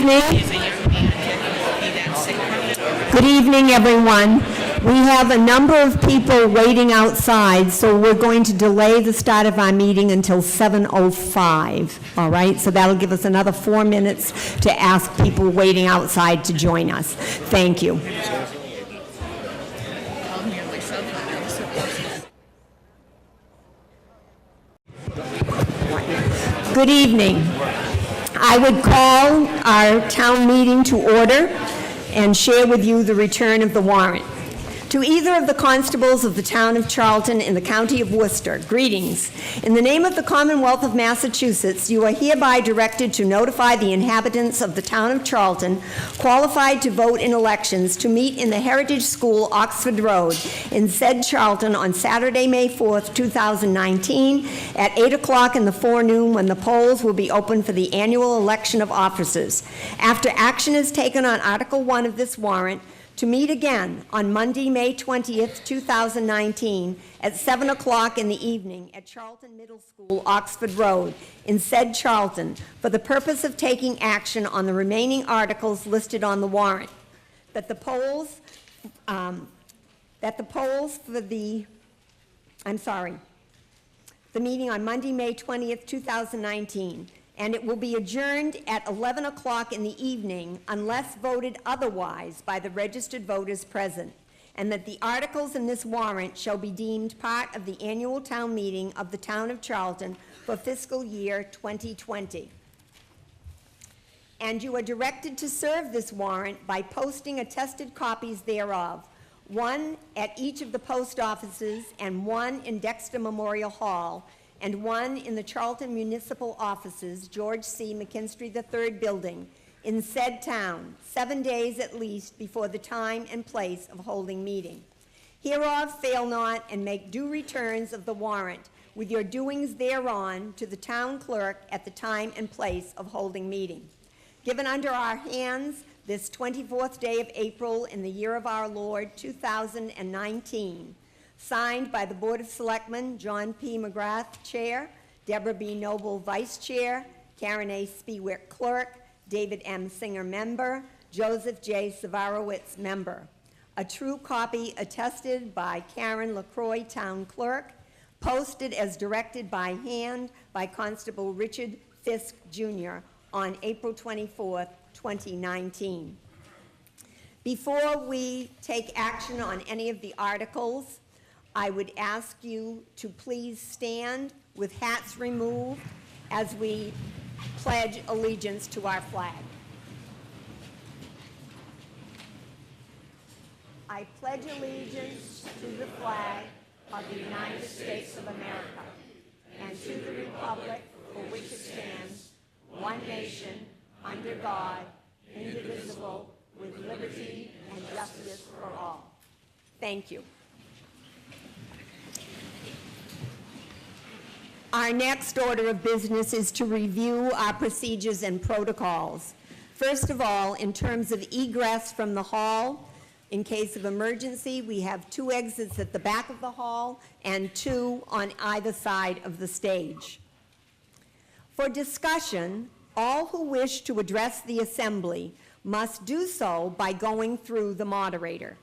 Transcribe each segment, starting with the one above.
evening. Good evening, everyone. We have a number of people waiting outside, so we're going to delay the start of our meeting until 7:05, all right? So that'll give us another 4 minutes to ask people waiting outside to join us. Thank you. Good evening. I would call our town meeting to order and share with you the return of the warrant. To either of the constables of the town of Charlton in the county of Worcester, greetings. In the name of the Commonwealth of Massachusetts, you are hereby directed to notify the inhabitants of the town of Charlton qualified to vote in elections to meet in the Heritage School, Oxford Road, in said Charlton on Saturday, May 4th, 2019, at 8 o'clock in the forenoon, when the polls will be open for the annual election of officers. After action is taken on Article 1 of this warrant, to meet again on Monday, May 20th, 2019, at 7 o'clock in the evening at Charlton Middle School, Oxford Road, in said Charlton, for the purpose of taking action on the remaining articles listed on the warrant. The meeting on Monday, May 20th, 2019, and it will be adjourned at 11 o'clock in the evening unless voted otherwise by the registered voters present, and that the articles in this warrant shall be deemed part of the annual town meeting of the town of Charlton for fiscal year 2020. And you are directed to serve this warrant by posting attested copies thereof, one at each of the post offices and one in Dexter Memorial Hall, and one in the Charlton Municipal Offices, George C. McKinstry III Building, in said town, 7 days at least before the time and place of holding meeting. Hereof fail not, and make due returns of the warrant, with your doings thereon, to the town clerk at the time and place of holding meeting. Given under our hands this 24th day of April in the year of our Lord, 2019, signed by the Board of Selectmen, John P. McGrath, Chair, Deborah B. Noble, Vice Chair, Karen A. Spiewak, Clerk, David M. Singer, Member, Joseph J. Savarowitz, Member. A true copy attested by Karen LaCroix, Town Clerk, posted as directed by hand by Constable Richard Fisk, Jr. on April 24th, 2019. Before we take action on any of the articles, I would ask you to please stand with hats removed as we pledge allegiance to our flag. I pledge allegiance to the flag of the United States of America and to the republic for which it stands, one nation, under God, indivisible, with liberty and justice for all. Thank you. Our next order of business is to review our procedures and protocols. First of all, in terms of egress from the hall, in case of emergency, we have 2 exits at the back of the hall and 2 on either side of the stage. For discussion, all who wish to address the assembly must do so by going through the moderator.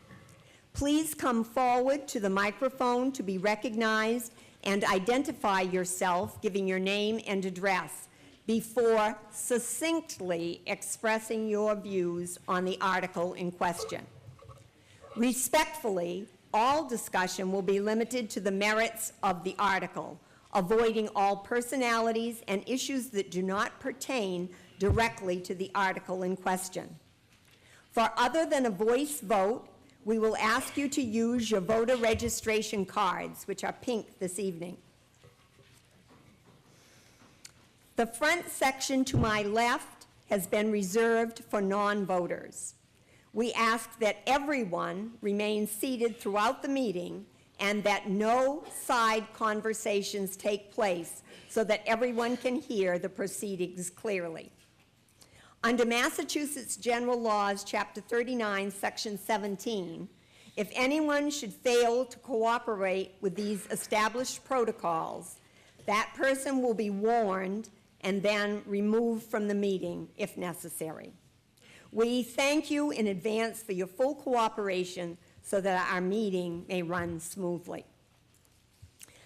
Please come forward to the microphone to be recognized and identify yourself, giving your name and address, before succinctly expressing your views on the article in question. Respectfully, all discussion will be limited to the merits of the article, avoiding all personalities and issues that do not pertain directly to the article in question. For other than a voice vote, we will ask you to use your voter registration cards, which are pink this evening. The front section to my left has been reserved for non-voters. We ask that everyone remain seated throughout the meeting and that no side conversations take place so that everyone can hear the proceedings clearly. Under Massachusetts General Laws, Chapter 39, Section 17, if anyone should fail to cooperate with these established protocols, that person will be warned and then removed from the meeting if necessary. We thank you in advance for your full cooperation so that our meeting may run smoothly.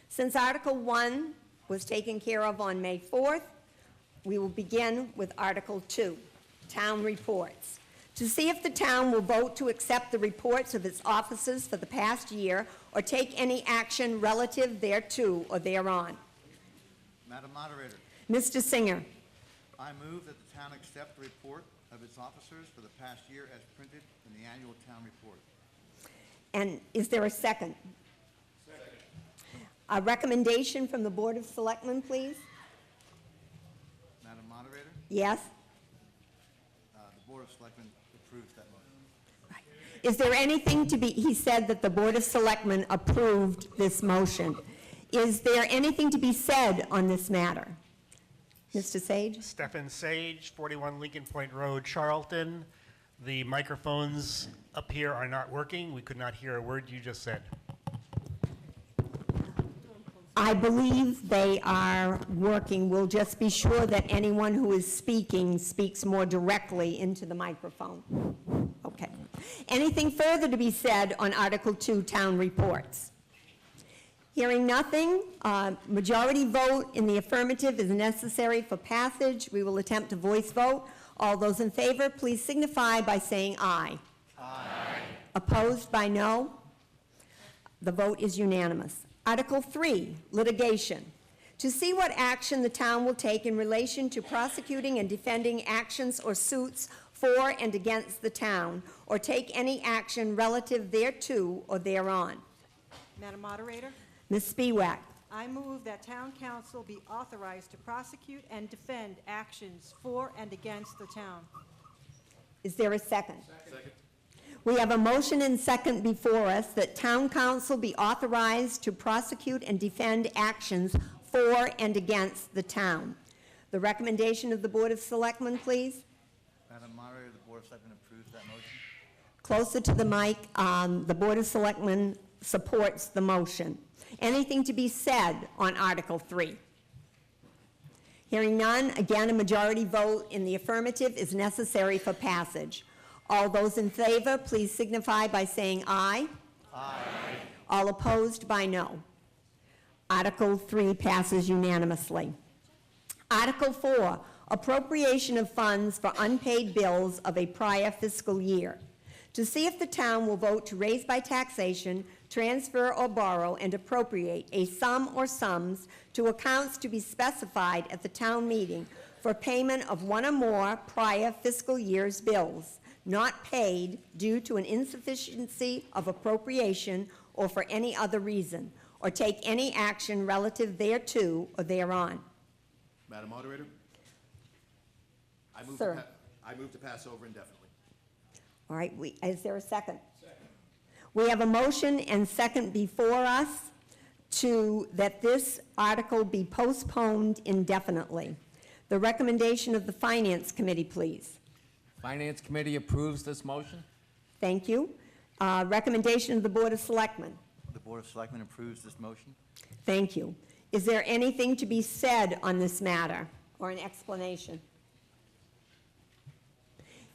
Since Article 1 was taken care of on May 4th, we will begin with Article 2, Town Reports. To see if the town will vote to accept the reports of its officers for the past year or take any action relative thereto or thereon. Madam Moderator, Mr. Singer, I move that the town accept the report of its officers for the past year as printed in the annual town report. and is there a second? Second. A recommendation from the Board of Selectmen, please? Madam Moderator, Yes? the Board of Selectmen approves that motion. Is there anything to be, he said that the Board of Selectmen approved this motion. Is there anything to be said on this matter? Mr. Sage? Stephen Sage, 41 Lincoln Point Road, Charlton. The microphones up here are not working. We could not hear a word you just said. I believe they are working. We'll just be sure that anyone who is speaking speaks more directly into the microphone. Okay. Anything further to be said on Article 2, Town Reports? Hearing nothing, majority vote in the affirmative is necessary for passage. We will attempt a voice vote. All those in favor, please signify by saying aye. Aye. Opposed by no? The vote is unanimous. Article 3, Litigation. To see what action the town will take in relation to prosecuting and defending actions or suits for and against the town, or take any action relative thereto or thereon. Madam Moderator, Ms. Spiewak. I move that town council be authorized to prosecute and defend actions for and against the town. Is there a second? Second. We have a motion and second before us that town council be authorized to prosecute and defend actions for and against the town. The recommendation of the Board of Selectmen, please. Madam Moderator, the Board of Selectmen approves that motion. Closer to the mic, the Board of Selectmen supports the motion. Anything to be said on Article 3? Hearing none, again, a majority vote in the affirmative is necessary for passage. All those in favor, please signify by saying aye. Aye. All opposed by no. Article 3 passes unanimously. Article 4, appropriation of funds for unpaid bills of a prior fiscal year. To see if the town will vote to raise by taxation, transfer or borrow, and appropriate a sum or sums to accounts to be specified at the town meeting for payment of one or more prior fiscal year's bills, not paid due to an insufficiency of appropriation or for any other reason, or take any action relative thereto or thereon. Madam Moderator? I move Sir. I move to pass over indefinitely. All right, is there a second? Second. We have a motion and second before us that this article be postponed indefinitely. The recommendation of the Finance Committee, please. Finance Committee approves this motion. Thank you. Recommendation of the Board of Selectmen. The Board of Selectmen approves this motion. Thank you. Is there anything to be said on this matter or an explanation?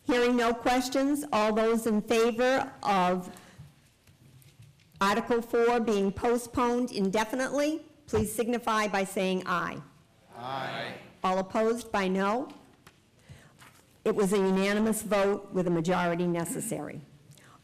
Hearing no questions, all those in favor of Article 4 being postponed indefinitely, please signify by saying aye. Aye. All opposed by no? It was a unanimous vote with a majority necessary.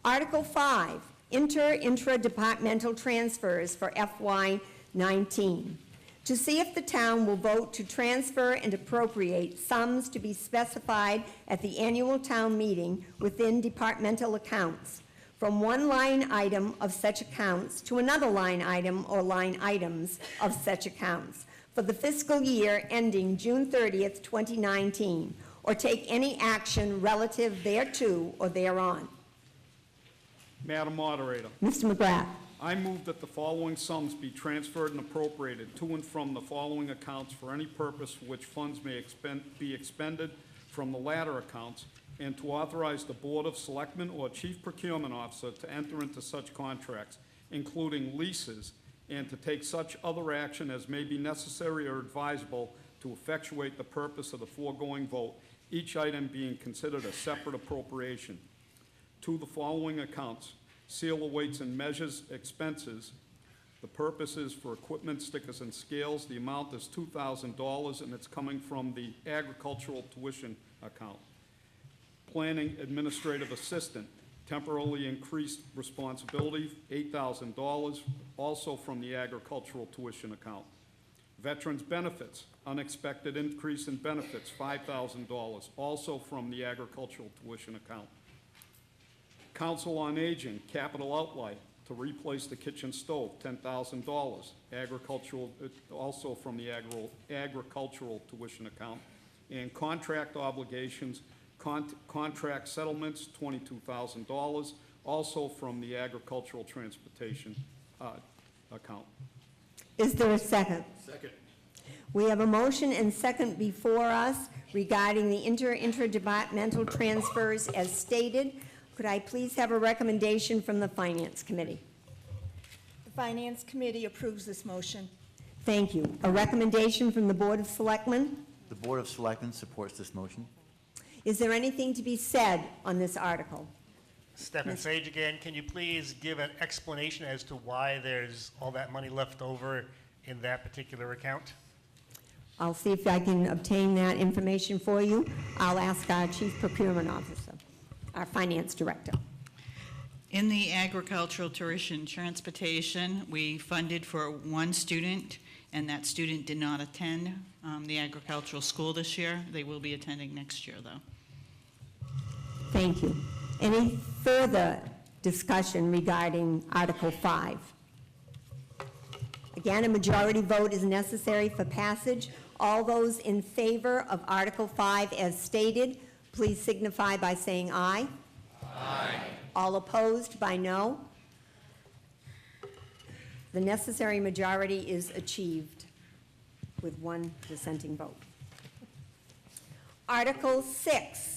Article 5, intra-departmental transfers for FY19. To see if the town will vote to transfer and appropriate sums to be specified at the annual town meeting within departmental accounts, from one line item of such accounts to another line item or line items of such accounts for the fiscal year ending June 30th, 2019, or take any action relative thereto or thereon. Madam Moderator, Mr. McGrath. I move that the following sums be transferred and appropriated to and from the following accounts for any purpose for which funds may be expended from the latter accounts, and to authorize the Board of Selectmen or Chief Procurement Officer to enter into such contracts, including leases, and to take such other action as may be necessary or advisable to effectuate the purpose of the foregoing vote, each item being considered a separate appropriation. To the following accounts: seal of weights and measures expenses. The purpose is for equipment, stickers, and scales. The amount is $2,000, and it's coming from the agricultural tuition account. Planning administrative assistant, temporarily increased responsibility, $8,000, also from the agricultural tuition account. Veterans benefits, unexpected increase in benefits, $5,000, also from the agricultural tuition account. Council on Aging, capital outlay to replace the kitchen stove, $10,000, agricultural, also from the agricultural tuition account. And contract obligations, contract settlements, $22,000, also from the agricultural transportation account. Is there a second? Second. We have a motion and second before us regarding the intradepartmental transfers as stated. Could I please have a recommendation from the Finance Committee? The Finance Committee approves this motion. Thank you. A recommendation from the Board of Selectmen? The Board of Selectmen supports this motion. Is there anything to be said on this article? Stefan Sage again. Can you please give an explanation as to why there's all that money left over in that particular account? I'll see if I can obtain that information for you. I'll ask our Chief Procurement Officer, our Finance Director. In the agricultural tuition transportation, we funded for one student, and that student did not attend the agricultural school this year. They will be attending next year, though. Thank you. Any further discussion regarding Article 5? Again, a majority vote is necessary for passage. All those in favor of Article 5 as stated, please signify by saying aye. Aye. All opposed by no. The necessary majority is achieved with one dissenting vote. Article 6,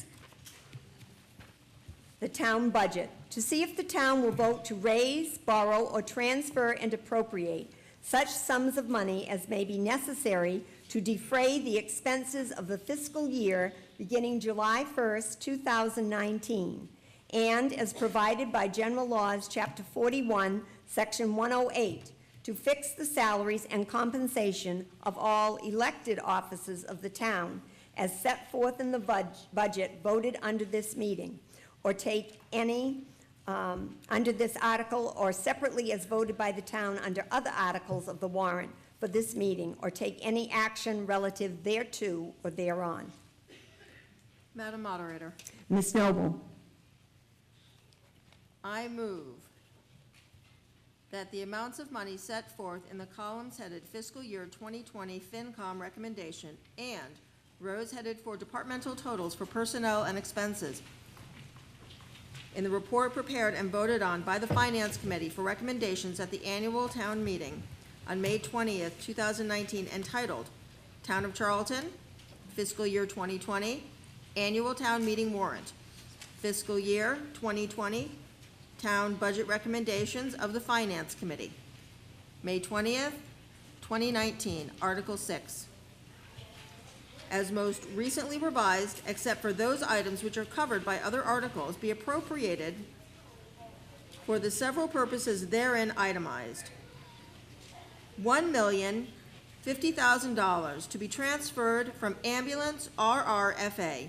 the town budget. To see if the town will vote to raise, borrow, or transfer and appropriate such sums of money as may be necessary to defray the expenses of the fiscal year beginning July 1st, 2019, and as provided by General Laws, Chapter 41, Section 108, to fix the salaries and compensation of all elected officers of the town as set forth in the budget voted under this meeting, or take any under this article, or separately as voted by the town under other articles of the warrant for this meeting, or take any action relative thereto or thereon. Madam Moderator, Ms. Noble. I move that the amounts of money set forth in the columns headed fiscal year 2020 FinCom recommendation and rows headed for departmental totals for personnel and expenses in the report prepared and voted on by the Finance Committee for recommendations at the annual town meeting on May 20th, 2019, entitled Town of Charlton, Fiscal Year 2020, Annual Town Meeting Warrant, Fiscal Year 2020, Town Budget Recommendations of the Finance Committee, May 20th, 2019, Article 6. As most recently revised, except for those items which are covered by other articles, be appropriated for the several purposes therein itemized. $1,050,000 to be transferred from ambulance RRFA,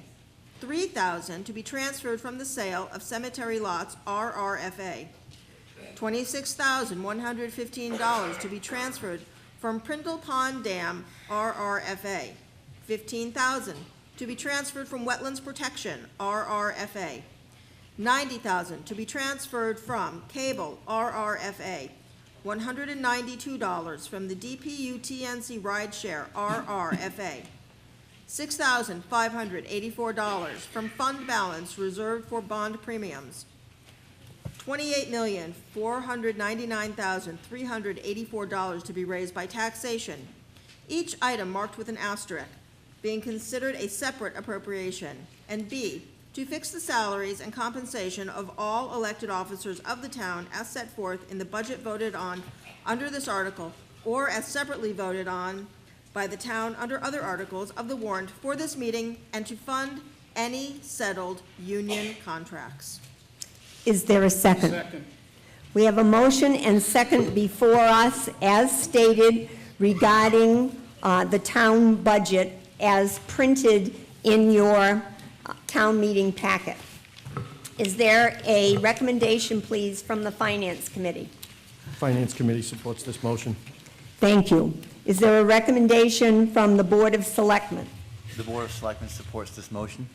$3,000 to be transferred from the sale of cemetery lots RRFA, $26,115 to be transferred from Prindle Pond Dam RRFA, $15,000 to be transferred from Wetlands Protection RRFA, $90,000 to be transferred from Cable RRFA, $192 from the DPU TNC Rideshare RRFA, $6,584 from fund balance reserved for bond premiums, $28,499,384 to be raised by taxation, each item marked with an asterisk, being considered a separate appropriation, and B, to fix the salaries and compensation of all elected officers of the town as set forth in the budget voted on under this article, or as separately voted on by the town under other articles of the warrant for this meeting, and to fund any settled union contracts. Is there a second? Second. We have a motion and second before us, as stated, regarding the town budget as printed in your town meeting packet. Is there a recommendation, please, from the Finance Committee? Finance Committee supports this motion. Thank you. Is there a recommendation from the Board of Selectmen? The Board of Selectmen supports this motion.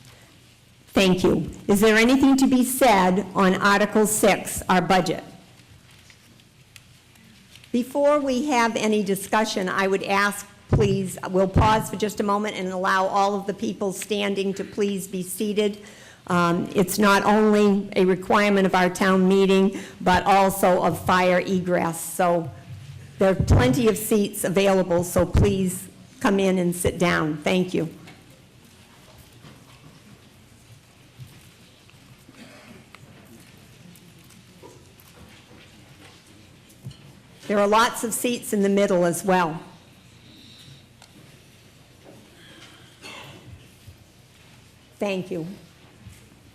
Thank you. Is there anything to be said on Article 6, our budget? Before we have any discussion, I would ask, please, we'll pause for just a moment and allow all of the people standing to please be seated. It's not only a requirement of our town meeting, but also of fire egress. So there are plenty of seats available, so please come in and sit down. Thank you. There are lots of seats in the middle as well. Thank you.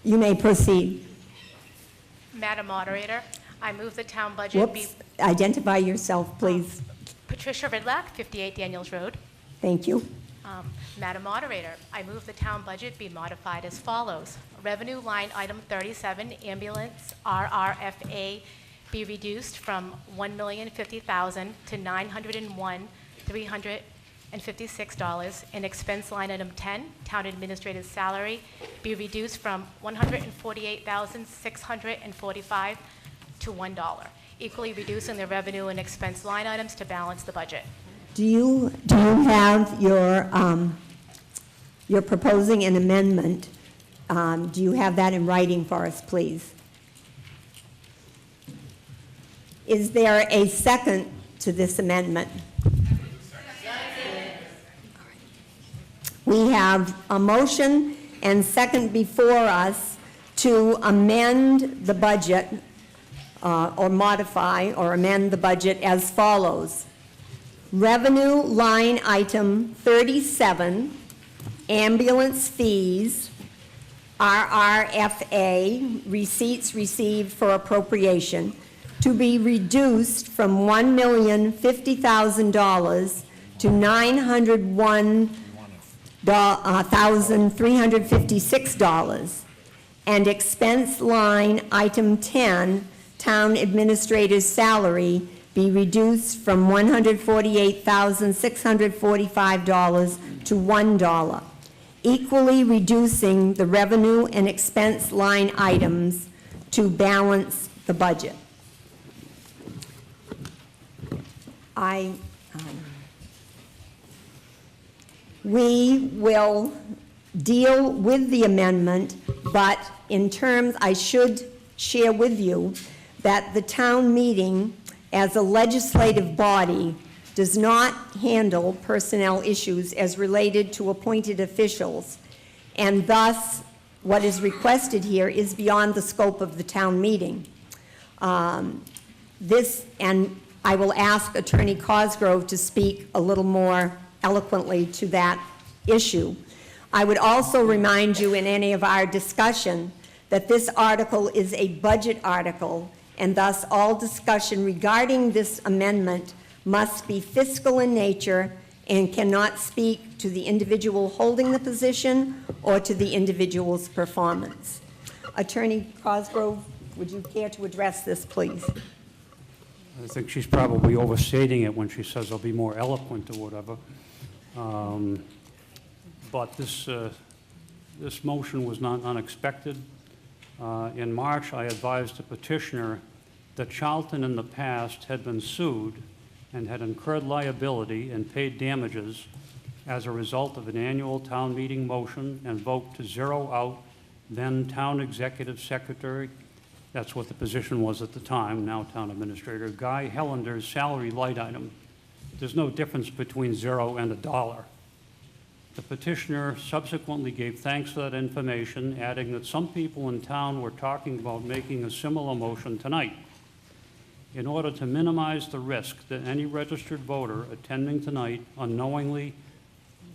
You may proceed. Madam Moderator, I move the town budget be... Whoops, identify yourself, please. Patricia Ridlack, 58 Daniels Road. Thank you. Madam Moderator, I move the town budget be modified as follows. Revenue line item 37, ambulance RRFA, be reduced from $1,050,000 to $901,356, and expense line item 10, town administrator's salary, be reduced from $148,645 to $1, equally reducing the revenue and expense line items to balance the budget. Do you have you're proposing an amendment. Do you have that in writing for us, please? Is there a second to this amendment? We have a motion and second before us to amend the budget or modify or amend the budget as follows. Revenue line item 37, ambulance fees, RRFA, receipts received for appropriation, to be reduced from $1,050,000 to $901,356, and expense line item 10, town administrator's salary, be reduced from $148,645 to $1, equally reducing the revenue and expense line items to balance the budget. We will deal with the amendment, but in terms, I should share with you that the town meeting, as a legislative body, does not handle personnel issues as related to appointed officials, and thus what is requested here is beyond the scope of the town meeting. And I will ask Attorney Cosgrove to speak a little more eloquently to that issue. I would also remind you in any of our discussion that this article is a budget article, and thus all discussion regarding this amendment must be fiscal in nature and cannot speak to the individual holding the position or to the individual's performance. Attorney Cosgrove, would you care to address this, please? I think she's probably overstating it when she says I'll be more eloquent or whatever. But this motion was not unexpected. In March, I advised the petitioner that Charlton in the past had been sued and had incurred liability and paid damages as a result of an annual town meeting motion and vote to zero out then town executive secretary, that's what the position was at the time, now town administrator, Guy Hellender's salary light item. There's no difference between $0 and $1. The petitioner subsequently gave thanks for that information, adding that some people in town were talking about making a similar motion tonight. In order to minimize the risk that any registered voter attending tonight unknowingly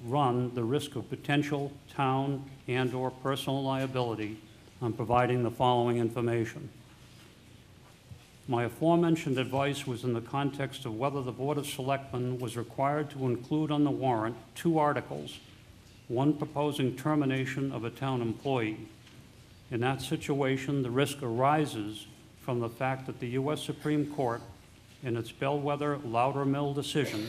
run the risk of potential town and/or personal liability on providing the following information. My aforementioned advice was in the context of whether the Board of Selectmen was required to include on the warrant 2 articles, one proposing termination of a town employee. In that situation, the risk arises from the fact that the U.S. Supreme Court, in its bellwether Loudermill decision,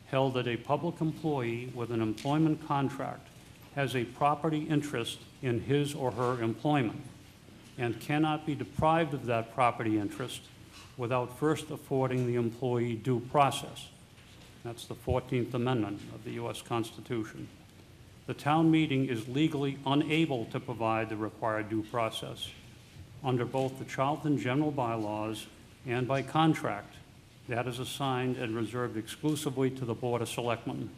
held that a public employee with an employment contract has a property interest in his or her employment and cannot be deprived of that property interest without first affording the employee due process. That's the 14th Amendment of the U.S. Constitution. The town meeting is legally unable to provide the required due process under both the Charlton general bylaws and by contract that is assigned and reserved exclusively to the Board of Selectmen.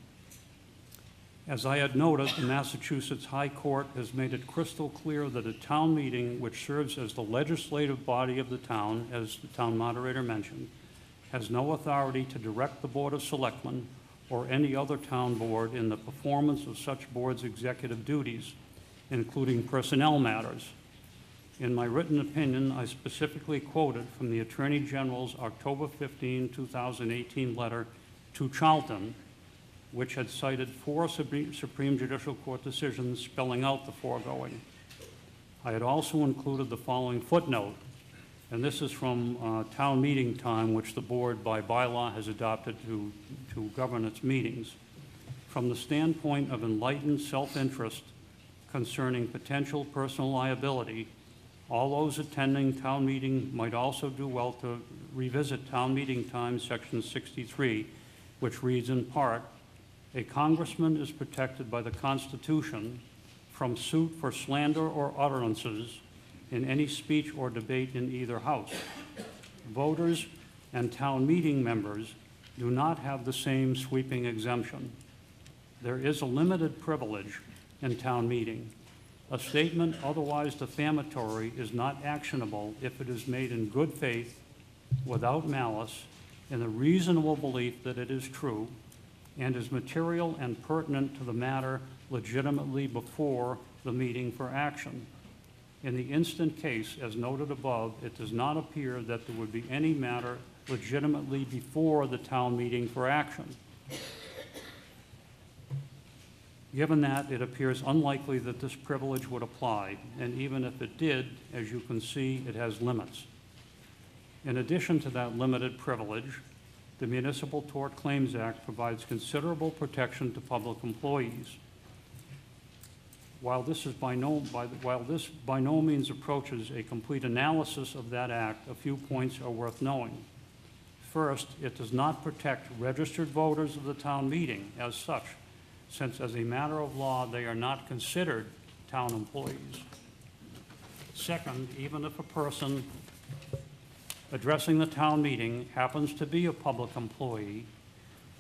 As I had noted, the Massachusetts High Court has made it crystal clear that a town meeting, which serves as the legislative body of the town, as the town moderator mentioned, has no authority to direct the Board of Selectmen or any other town board in the performance of such board's executive duties, including personnel matters. In my written opinion, I specifically quoted from the Attorney General's October 15, 2018 letter to Charlton, which had cited 4 Supreme Judicial Court decisions spelling out the foregoing. I had also included the following footnote, and this is from town meeting time, which the board by bylaw has adopted to govern its meetings. From the standpoint of enlightened self-interest concerning potential personal liability, all those attending town meeting might also do well to revisit town meeting time, section 63, which reads in part, "A congressman is protected by the Constitution from suit for slander or utterances in any speech or debate in either house. Voters and town meeting members do not have the same sweeping exemption. There is a limited privilege in town meeting. A statement otherwise defamatory is not actionable if it is made in good faith, without malice, in the reasonable belief that it is true, and is material and pertinent to the matter legitimately before the meeting for action. In the instant case, as noted above, it does not appear that there would be any matter legitimately before the town meeting for action. Given that, it appears unlikely that this privilege would apply, and even if it did, as you can see, it has limits. In addition to that limited privilege, the Municipal Tort Claims Act provides considerable protection to public employees. While this by no means approaches a complete analysis of that act, a few points are worth knowing. First, it does not protect registered voters of the town meeting as such, since as a matter of law, they are not considered town employees. Second, even if a person addressing the town meeting happens to be a public employee,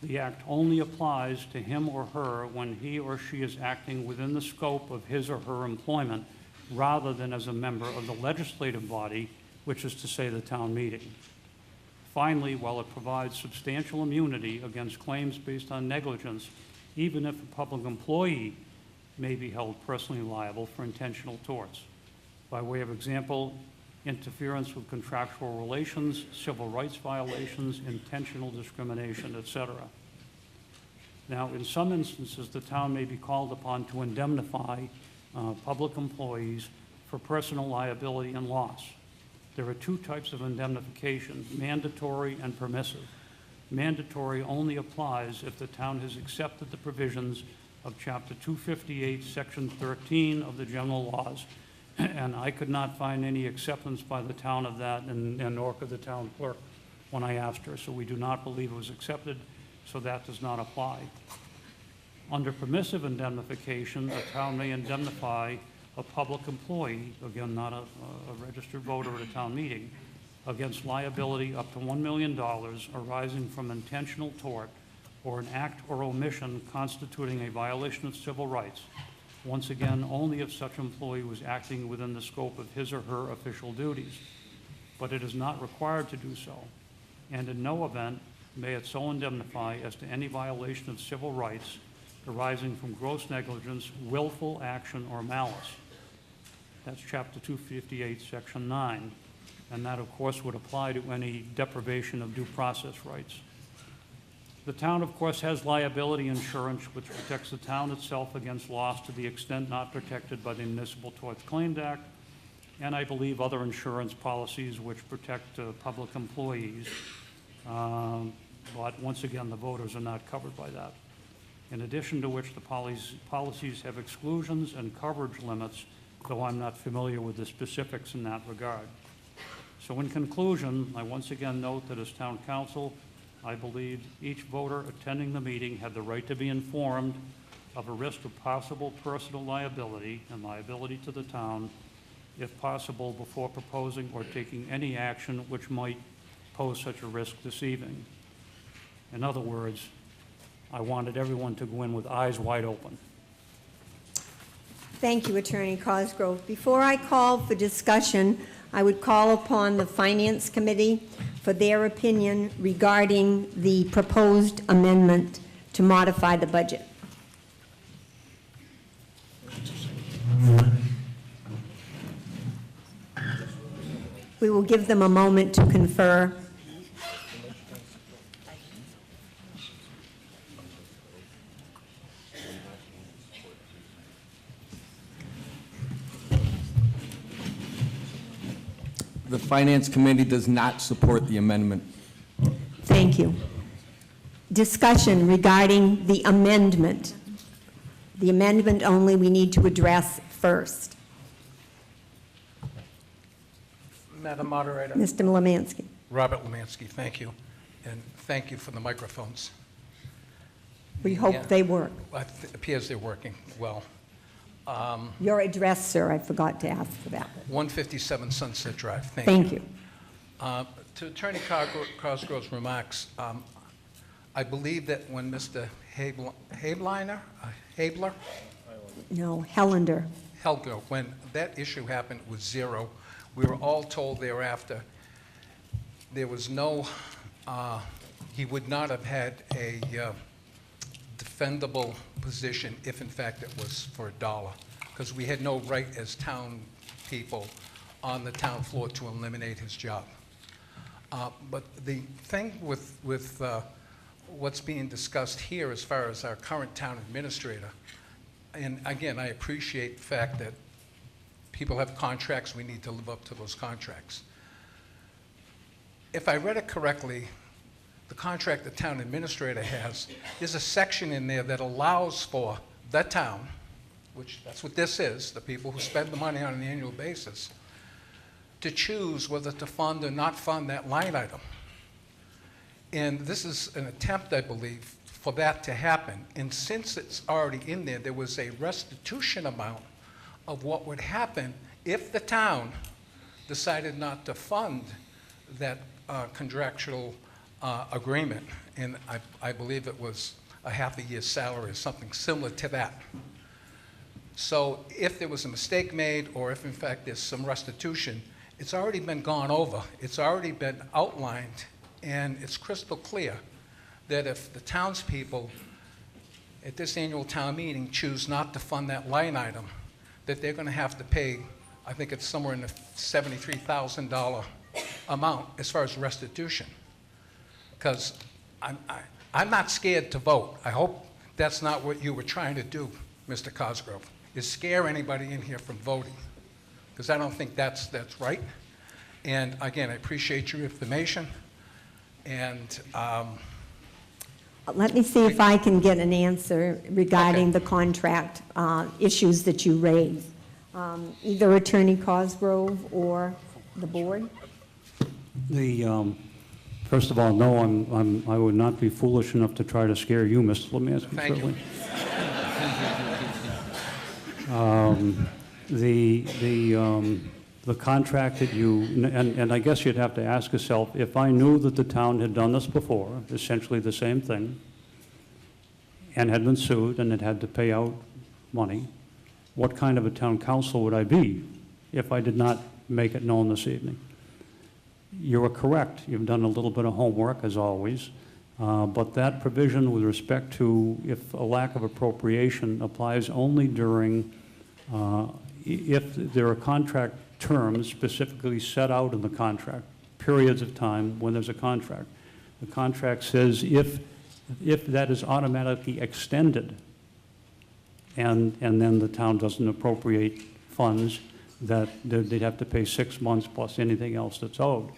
the act only applies to him or her when he or she is acting within the scope of his or her employment rather than as a member of the legislative body, which is to say the town meeting. Finally, while it provides substantial immunity against claims based on negligence, even if a public employee may be held personally liable for intentional torts. By way of example, interference with contractual relations, civil rights violations, intentional discrimination, etc. Now, in some instances, the town may be called upon to indemnify public employees for personal liability and loss. There are 2 types of indemnification, mandatory and permissive. Mandatory only applies if the town has accepted the provisions of Chapter 258, Section 13 of the general laws, and I could not find any acceptance by the town of that, and nor could the town clerk when I asked her, so we do not believe it was accepted, so that does not apply. Under permissive indemnification, a town may indemnify a public employee, again, not a registered voter at a town meeting, against liability up to $1 million arising from intentional tort or an act or omission constituting a violation of civil rights, once again, only if such employee was acting within the scope of his or her official duties. But it is not required to do so, and in no event may it so indemnify as to any violation of civil rights arising from gross negligence, willful action, or malice. That's Chapter 258, Section 9. And that, of course, would apply to any deprivation of due process rights. The town, of course, has liability insurance which protects the town itself against loss to the extent not protected by the Municipal Tort Claims Act, and I believe other insurance policies which protect public employees. But once again, the voters are not covered by that. In addition to which, the policies have exclusions and coverage limits, though I'm not familiar with the specifics in that regard. So in conclusion, I once again note that as town council, I believe each voter attending the meeting had the right to be informed of a risk of possible personal liability and liability to the town, if possible, before proposing or taking any action which might pose such a risk this evening. In other words, I wanted everyone to go in with eyes wide open. Thank you, Attorney Cosgrove. Before I call for discussion, I would call upon the Finance Committee for their opinion regarding the proposed amendment to modify the budget. We will give them a moment to confer. The Finance Committee does not support the amendment. Thank you. Discussion regarding the amendment. The amendment only we need to address first. Madam Moderator. Mr. Lemansky. Robert Lemansky, thank you. And thank you for the microphones. We hope they work. It appears they're working well. Your address, sir, I forgot to ask for that. 157 Sunset Drive, Thank you. To Attorney Cosgrove's remarks, I believe that when Mr. Habler, No, Hellender. Helger, when that issue happened with zero, we were all told thereafter there was no, he would not have had a defendable position if in fact it was for $1, because we had no right as town people on the town floor to eliminate his job. But the thing with what's being discussed here as far as our current town administrator, and again, I appreciate the fact that people have contracts, we need to live up to those contracts. If I read it correctly, the contract the town administrator has, there's a section in there that allows for the town, which that's what this is, the people who spend the money on an annual basis, to choose whether to fund or not fund that line item. And this is an attempt, I believe, for that to happen. And since it's already in there, there was a restitution amount of what would happen if the town decided not to fund that contractual agreement. And I believe it was a half a year's salary or something similar to that. So if there was a mistake made, or if in fact there's some restitution, it's already been gone over. It's already been outlined, and it's crystal clear that if the townspeople at this annual town meeting choose not to fund that line item, that they're going to have to pay, I think it's somewhere in the $73,000 amount as far as restitution. Because I'm not scared to vote. I hope that's not what you were trying to do, Mr. Cosgrove, is scare anybody in here from voting. Because I don't think that's right. And again, I appreciate your information. And Let me see if I can get an answer regarding the contract issues that you raised. Either Attorney Cosgrove or the board? First of all, no, I would not be foolish enough to try to scare you, Mr. Lemansky. Thank you. The contract that you, and I guess you'd have to ask yourself, if I knew that the town had done this before, essentially the same thing, and had been sued and it had to pay out money, what kind of a town council would I be if I did not make it known this evening? You are correct. You've done a little bit of homework, as always. But that provision with respect to if a lack of appropriation applies only during, if there are contract terms specifically set out in the contract, periods of time when there's a contract. The contract says if that is automatically extended and then the town doesn't appropriate funds, that they'd have to pay 6 months plus anything else that's owed.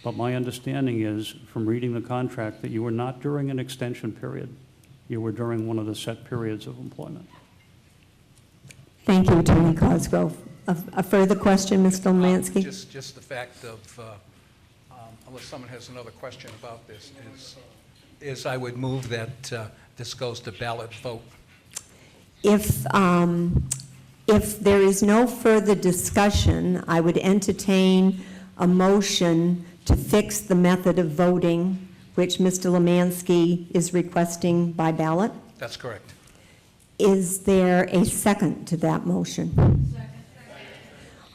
But my understanding is, from reading the contract, that you were not during an extension period. You were during one of the set periods of employment. Thank you, Attorney Cosgrove. A further question, Mr. Lemansky? Just the fact of, unless someone has another question about this, is I would move that this goes to ballot vote. If there is no further discussion, I would entertain a motion to fix the method of voting, which Mr. Lemansky is requesting by ballot. That's correct. Is there a second to that motion? Second.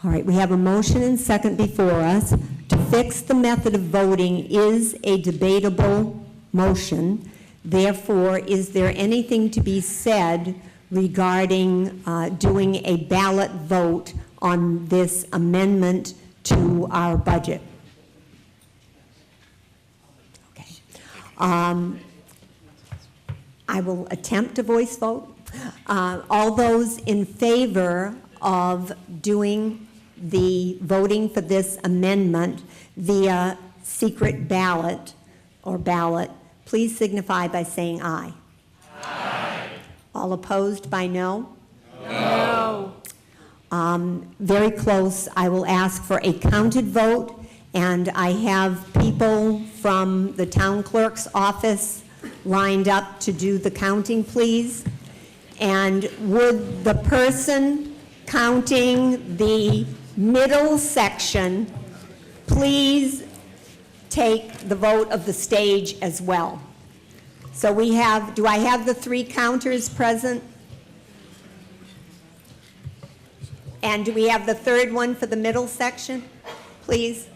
All right, we have a motion and second before us. To fix the method of voting is a debatable motion. Therefore, is there anything to be said regarding doing a ballot vote on this amendment to our budget? Okay. I will attempt a voice vote. All those in favor of doing the voting for this amendment via secret ballot or ballot, please signify by saying aye. Aye. All opposed by no? No. Very close. I will ask for a counted vote, and I have people from the town clerk's office lined up to do the counting, please. And would the person counting the middle section please take the vote of the stage as well? So we have, do I have the 3 counters present? And do we have the 3rd one for the middle section, please?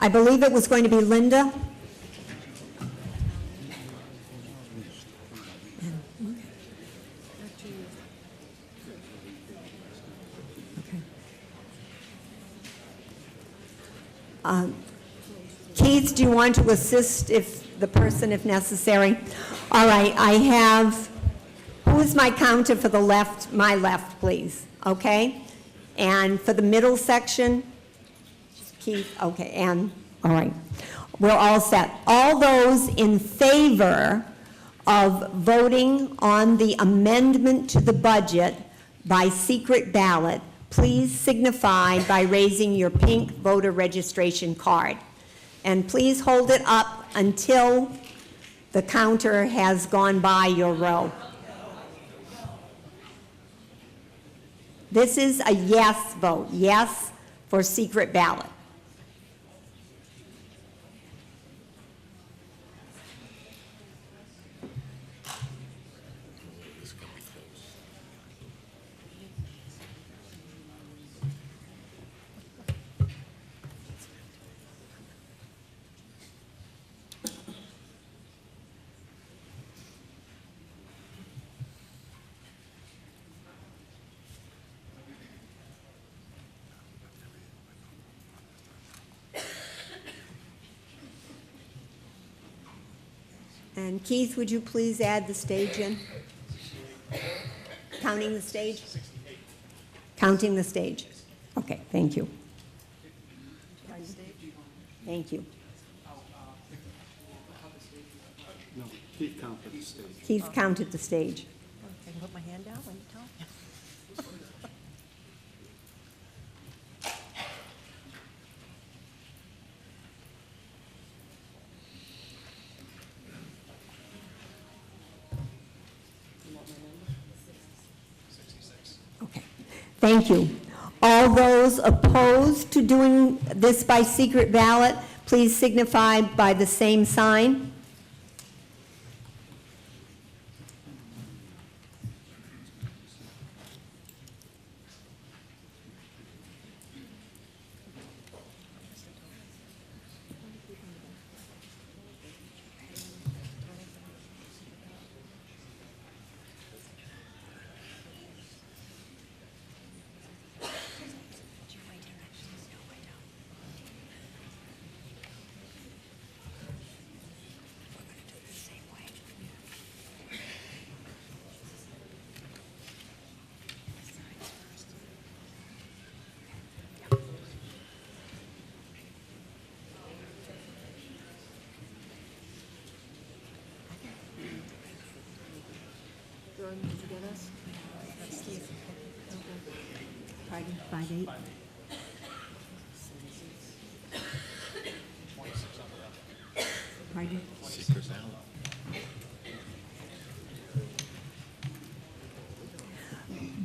I believe it was going to be Linda. Keith, do you want to assist if necessary? All right, I have, who is my counter for the left? My left, please, okay? And for the middle section? Keith, okay, and, all right. We're all set. All those in favor of voting on the amendment to the budget by secret ballot, please signify by raising your pink voter registration card. And please hold it up until the counter has gone by your row. This is a yes vote, yes for secret ballot. And Keith, would you please add the stage in? Counting the stage? Counting the stage. Okay, thank you. Thank you. No, Keith counted the stage. Keith counted the stage. I can put my hand down when you tell me. Okay, thank you. All those opposed to doing this by secret ballot, please signify by the same sign. did you get us? Pardon, 5-8? Pardon?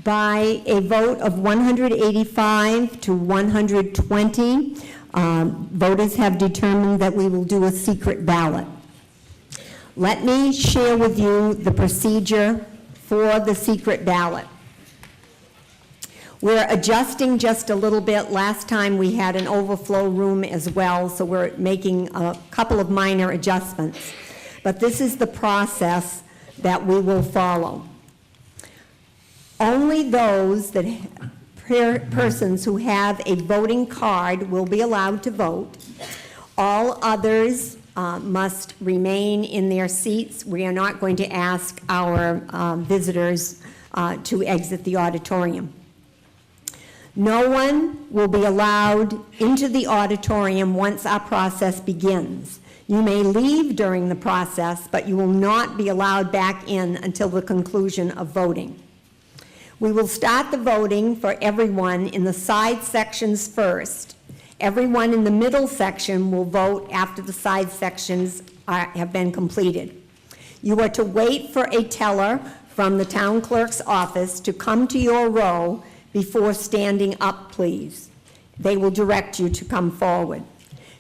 By a vote of 185 to 120, voters have determined that we will do a secret ballot. Let me share with you the procedure for the secret ballot. We're adjusting just a little bit. Last time we had an overflow room as well, so we're making a couple of minor adjustments. But this is the process that we will follow. Only those that persons who have a voting card will be allowed to vote. All others must remain in their seats. We are not going to ask our visitors to exit the auditorium. No one will be allowed into the auditorium once our process begins. You may leave during the process, but you will not be allowed back in until the conclusion of voting. We will start the voting for everyone in the side sections first. Everyone in the middle section will vote after the side sections have been completed. You are to wait for a teller from the town clerk's office to come to your row before standing up, please. They will direct you to come forward.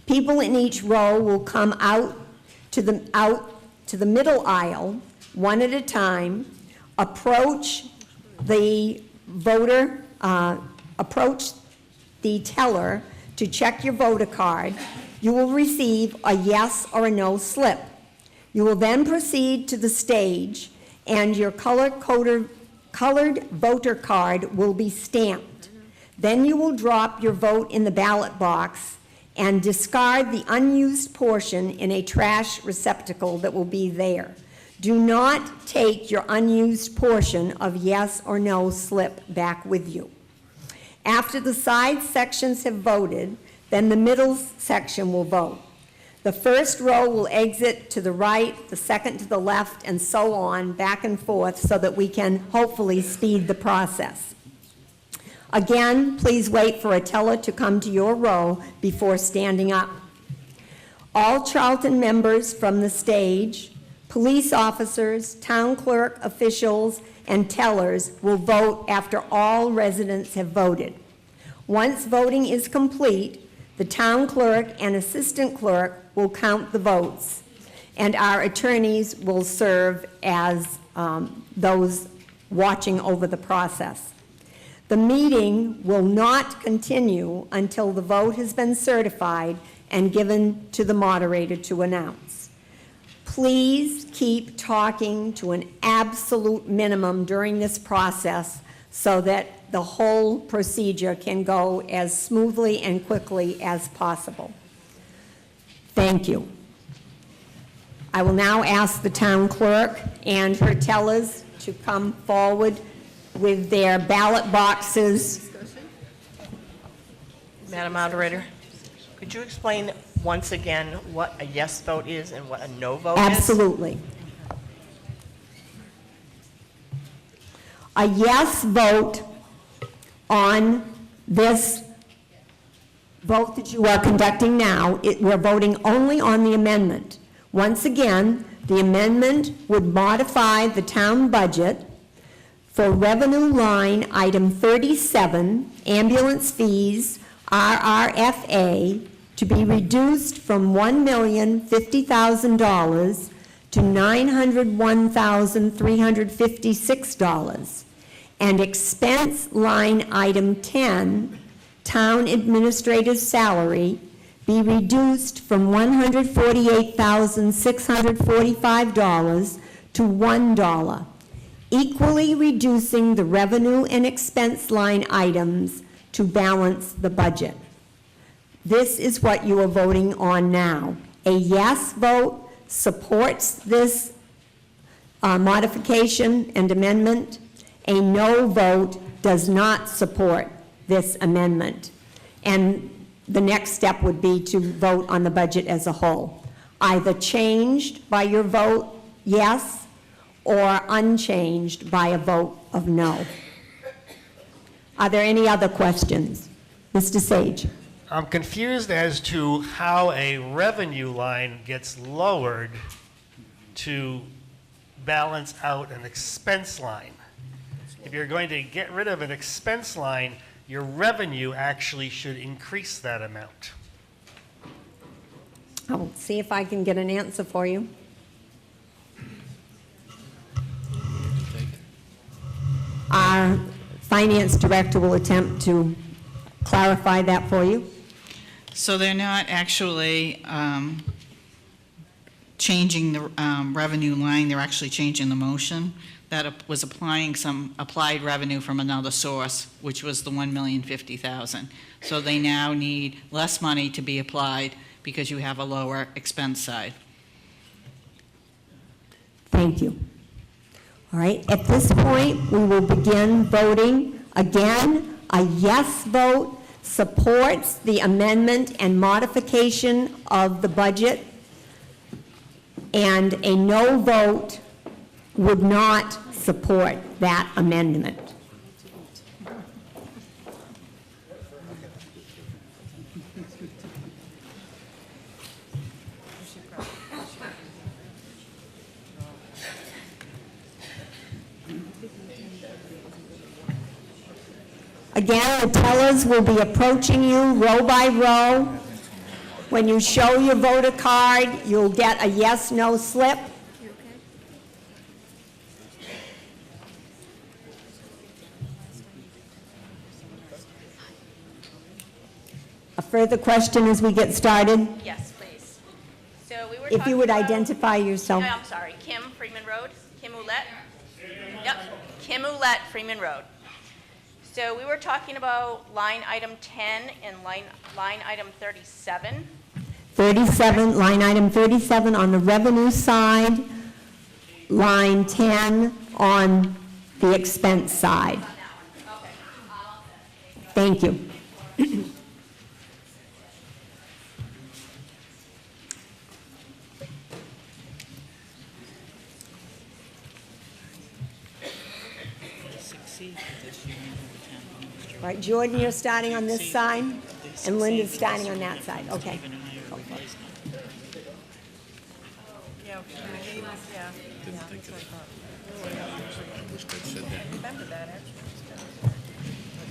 People in each row will come out to the middle aisle, one at a time, approach the voter, approach the teller to check your voter card. You will receive a yes or a no slip. You will then proceed to the stage, and your colored voter card will be stamped. Then you will drop your vote in the ballot box and discard the unused portion in a trash receptacle that will be there. Do not take your unused portion of yes or no slip back with you. After the side sections have voted, then the middle section will vote. The first row will exit to the right, the second to the left, and so on, back and forth, so that we can hopefully speed the process. Again, please wait for a teller to come to your row before standing up. All Charlton members from the stage, police officers, town clerk officials, and tellers will vote after all residents have voted. Once voting is complete, the town clerk and assistant clerk will count the votes, and our attorneys will serve as those watching over the process. The meeting will not continue until the vote has been certified and given to the moderator to announce. Please keep talking to an absolute minimum during this process so that the whole procedure can go as smoothly and quickly as possible. Thank you. I will now ask the town clerk and her tellers to come forward with their ballot boxes. Madam Moderator, could you explain once again what a yes vote is and what a no vote is? Absolutely. A yes vote on this vote that you are conducting now, we're voting only on the amendment. Once again, the amendment would modify the town budget for revenue line item 37, ambulance fees, RRFA, to be reduced from $1,050,000 to $901,356, and expense line item 10, town administrator's salary, be reduced from $148,645 to $1, equally reducing the revenue and expense line items to balance the budget. This is what you are voting on now. A yes vote supports this modification and amendment. A no vote does not support this amendment. And the next step would be to vote on the budget as a whole. Either changed by your vote yes, or unchanged by a vote of no. Are there any other questions? Mr. Sage? I'm confused as to how a revenue line gets lowered to balance out an expense line. If you're going to get rid of an expense line, your revenue actually should increase that amount. I'll see if I can get an answer for you. Our finance director will attempt to clarify that for you. So they're not actually changing the revenue line, they're actually changing the motion. That was applying some applied revenue from another source, which was the $1,050,000. So they now need less money to be applied because you have a lower expense side. Thank you. All right, at this point, we will begin voting. Again, a yes vote supports the amendment and modification of the budget, and a no vote would not support that amendment. Again, the tellers will be approaching you row by row. When you show your voter card, you'll get a yes/no slip. A further question as we get started? Yes, please. So we were If talking you would about- identify yourself. No, I'm sorry, Kim, Freeman Road, Kim Ouellette? Yep, Kim Ouellette, Freeman Road. So we were talking about line item 10 and line item 37. 37, line item 37 on the revenue side, line 10 on the expense side. Thank you. All right, Jordan, you're starting on this side, and Linda's starting on that side. Okay.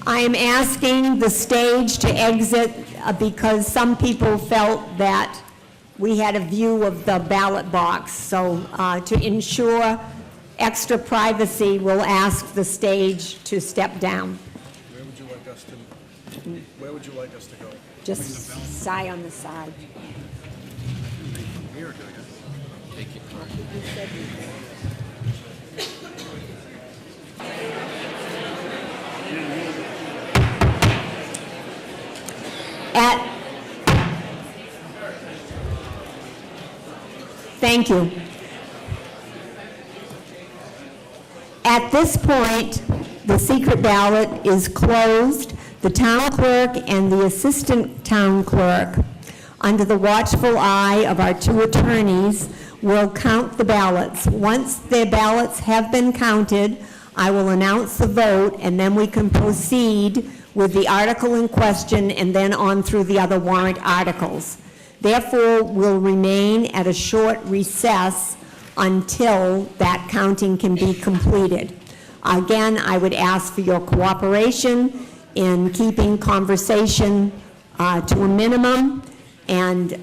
I am asking the stage to exit because some people felt that we had a view of the ballot box. So to ensure extra privacy, we'll ask the stage to step down. Where would you like us to go? Just sigh on the side. Thank you. At this point, the secret ballot is closed. The town clerk and the assistant town clerk, under the watchful eye of our two attorneys, will count the ballots. Once their ballots have been counted, I will announce the vote, and then we can proceed with the article in question and then on through the other warrant articles. Therefore, we'll remain at a short recess until that counting can be completed. Again, I would ask for your cooperation in keeping conversation to a minimum and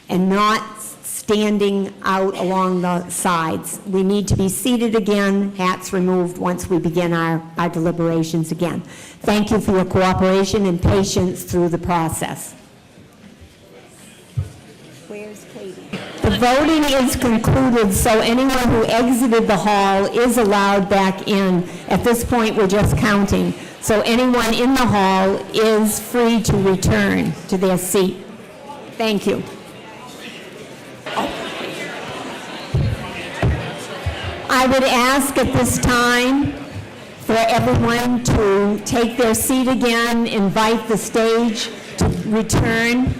not standing out along the sides. We need to be seated again, hats removed once we begin our deliberations again. Thank you for your cooperation and patience through the process. Where's Katie? The voting is concluded, so anyone who exited the hall is allowed back in. At this point, we're just counting. So anyone in the hall is free to return to their seat. Thank you. I would ask at this time for everyone to take their seat again, invite the stage to return,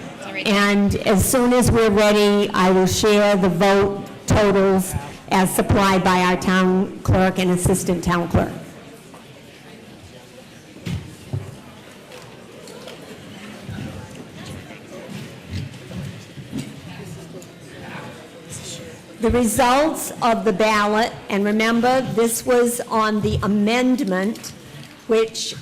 and as soon as we're ready, I will share the vote totals as supplied by our town clerk and assistant town clerk. The results of the ballot, and remember, this was on the amendment, which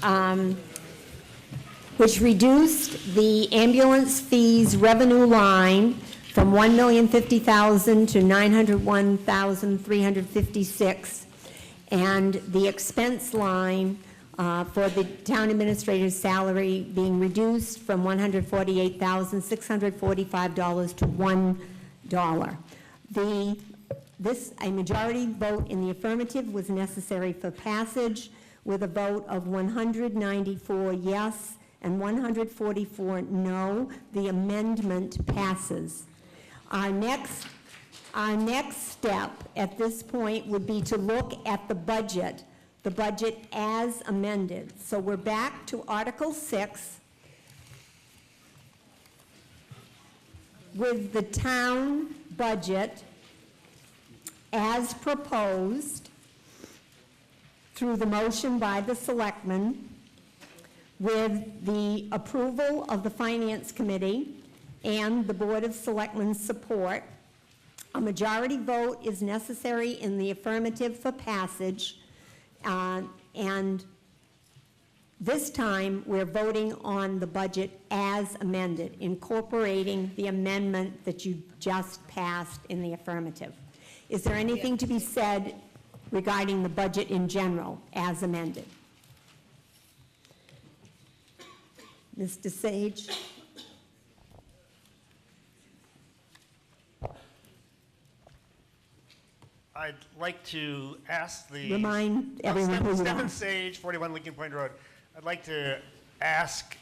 reduced the ambulance fees revenue line from $1,050,000 to $901,356, and the expense line for the town administrator's salary being reduced from $148,645 to $1. A majority vote in the affirmative was necessary for passage with a vote of 194 yes and 144 no. The amendment passes. Our next step at this point would be to look at the budget as amended. So we're back to Article 6 with the town budget as proposed through the motion by the selectmen, with the approval of the Finance Committee and the Board of Selectmen's support. A majority vote is necessary in the affirmative for passage, and this time we're voting on the budget as amended, incorporating the amendment that you just passed in the affirmative. Is there anything to be said regarding the budget in general as amended? Mr. Sage? I'd like to ask the... Remind everyone who you Stephen are. Sage, 41 Lincoln Point Road. I'd like to ask,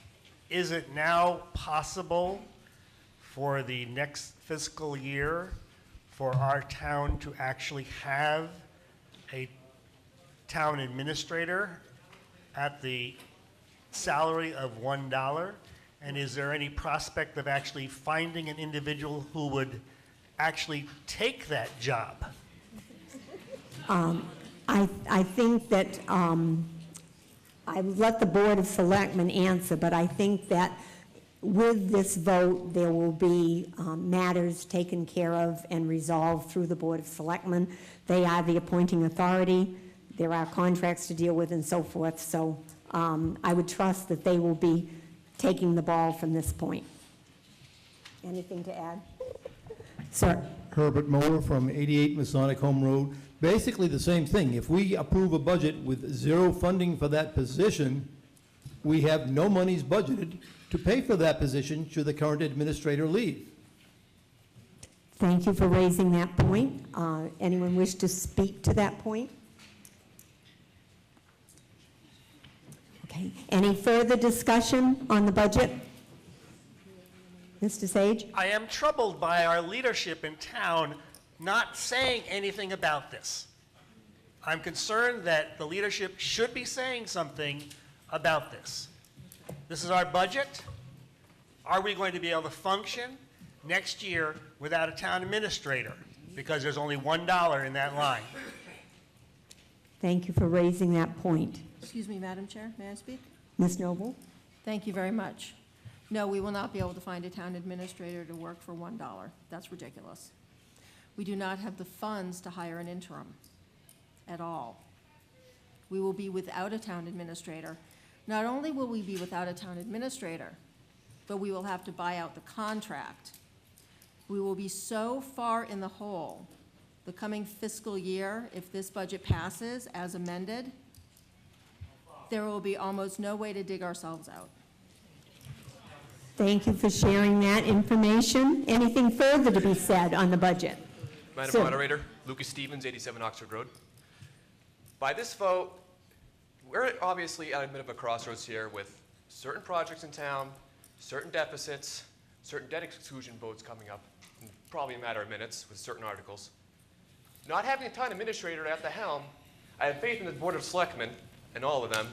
is it now possible for the next fiscal year for our town to actually have a town administrator at the salary of $1? And is there any prospect of actually finding an individual who would actually take that job? I think that, I would let the Board of Selectmen answer, but I think that with this vote, there will be matters taken care of and resolved through the Board of Selectmen. They are the appointing authority. There are contracts to deal with and so forth. So I would trust that they will be taking the ball from this point. Anything to add? Sir. Herbert Moore from 88 Masonic Home Road. Basically the same thing. If we approve a budget with zero funding for that position, we have no monies budgeted to pay for that position should the current administrator leave. Thank you for raising that point. Anyone wish to speak to that point? Okay. Any further discussion on the budget? Mr. Sage? I am troubled by our leadership in town not saying anything about this. I'm concerned that the leadership should be saying something about this. This is our budget. Are we going to be able to function next year without a town administrator? Because there's only $1 in that line. Thank you for raising that point. Excuse me, Madam Chair, may I speak? Ms. Noble? Thank you very much. No, we will not be able to find a town administrator to work for $1. That's ridiculous. We do not have the funds to hire an interim at all. We will be without a town administrator. Not only will we be without a town administrator, but we will have to buy out the contract. We will be so far in the hole the coming fiscal year, if this budget passes as amended, there will be almost no way to dig ourselves out. Thank you for sharing that information. Anything further to be said on the budget? Madam Sir. Moderator, Lucas Stevens, 87 Oxford Road. By this vote, we're obviously at a bit of a crossroads here with certain projects in town, certain deficits, certain debt exclusion votes coming up, in probably a matter of minutes with certain articles. Not having a town administrator at the helm, I have faith in the Board of Selectmen and all of them.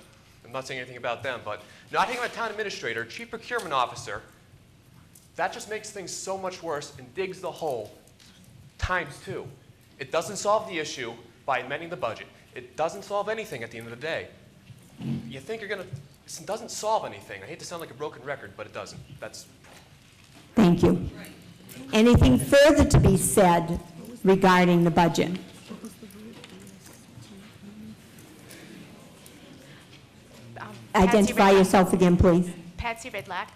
I'm not saying anything about them, but not having a town administrator, chief procurement officer, that just makes things so much worse and digs the hole times 2. It doesn't solve the issue by amending the budget. It doesn't solve anything at the end of the day. You think you're going to, it doesn't solve anything. I hate to sound like a broken record, but it doesn't. That's, Thank you. Anything further to be said regarding the budget? Identify yourself again, please. Patsy Ridlack.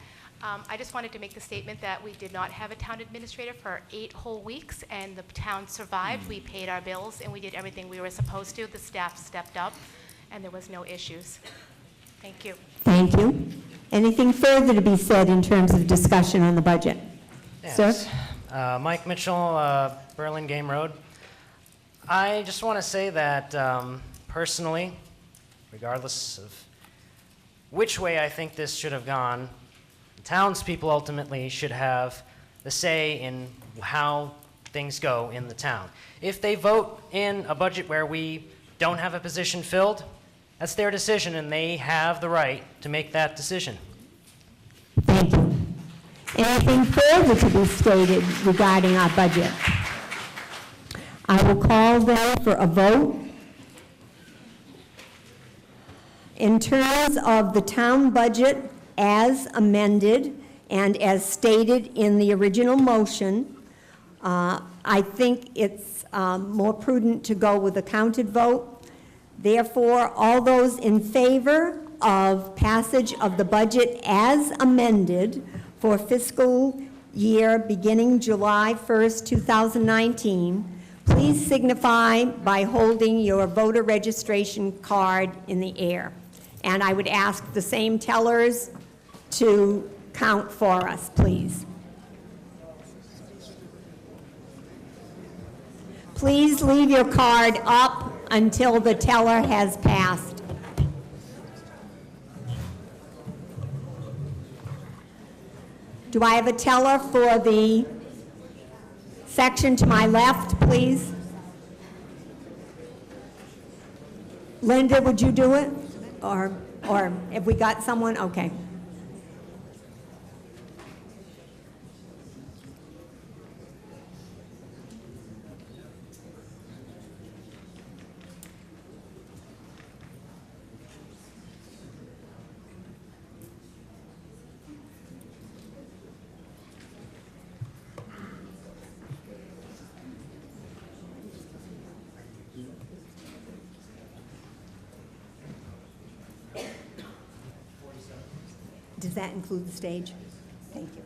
I just wanted to make the statement that we did not have a town administrator for 8 whole weeks, and the town survived. We paid our bills, and we did everything we were supposed to. The staff stepped up, and there was no issues. Thank you. Thank you. Anything further to be said in terms of discussion on the budget? Yes. Sir? Mike Mitchell, Berlin Game Road. I just want to say that personally, regardless of which way I think this should have gone, the townspeople ultimately should have the say in how things go in the town. If they vote in a budget where we don't have a position filled, that's their decision, and they have the right to make that decision. Thank you. Anything further to be stated regarding our budget? I will call then for a vote. In terms of the town budget as amended and as stated in the original motion, I think it's more prudent to go with a counted vote. Therefore, all those in favor of passage of the budget as amended for fiscal year beginning July 1st, 2019, please signify by holding your voter registration card in the air. And I would ask the same tellers to count for us, please. Please leave your card up until the teller has passed. Do I have a teller for the section to my left, please? Linda, would you do it? Or have we got someone? Okay. Does that include the stage? Thank you.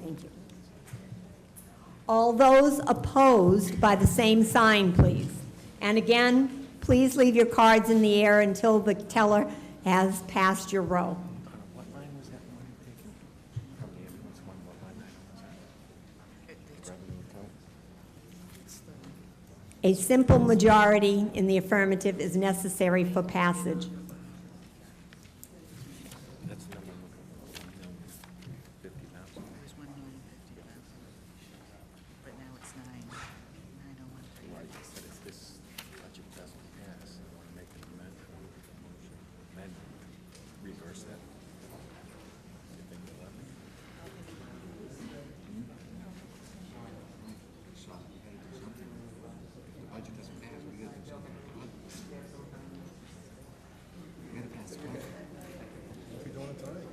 Thank you. All those opposed by the same sign, please. And again, please leave your cards in the air until the teller has passed your row. What line was that one taken? From the ambulance one, what line item was that? Revenue account? A simple majority in the affirmative is necessary for passage. That's the number I'm looking for, 1,050,000. It was 1,050,000, but now it's 9,901. Well, I just said if this budget doesn't pass, I want to make an amendment, reverse that. You think they'll let me? The budget doesn't pass, we gotta do something with the budget. We gotta pass the budget. What are we doing tonight?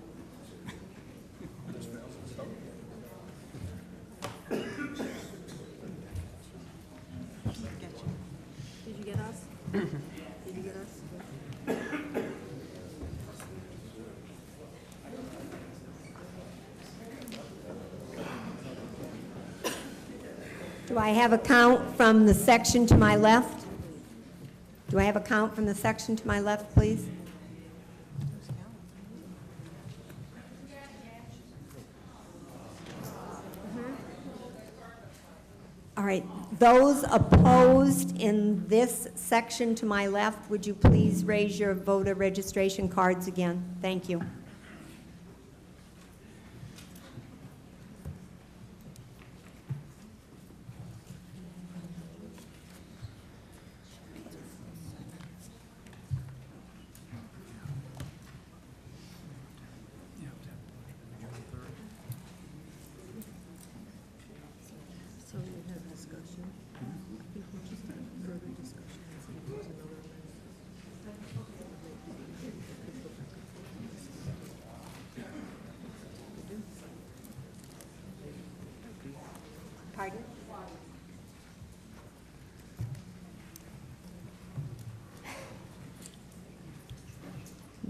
Did you get us? Did you get us? Do I have a count from the section to my left? Do I have a count from the section to my left, please? All right, those opposed in this section to my left, would you please raise your voter registration cards again? Thank you.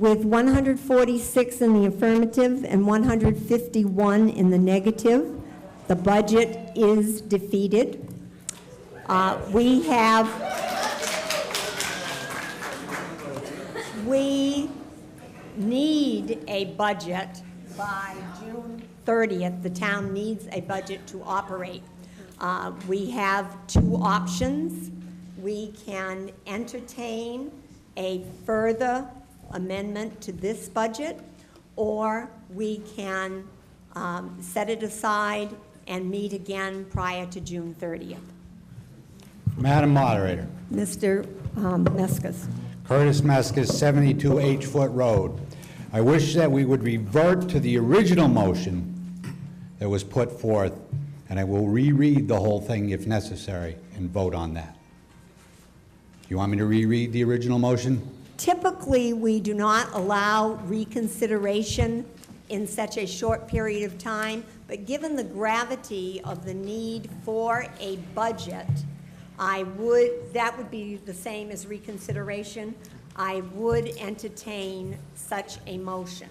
With 146 in the affirmative and 151 in the negative, the budget is defeated. We need a budget by June 30th. The town needs a budget to operate. We have two options. We can entertain a further amendment to this budget, or we can set it aside and meet again prior to June 30th. Madam Moderator, Mr. Meskis. Curtis Meskis, 72 H Foot Road. I wish that we would revert to the original motion that was put forth, and I will reread the whole thing if necessary and vote on that. Do you want me to reread the original motion? Typically, we do not allow reconsideration in such a short period of time, but given the gravity of the need for a budget, that would be the same as reconsideration. I would entertain such a motion.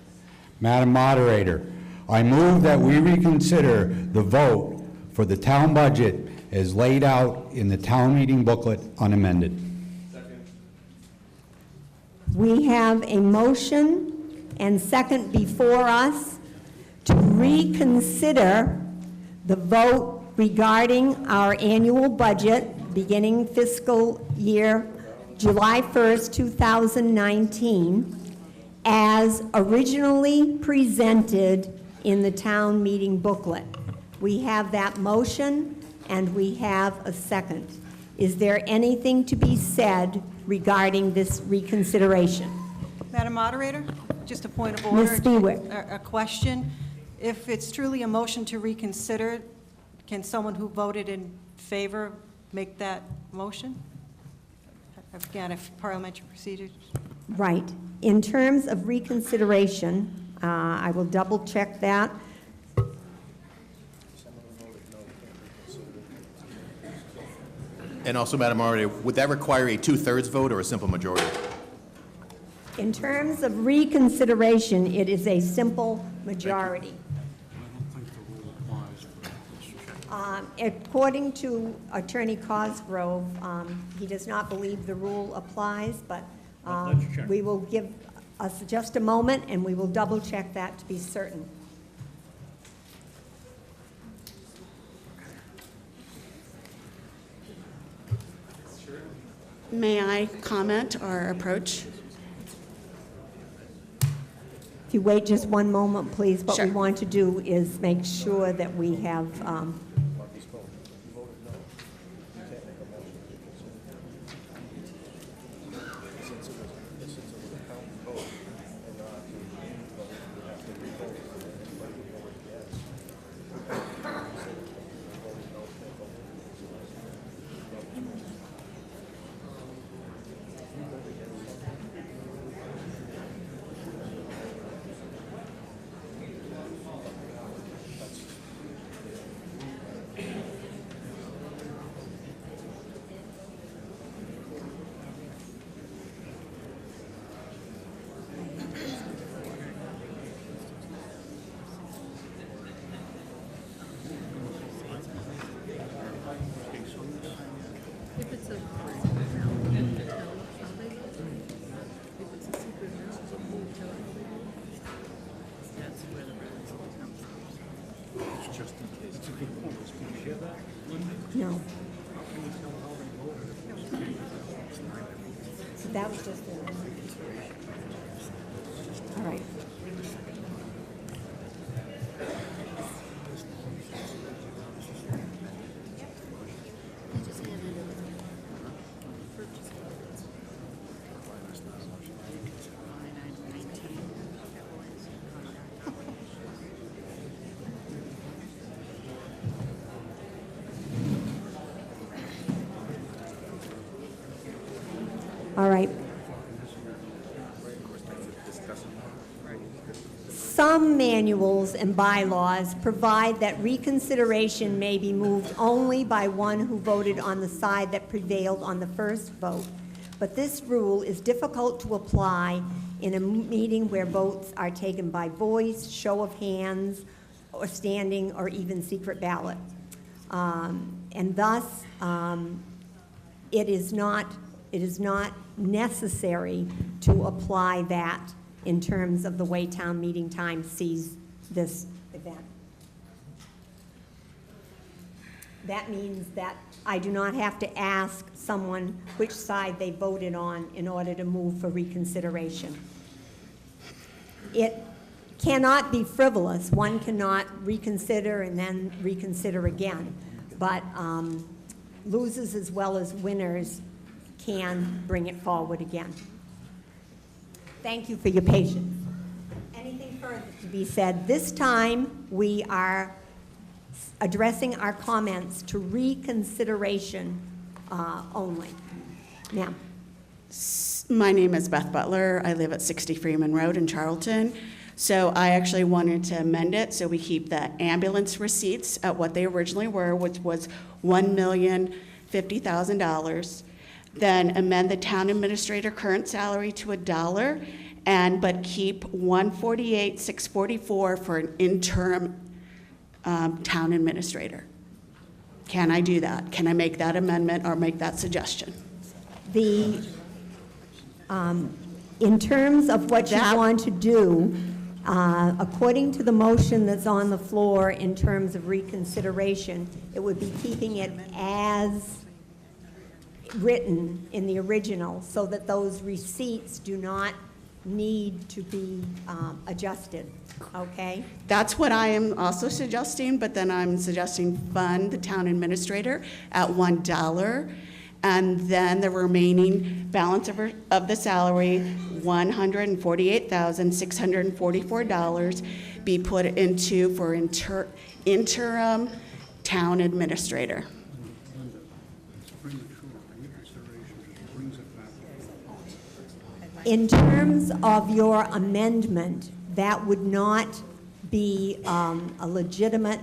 Madam Moderator, I move that we reconsider the vote for the town budget as laid out in the town meeting booklet unamended. We have a motion and second before us to reconsider the vote regarding our annual budget beginning fiscal year July 1st, 2019, as originally presented in the town meeting booklet. We have that motion and we have a second. Is there anything to be said regarding this reconsideration? Madam Moderator, just a point of order. Ms. Spiewak. A question. If it's truly a motion to reconsider, can someone who voted in favor make that motion? Again, if parliamentary procedures. Right. In terms of reconsideration, I will double check that. And also, Madam Moderator, would that require a two-thirds vote or a simple majority? In terms of reconsideration, it is a simple majority. According to Attorney Cosgrove, he does not believe the rule applies, but we will give us just a moment and we will double check that to be certain. May I comment or approach? If you wait just one moment, please. What Sure. we want to do is make sure that we have no. So that was just all right. All right. Some manuals and bylaws provide that reconsideration may be moved only by one who voted on the side that prevailed on the first vote. But this rule is difficult to apply in a meeting where votes are taken by voice, show of hands, or standing, or even secret ballot. And thus, it is not necessary to apply that in terms of the way town meeting time sees this event. That means that I do not have to ask someone which side they voted on in order to move for reconsideration. It cannot be frivolous. One cannot reconsider and then reconsider again. But losers as well as winners can bring it forward again. Thank you for your patience. Anything further to be said? This time, we are addressing our comments to reconsideration only. Ma'am. My name is Beth Butler. I live at 60 Freeman Road in Charlton. So I actually wanted to amend it so we keep the ambulance receipts at what they originally were, which was $1,050,000. Then amend the town administrator current salary to $1, but keep $148,644 for an interim town administrator. Can I do that? Can I make that amendment or make that suggestion? In terms of what you want to do, according to the motion that's on the floor in terms of reconsideration, it would be keeping it as written in the original so that those receipts do not need to be adjusted, okay? That's what I am also suggesting, but then I'm suggesting fund the town administrator at $1, and then the remaining balance of the salary, $148,644, be put into for interim town administrator. In terms of your amendment, that would not be a legitimate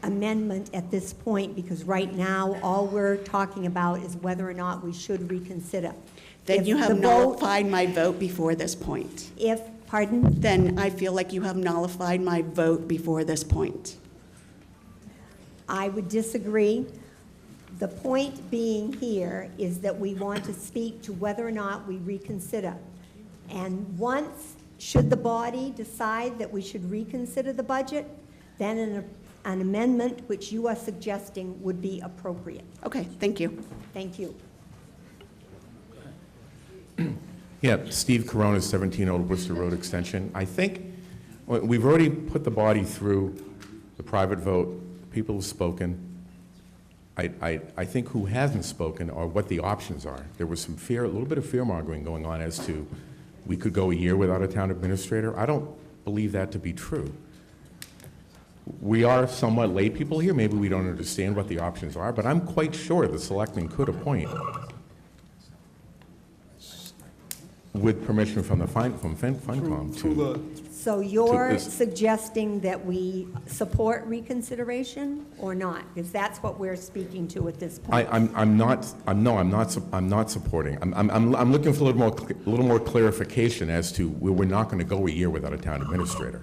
amendment at this point, because right now, all we're talking about is whether or not we should reconsider. Then If you have the vote- nullified my vote before this point. Pardon? Then I feel like you have nullified my vote before this point. I would disagree. The point being here is that we want to speak to whether or not we reconsider. And once, should the body decide that we should reconsider the budget, then an amendment which you are suggesting would be appropriate. Okay, thank you. Thank you. Yeah, Steve Corona, 17 Old Worcester Road Extension. I think we've already put the body through the private vote. People have spoken. I think who hasn't spoken are what the options are. There was some fear, a little bit of fear-mongering going on as to we could go a year without a town administrator. I don't believe that to be true. We are somewhat lay people here. Maybe we don't understand what the options are, but I'm quite sure the selectmen could appoint, with permission from the FinCom, So you're is- suggesting that we support reconsideration or not? Because that's what we're speaking to at this point. I'm not supporting. I'm looking for a little more clarification as to we're not going to go a year without a town administrator.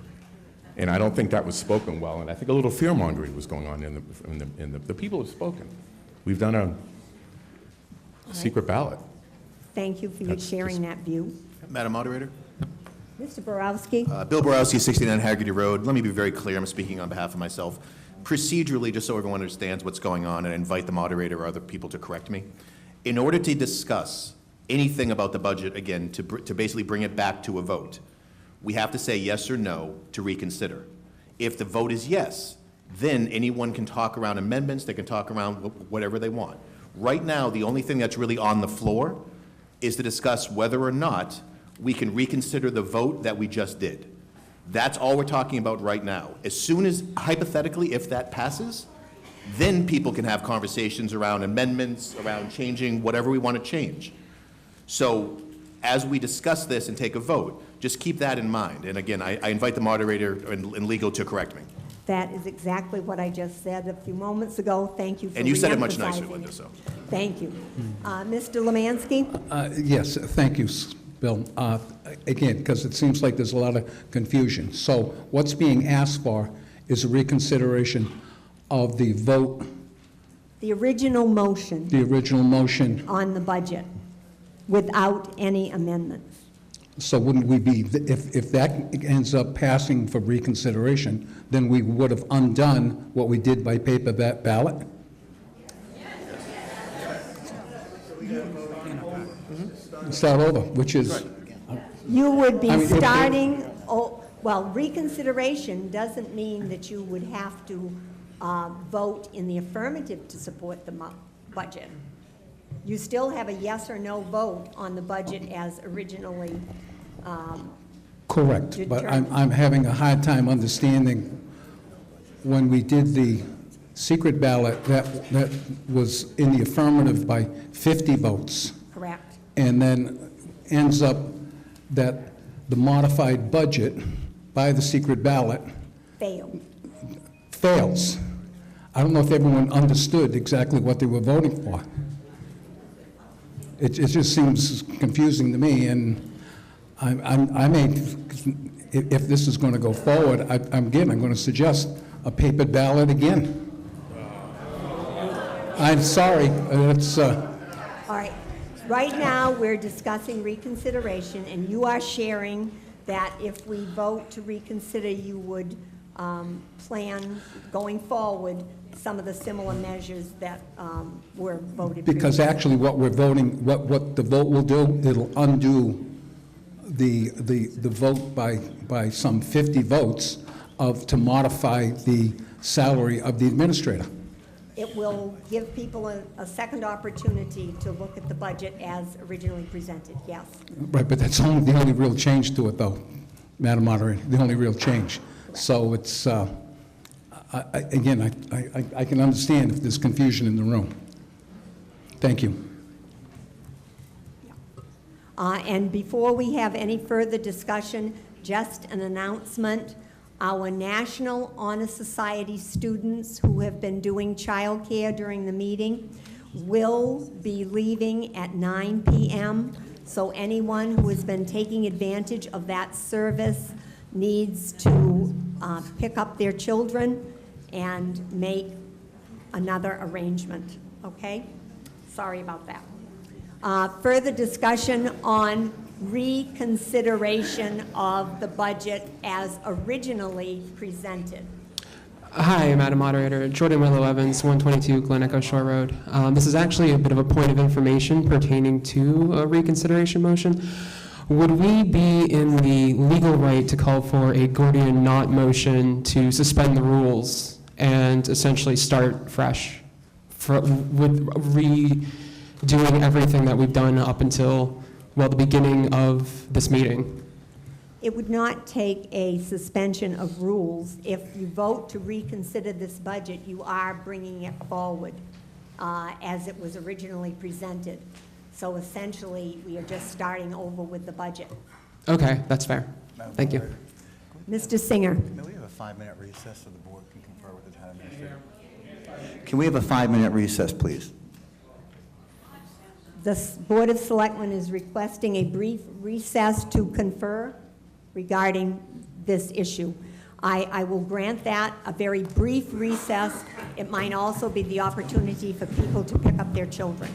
And I don't think that was spoken well, and I think a little fear-mongering was going on the people have spoken. We've done a secret ballot. Thank you for your sharing that view. Madam Moderator? Mr. Borowski? Bill Borowski, 69 Haggerty Road. Let me be very clear, I'm speaking on behalf of myself. Procedurally, just so everyone understands what's going on, and I invite the moderator or other people to correct me. In order to discuss anything about the budget, again, to basically bring it back to a vote, we have to say yes or no to reconsider. If the vote is yes, then anyone can talk around amendments, they can talk around whatever they want. Right now, the only thing that's really on the floor is to discuss whether or not we can reconsider the vote that we just did. That's all we're talking about right now. As soon as, hypothetically, if that passes, then people can have conversations around amendments, around changing whatever we want to change. So as we discuss this and take a vote, just keep that in mind. And again, I invite the moderator and legal to correct me. That is exactly what I just said a few moments ago. Thank you for And you said it much nicer, re-emphasizing Linda, it. so. Thank you. Mr. Lemansky? Yes, thank you, Bill. Again, because it seems like there's a lot of confusion. So what's being asked for is a reconsideration of the vote, The original motion the original motion. on the budget without any amendments. So wouldn't we be, if that ends up passing for reconsideration, then we would have undone what we did by paper ballot? Start over, which is, You would be I mean, if- starting, well, reconsideration doesn't mean that you would have to vote in the affirmative to support the budget. You still have a yes or no vote on the budget as originally correct, but determined. I'm having a hard time understanding when we did the secret ballot, that was in the affirmative by 50 votes. Correct. And then ends up that the modified budget by the secret ballot Failed. fails. I don't know if everyone understood exactly what they were voting for. It just seems confusing to me, and I may, if this is going to go forward, I'm going to suggest a paper ballot again. I'm sorry, it's, All right. Right now, we're discussing reconsideration, and you are sharing that if we vote to reconsider, you would plan going forward some of the similar measures that were voted. because actually what we're voting, what the vote will do, it'll undo the vote by some 50 votes to modify the salary of the administrator. It will give people a second opportunity to look at the budget as originally presented, yes. Right, but that's the only real change to it, though, Madam Moderator, the only real change. So it's, again, I can understand if there's confusion in the room. Thank you. And before we have any further discussion, just an announcement. Our National Honor Society students who have been doing childcare during the meeting will be leaving at 9 p.m. So anyone who has been taking advantage of that service needs to pick up their children and make another arrangement, okay? Sorry about that. Further discussion on reconsideration of the budget as originally presented. Hi, Madam Moderator. Jordan Willow Evans, 122 Glen Echo Shore Road. This is actually a bit of a point of information pertaining to a reconsideration motion. Would we be in the legal right to call for a Gordian knot motion to suspend the rules and essentially start fresh with redoing everything that we've done up until, well, the beginning of this meeting? It would not take a suspension of rules. If you vote to reconsider this budget, you are bringing it forward as it was originally presented. So essentially, we are just starting over with the budget. Okay, that's fair. Thank you. Mr. Singer. May we have a 5-minute recess so the board can confer with the town administrator? Can we have a 5-minute recess, please? The Board of Selectmen is requesting a brief recess to confer regarding this issue. I will grant that, a very brief recess. It might also be the opportunity for people to pick up their children.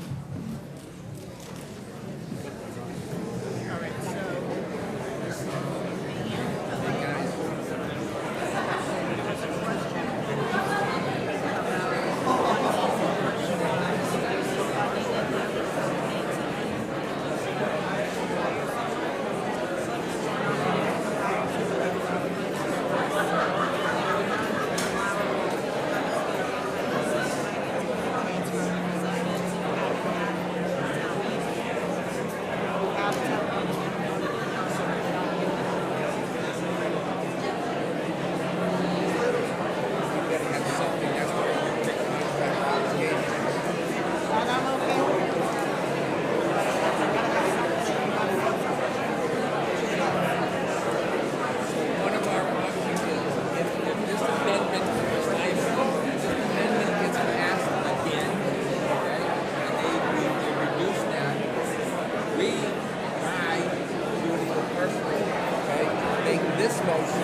motion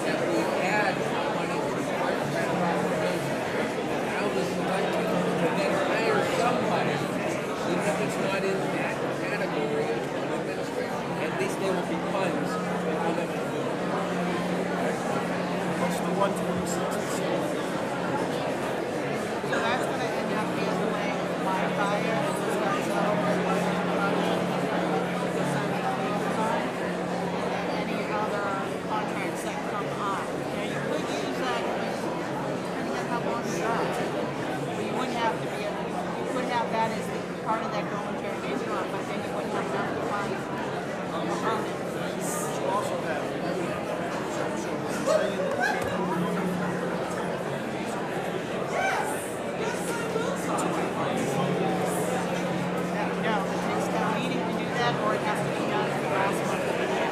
that we add money to the departmental operations. Now this election to then hire somebody, even if it's not in that category of administrator, at least there will be funds for them to do it. What's the 126? So that's gonna end up being like my fire, and this guy's over, and any other contracts that come up. Now, you could use that, depending on how long you are. But you wouldn't have to be, you could have that as part of that going to income, but then you wouldn't have enough to fund a permit. You also have No, it takes town meeting to do that, or it has to be done at the last month of the year.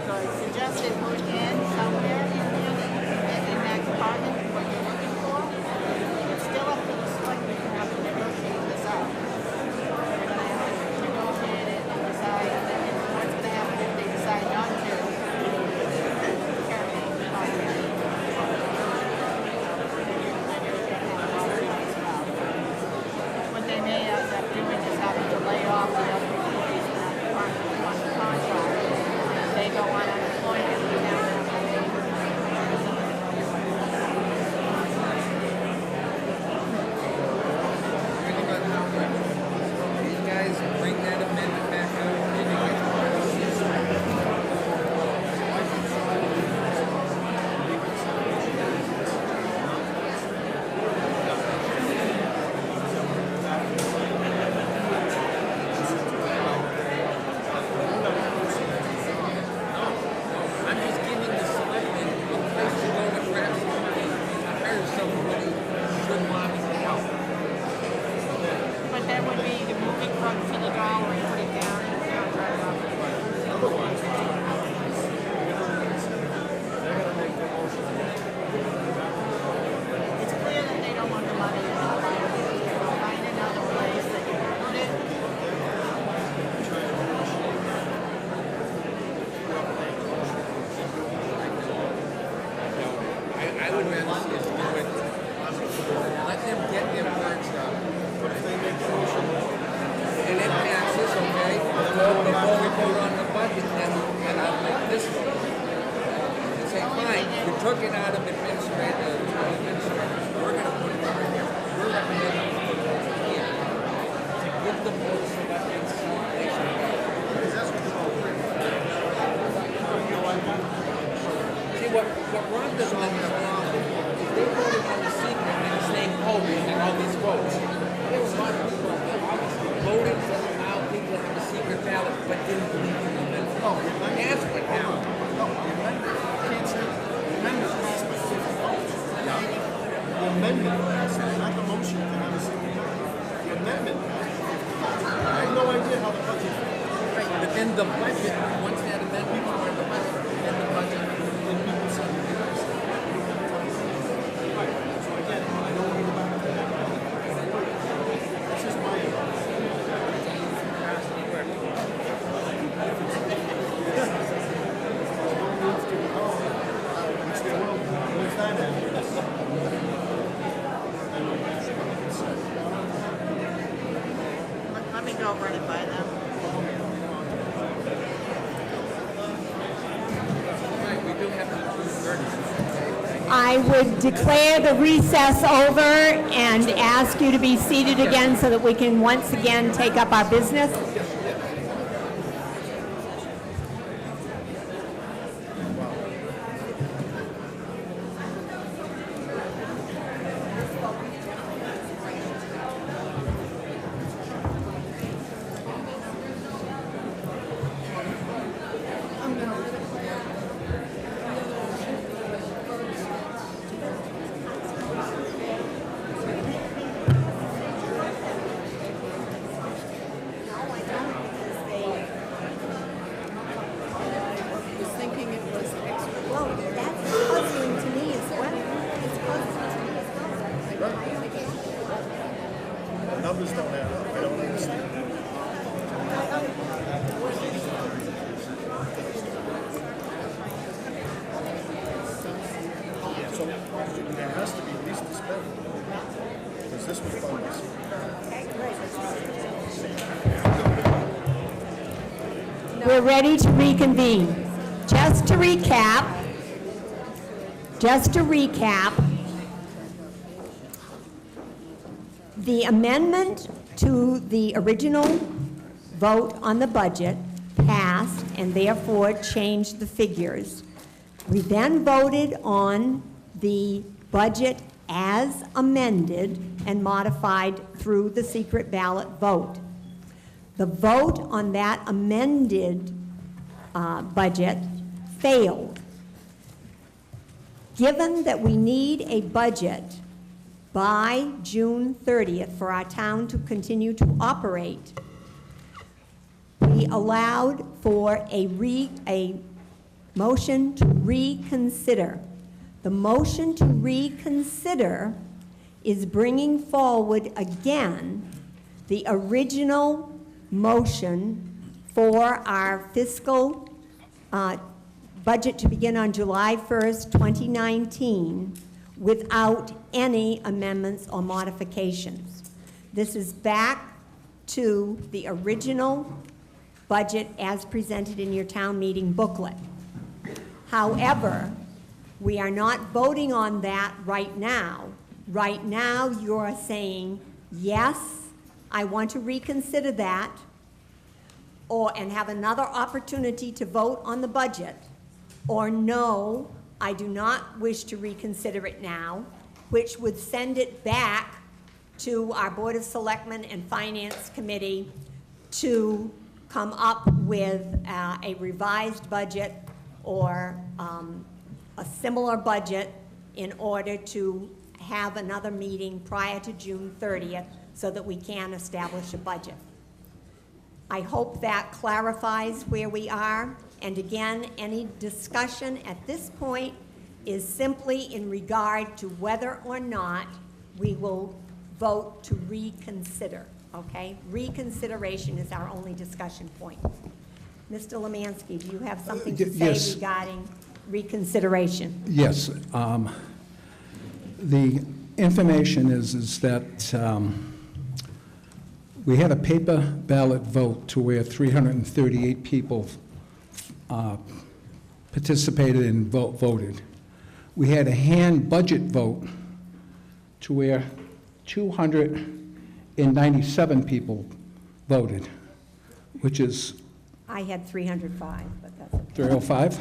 So I suggested put in somewhere in there that in that department what you're looking for. It's still up to the selectmen to have to negotiate this out. They're gonna have to negotiate it and decide, and then what's gonna happen if they decide not to. Terminate the contract. What they may end up doing is having to lay off the other employees in that department on the contract. If they go on unemployment, we have them These guys bring that amendment back out, and it gets part of I'm just giving the selectmen a place to go to grab some money, hire somebody who would want to help. But that would be to move it from to the dollar and put it down in the contract. It's clear that they don't want the money. Find another place that you can put it. I would rather see us do it, let them get their words done. And it passes, okay, before we vote on the budget, then I'll make this vote. And say, fine, you took it out of administrators, we're gonna put it over here. We're recommending to put it over here. To give them those selections, they should go. See, what Ron doesn't understand is they voted on the secret and it's saying, oh, we have all these votes. There was a lot of people obviously voted to allow people to have a secret ballot, but didn't believe in the amendment. That's what happened. the amendment passes, not the motion to have a secret ballot. The amendment passes. I have no idea how the budget. Right, but then the budget, once that amendment is part of the budget, then the budget. Then people say, right, so again, I don't want to go back to that. That's just my Let me go run it by them. Right, we do have to do 30. I would declare the recess over and ask you to be seated again so that we can once again take up our business. numbers don't add up. I don't understand. So there has to be at least a spend, because this was done this year. We're ready to reconvene. Just to recap, the amendment to the original vote on the budget passed and therefore changed the figures. We then voted on the budget as amended and modified through the secret ballot vote. The vote on that amended budget failed. Given that we need a budget by June 30th for our town to continue to operate, we allowed for a motion to reconsider. The motion to reconsider is bringing forward again the original motion for our fiscal budget to begin on July 1st, 2019, without any amendments or modifications. This is back to the original budget as presented in your town meeting booklet. However, we are not voting on that right now. Right now, you're saying, yes, I want to reconsider that, and have another opportunity to vote on the budget, or no, I do not wish to reconsider it now, which would send it back to our Board of Selectmen and Finance Committee to come up with a revised budget or a similar budget in order to have another meeting prior to June 30th so that we can establish a budget. I hope that clarifies where we are. And again, any discussion at this point is simply in regard to whether or not we will vote to reconsider, okay? Reconsideration is our only discussion point. Mr. Lemansky, do you have something to say yes. regarding reconsideration? Yes. The information is that we had a paper ballot vote to where 338 people participated and voted. We had a hand budget vote to where 297 people voted, which is I had 305, but that's okay. 305?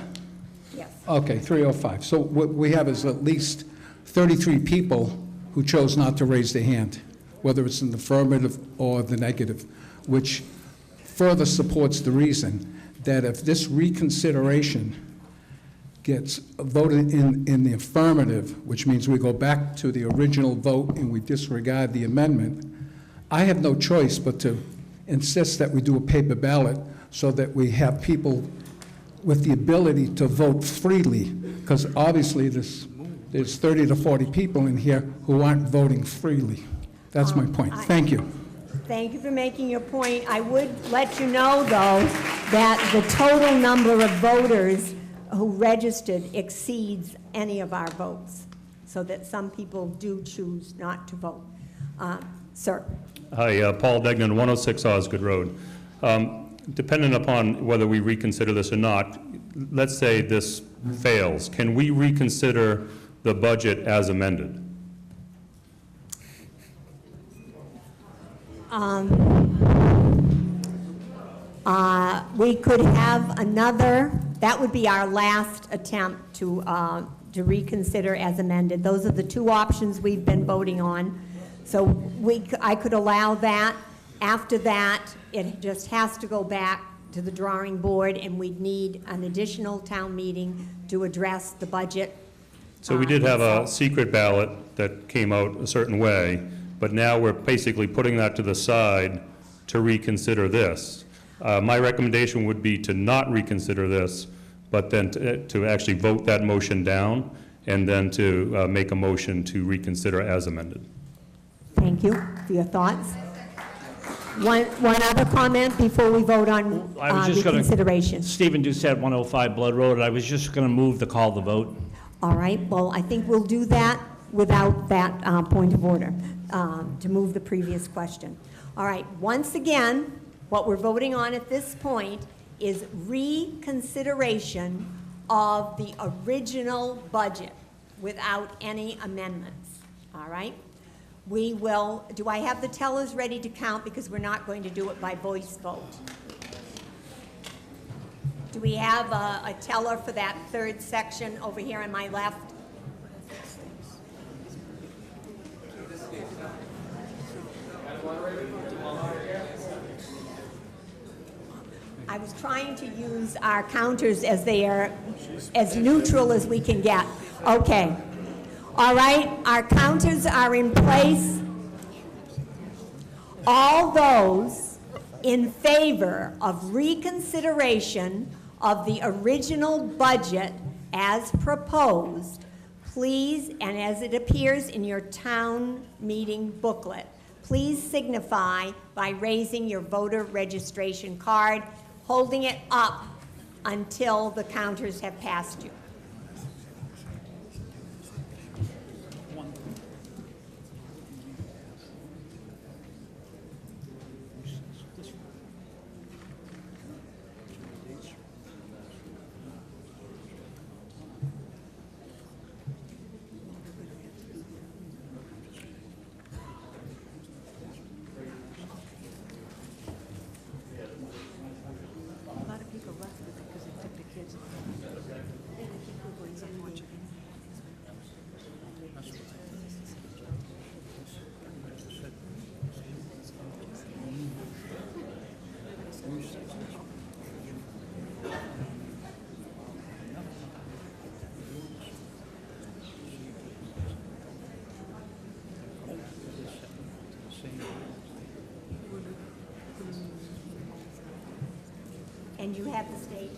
Yes. Okay, 305. So what we have is at least 33 people who chose not to raise their hand, whether it's in the affirmative or the negative, which further supports the reason that if this reconsideration gets voted in the affirmative, which means we go back to the original vote and we disregard the amendment, I have no choice but to insist that we do a paper ballot so that we have people with the ability to vote freely, because obviously there's 30 to 40 people in here who aren't voting freely. That's my point. Thank you. Thank you for making your point. I would let you know, though, that the total number of voters who registered exceeds any of our votes, so that some people do choose not to vote. Sir. Hi, Paul Degnan, 106 Osgood Road. Depending upon whether we reconsider this or not, let's say this fails, can we reconsider the budget as amended? We could have another, that would be our last attempt to reconsider as amended. Those are the two options we've been voting on. So I could allow that. After that, it just has to go back to the drawing board, and we'd need an additional town meeting to address the budget. So we did have a secret ballot that came out a certain way, but now we're basically putting that to the side to reconsider this. My recommendation would be to not reconsider this, but then to actually vote that motion down, and then to make a motion to reconsider as amended. Thank you for your thoughts. One other comment before we vote on I was just going reconsideration. to, Stephen Doucette, 105 Blood Road. I was just going to move the call the vote. All right, well, I think we'll do that without that point of order, to move the previous question. All right, once again, what we're voting on at this point is reconsideration of the original budget without any amendments, all right? We will, do I have the tellers ready to count, because we're not going to do it by voice vote? Do we have a teller for that third section over here on my left? I was trying to use our counters as they are as neutral as we can get. Okay. All right, our counters are in place. All those in favor of reconsideration of the original budget as proposed, please, and as it appears in your town meeting booklet, please signify by raising your voter registration card, holding it up until the counters have passed you. And you have the state.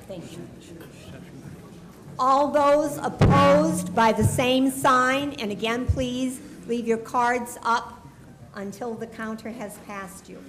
Thank you. All those opposed by the same sign, and again, please leave your cards up until the counter has passed you.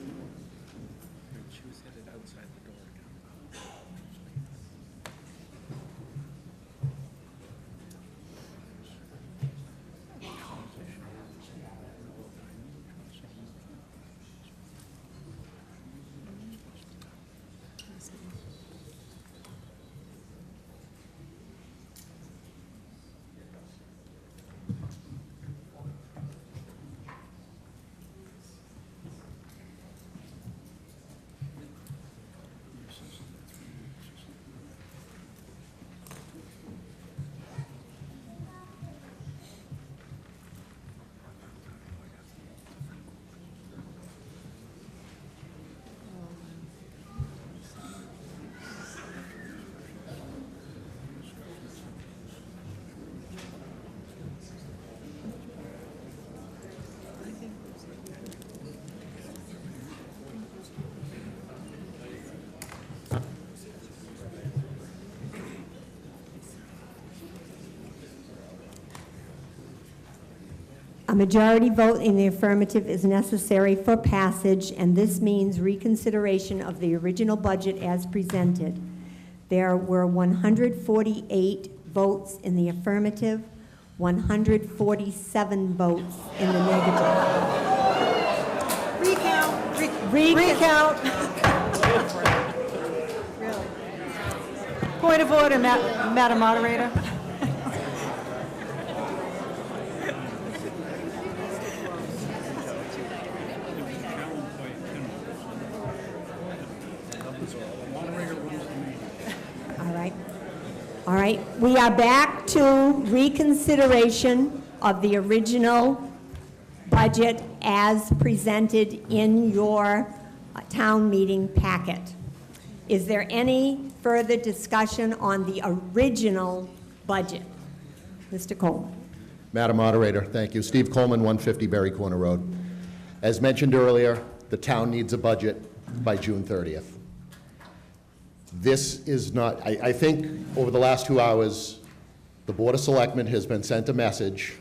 A majority vote in the affirmative is necessary for passage, and this means reconsideration of the original budget as presented. There were 148 votes in the affirmative, 147 votes in the negative. Recount. Point of order, Madam Moderator. All right, we are back to reconsideration of the original budget as presented in your town meeting packet. Is there any further discussion on the original budget? Mr. Coleman. Madam Moderator, thank you. Steve Coleman, 150 Berry Corner Road. As mentioned earlier, the town needs a budget by June 30th. This is not, I think over the last 2 hours, the Board of Selectmen has been sent a message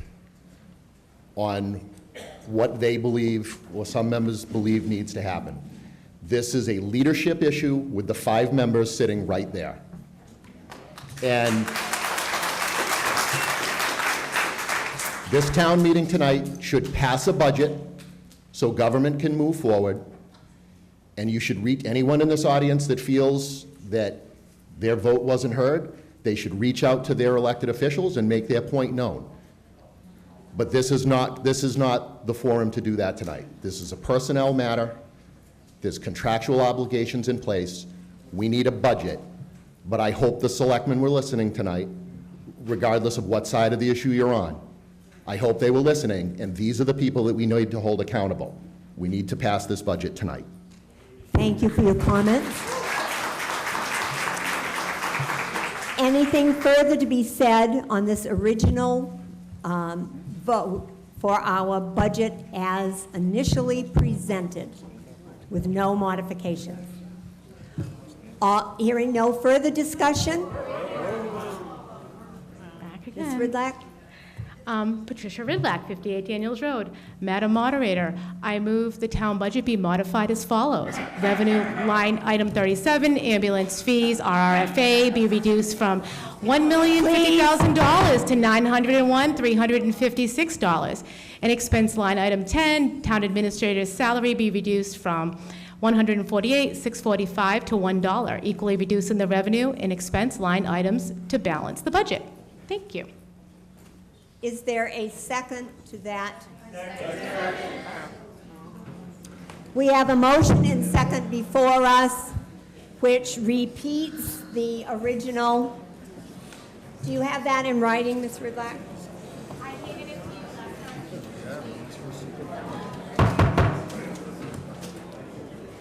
on what they believe, or some members believe needs to happen. This is a leadership issue with the 5 members sitting right there. And this town meeting tonight should pass a budget so government can move forward. And you should reach anyone in this audience that feels that their vote wasn't heard, they should reach out to their elected officials and make their point known. But this is not the forum to do that tonight. This is a personnel matter. There's contractual obligations in place. We need a budget. But I hope the selectmen were listening tonight, regardless of what side of the issue you're on. I hope they were listening, and these are the people that we need to hold accountable. We need to pass this budget tonight. Thank you for your comments. Anything further to be said on this original vote for our budget as initially presented with no modifications? Hearing no further discussion? Back Ms. again. Ridlack? Patricia Ridlack, 58 Daniels Road. Madam Moderator, I move the town budget be modified as follows. Revenue line item 37, ambulance fees, RRFA, be reduced from $1,050,000 to $901,356. And expense line item 10, town administrator's salary be reduced from $148,645 to $1, equally reducing the revenue and expense line items to balance the budget. Thank you. Is there a second to that? We have a motion and second before us, which repeats the original. Do you have that in writing, Ms. Ridlack?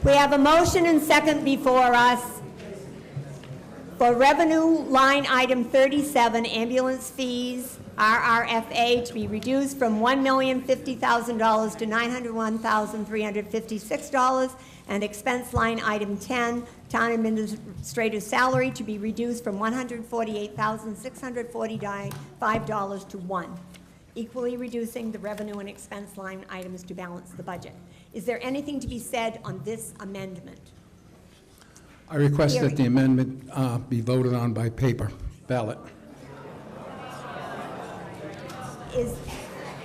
We have a motion and second before us for revenue line item 37, ambulance fees, RRFA, to be reduced from $1,050,000 to $901,356, and expense line item 10, town administrator's salary, to be reduced from $148,645 to $1, equally reducing the revenue and expense line items to balance the budget. Is there anything to be said on this amendment? I request that the amendment be voted on by paper ballot.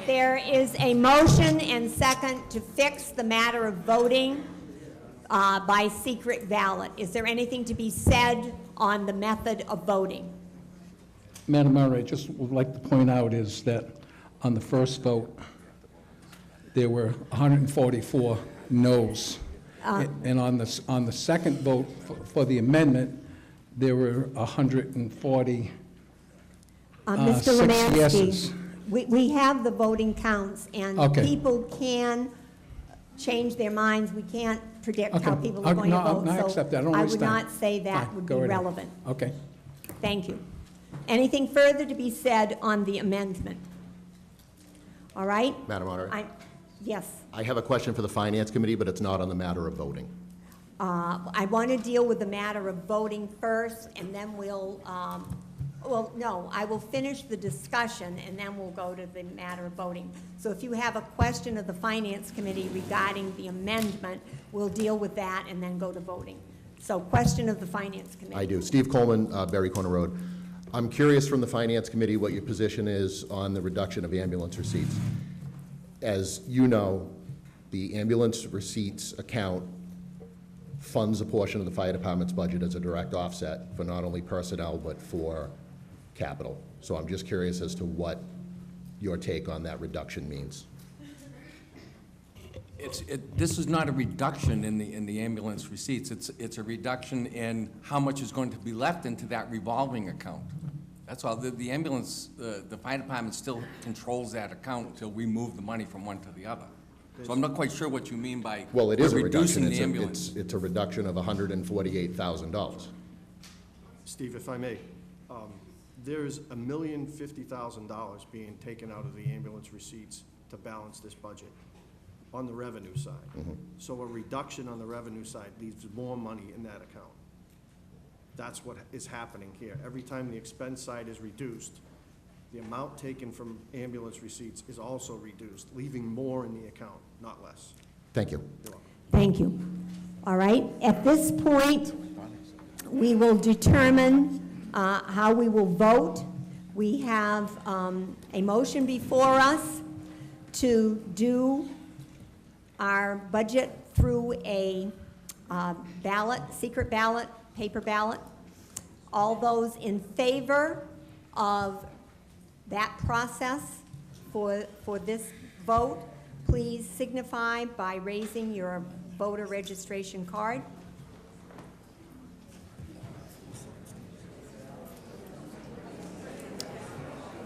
There is a motion and second to fix the matter of voting by secret ballot. Is there anything to be said on the method of voting? Madam Moderator, I just would like to point out is that on the first vote, there were 144 noes. And on the second vote for the amendment, there were 140 Mr. six yeses. Lemansky, we have the voting counts, and Okay. people can change their minds. We can't predict how Okay. people are going to vote. No, I accept that. I don't I would understand. not say that Fine, would be go right ahead. relevant. Okay. Thank you. Anything further to be said on the amendment? All right? Madam Moderator? Yes. I have a question for the Finance Committee, but it's not on the matter of voting. I want to deal with the matter of voting first, and then we'll, well, no, I will finish the discussion, and then we'll go to the matter of voting. So if you have a question of the Finance Committee regarding the amendment, we'll deal with that and then go to voting. So question of the Finance Committee. I do. Steve Coleman, Berry Corner Road. I'm curious from the Finance Committee what your position is on the reduction of ambulance receipts. As you know, the ambulance receipts account funds a portion of the fire department's budget as a direct offset for not only personnel but for capital. So I'm just curious as to what your take on that reduction means. This is not a reduction in the ambulance receipts. It's a reduction in how much is going to be left into that revolving account. That's all. The ambulance, the fire department still controls that account until we move the money from one to the other. So I'm not quite sure what you mean by Well, it is a reducing reduction. the ambulance. It's a reduction of $148,000. Steve, if I may, there's $1,050,000 being taken out of the ambulance receipts to balance this budget on the revenue side. So a reduction on the revenue side leaves more money in that account. That's what is happening here. Every time the expense side is reduced, the amount taken from ambulance receipts is also reduced, leaving more in the account, not less. Thank you. You're welcome. Thank you. All right, at this point, we will determine how we will vote. We have a motion before us to do our budget through a ballot, secret ballot, paper ballot. All those in favor of that process for this vote, please signify by raising your voter registration card.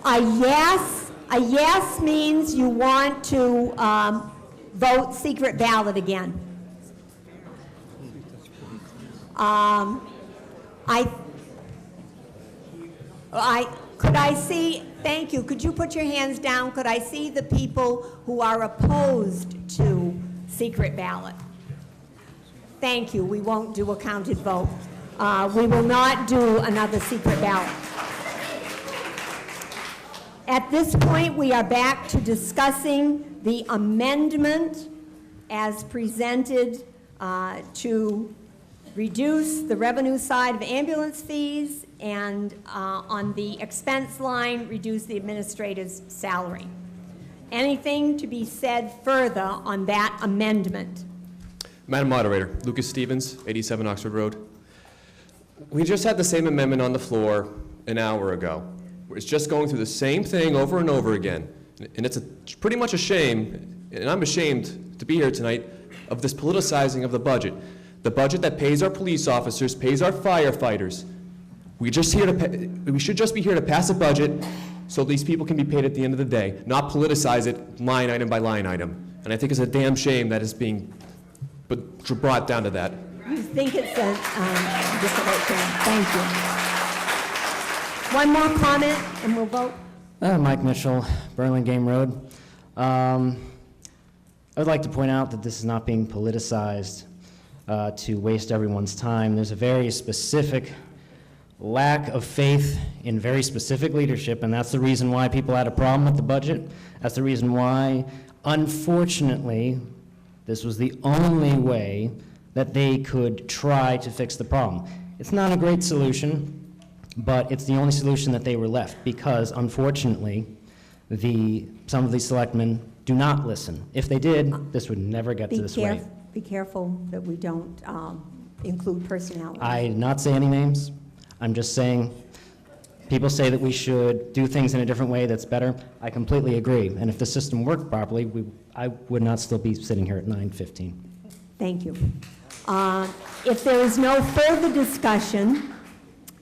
A yes means you want to vote secret ballot again. Could I see, thank you, could you put your hands down? Could I see the people who are opposed to secret ballot? Thank you, we won't do a counted vote. We will not do another secret ballot. At this point, we are back to discussing the amendment as presented to reduce the revenue side of ambulance fees and on the expense line, reduce the administrator's salary. Anything to be said further on that amendment? Madam Moderator, Lucas Stevens, 87 Oxford Road. We just had the same amendment on the floor an hour ago. It's just going through the same thing over and over again. And it's pretty much a shame, and I'm ashamed to be here tonight, of this politicizing of the budget. The budget that pays our police officers, pays our firefighters. We should just be here to pass a budget so these people can be paid at the end of the day, not politicize it line item by line item. And I think it's a damn shame that it's being brought down to that. You think it's a difficult thing. Thank you. One more comment, and we'll vote. Mike Mitchell, Burlingame Road. I would like to point out that this is not being politicized to waste everyone's time. There's a very specific lack of faith in very specific leadership, and that's the reason why people had a problem with the budget. That's the reason why, unfortunately, this was the only way that they could try to fix the problem. It's not a great solution, but it's the only solution that they were left because, unfortunately, some of these selectmen do not listen. If they did, this would never get to this way. Be careful that we don't include personalities. I did not say any names. I'm just saying, people say that we should do things in a different way that's better. I completely agree. And if the system worked properly, I would not still be sitting here at 9:15. Thank you. If there is no further discussion,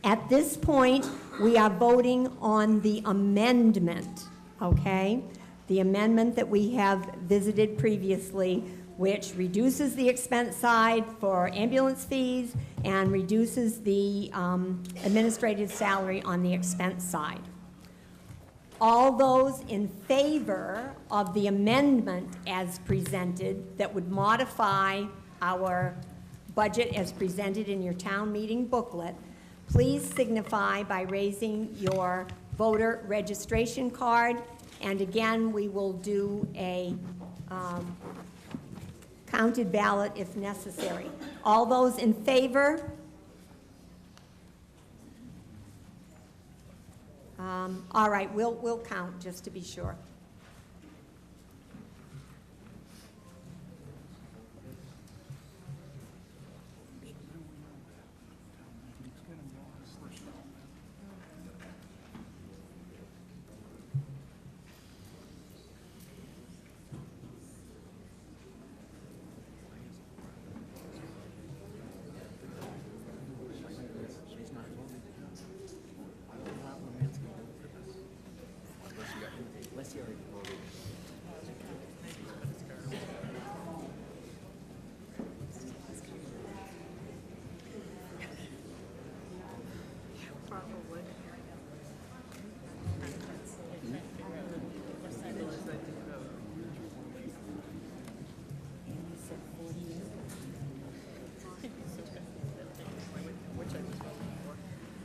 at this point, we are voting on the amendment, okay? The amendment that we have visited previously, which reduces the expense side for ambulance fees and reduces the administrative salary on the expense side. All those in favor of the amendment as presented that would modify our budget as presented in your town meeting booklet, please signify by raising your voter registration card. And again, we will do a counted ballot if necessary. All those in favor? All right, we'll count just to be sure.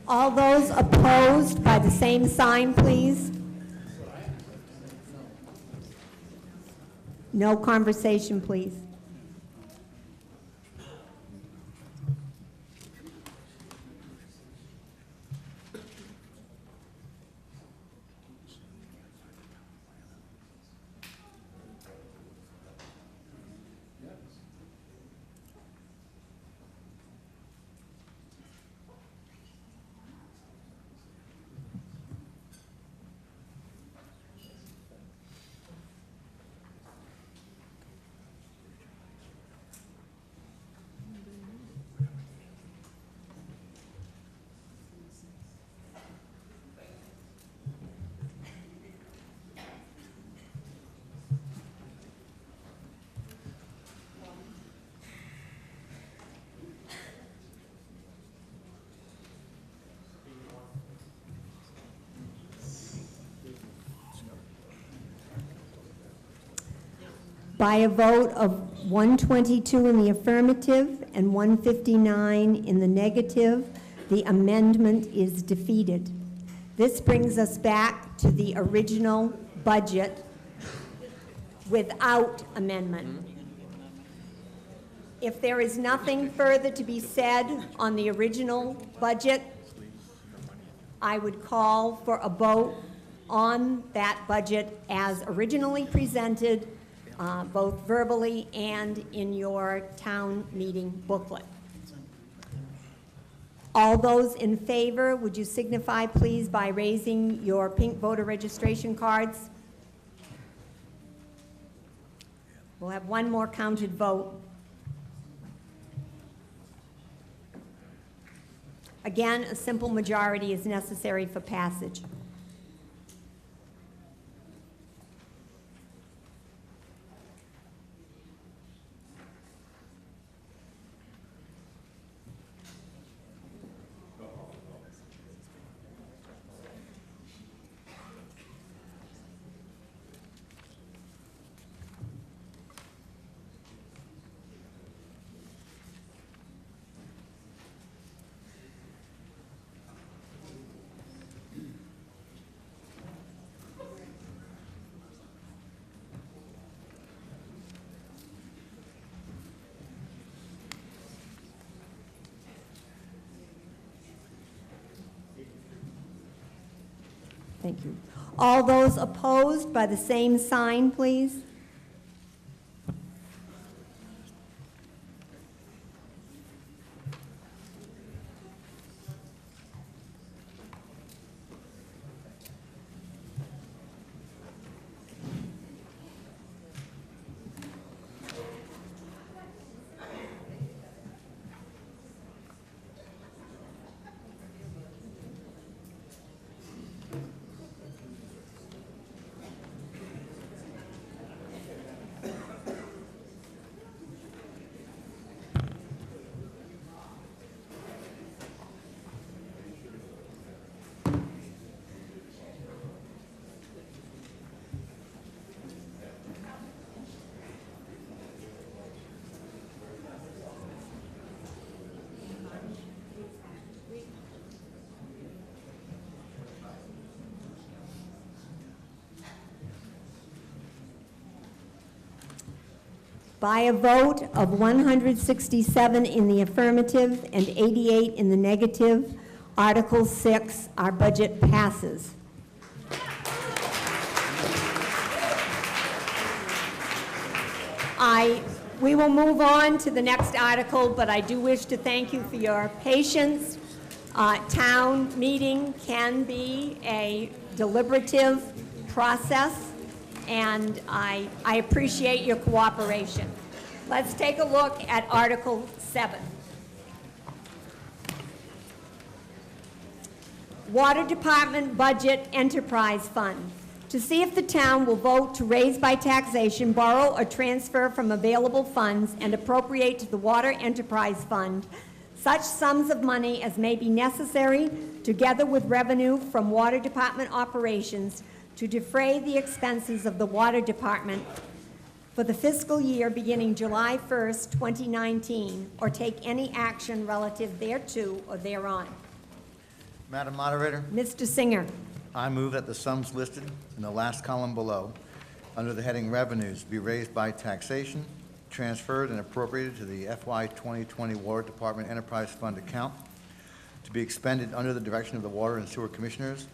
All those opposed by the same sign, please. No conversation, please. By a vote of 122 in the affirmative and 159 in the negative, the amendment is defeated. This brings us back to the original budget without amendment. If there is nothing further to be said on the original budget, I would call for a vote on that budget as originally presented, both verbally and in your town meeting booklet. All those in favor, would you signify, please, by raising your pink voter registration cards? We'll have one more counted vote. Again, a simple majority is necessary for passage. Thank you. All those opposed by the same sign, please. By a vote of 167 in the affirmative and 88 in the negative, Article 6, our budget passes. We will move on to the next article, but I do wish to thank you for your patience. Town meeting can be a deliberative process, and I appreciate your cooperation. Let's take a look at Article 7. Water Department Budget Enterprise Fund. To see if the town will vote to raise by taxation, borrow, or transfer from available funds and appropriate to the Water Enterprise Fund such sums of money as may be necessary, together with revenue from Water Department operations, to defray the expenses of the Water Department for the fiscal year beginning July 1st, 2019, or take any action relative thereto or thereon. Madam Moderator, Mr. Singer. I move that the sums listed in the last column below under the heading Revenues, be raised by taxation, transferred and appropriated to the FY 2020 Water Department Enterprise Fund account, to be expended under the direction of the Water and Sewer Commissioners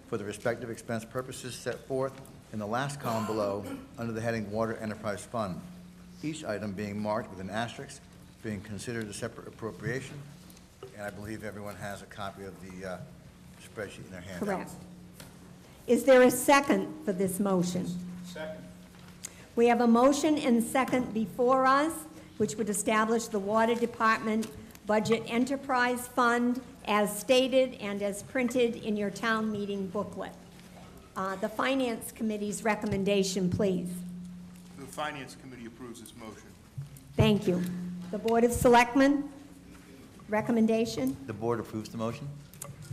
for the respective expense purposes set forth in the last column below under the heading Water Enterprise Fund, each item being marked with an asterisk, being considered a separate appropriation, and I believe everyone has a copy of the spreadsheet in their handout. Correct. Is there a second for this motion? Second. We have a motion and second before us, which would establish the Water Department Budget Enterprise Fund as stated and as printed in your town meeting booklet. The Finance Committee's recommendation, please. The Finance Committee approves this motion. Thank you. The Board of Selectmen, recommendation? The board approves the motion?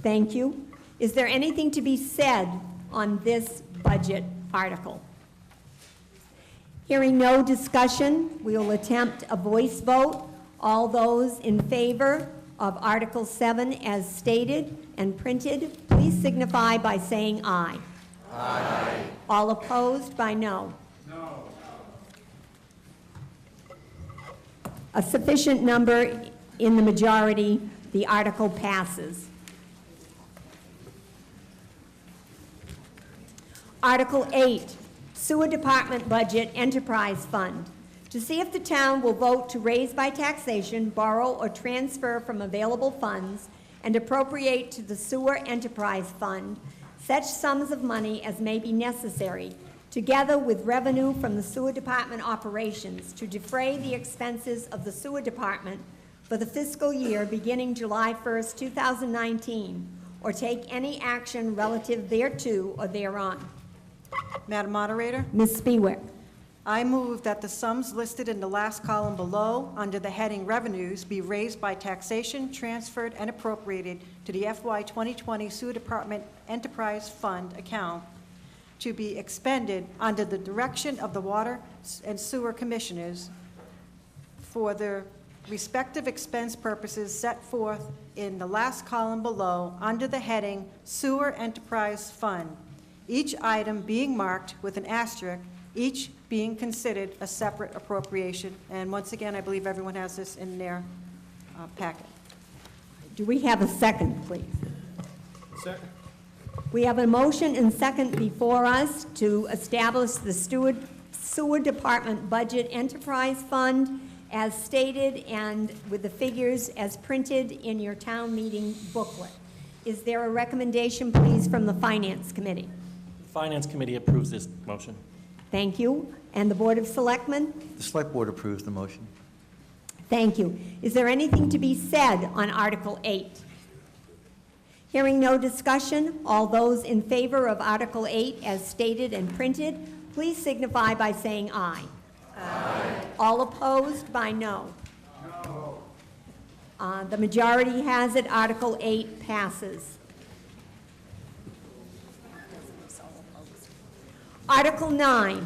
Thank you. Is there anything to be said on this budget article? Hearing no discussion, we will attempt a voice vote. All those in favor of Article 7 as stated and printed, please signify by saying aye. Aye. All opposed by no. No. A sufficient number in the majority, the article passes. Article 8, Sewer Department Budget Enterprise Fund. To see if the town will vote to raise by taxation, borrow, or transfer from available funds and appropriate to the Sewer Enterprise Fund such sums of money as may be necessary, together with revenue from the Sewer Department operations to defray the expenses of the Sewer Department for the fiscal year beginning July 1st, 2019, or take any action relative thereto or thereon. Madam Moderator, Ms. Spiewak. I move that the sums listed in the last column below, under the heading Revenues, be raised by taxation, transferred, and appropriated to the FY 2020 Sewer Department Enterprise Fund account to be expended under the direction of the Water and Sewer Commissioners for their respective expense purposes set forth in the last column below under the heading Sewer Enterprise Fund, each item being marked with an asterisk, each being considered a separate appropriation. And once again, I believe everyone has this in their packet. Do we have a second, please? Second. We have a motion and second before us to establish the Sewer Department Budget Enterprise Fund as stated and with the figures as printed in your town meeting booklet. Is there a recommendation, please, from the Finance Committee? The Finance Committee approves this motion. Thank you. And the Board of Selectmen? The Select Board approves the motion. Thank you. Is there anything to be said on Article 8? Hearing no discussion, all those in favor of Article 8 as stated and printed, please signify by saying aye. Aye. All opposed by no. No. The majority has it. Article 8 passes. Article 9,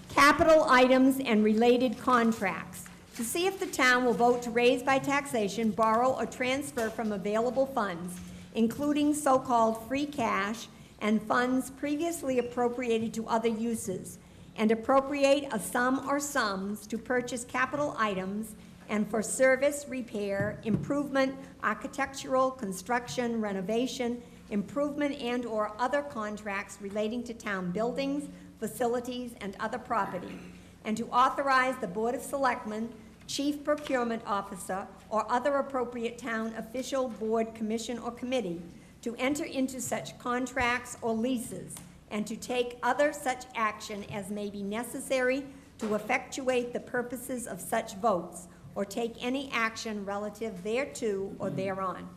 capital items and related contracts. To see if the town will vote to raise by taxation, borrow, or transfer from available funds, including so-called free cash and funds previously appropriated to other uses, and appropriate a sum or sums to purchase capital items and for service, repair, improvement, architectural, construction, renovation, improvement and/or other contracts relating to town buildings, facilities, and other property, and to authorize the Board of Selectmen, Chief Procurement Officer, or other appropriate town official, board, commission, or committee to enter into such contracts or leases, and to take other such action as may be necessary to effectuate the purposes of such votes, or take any action relative thereto or thereon.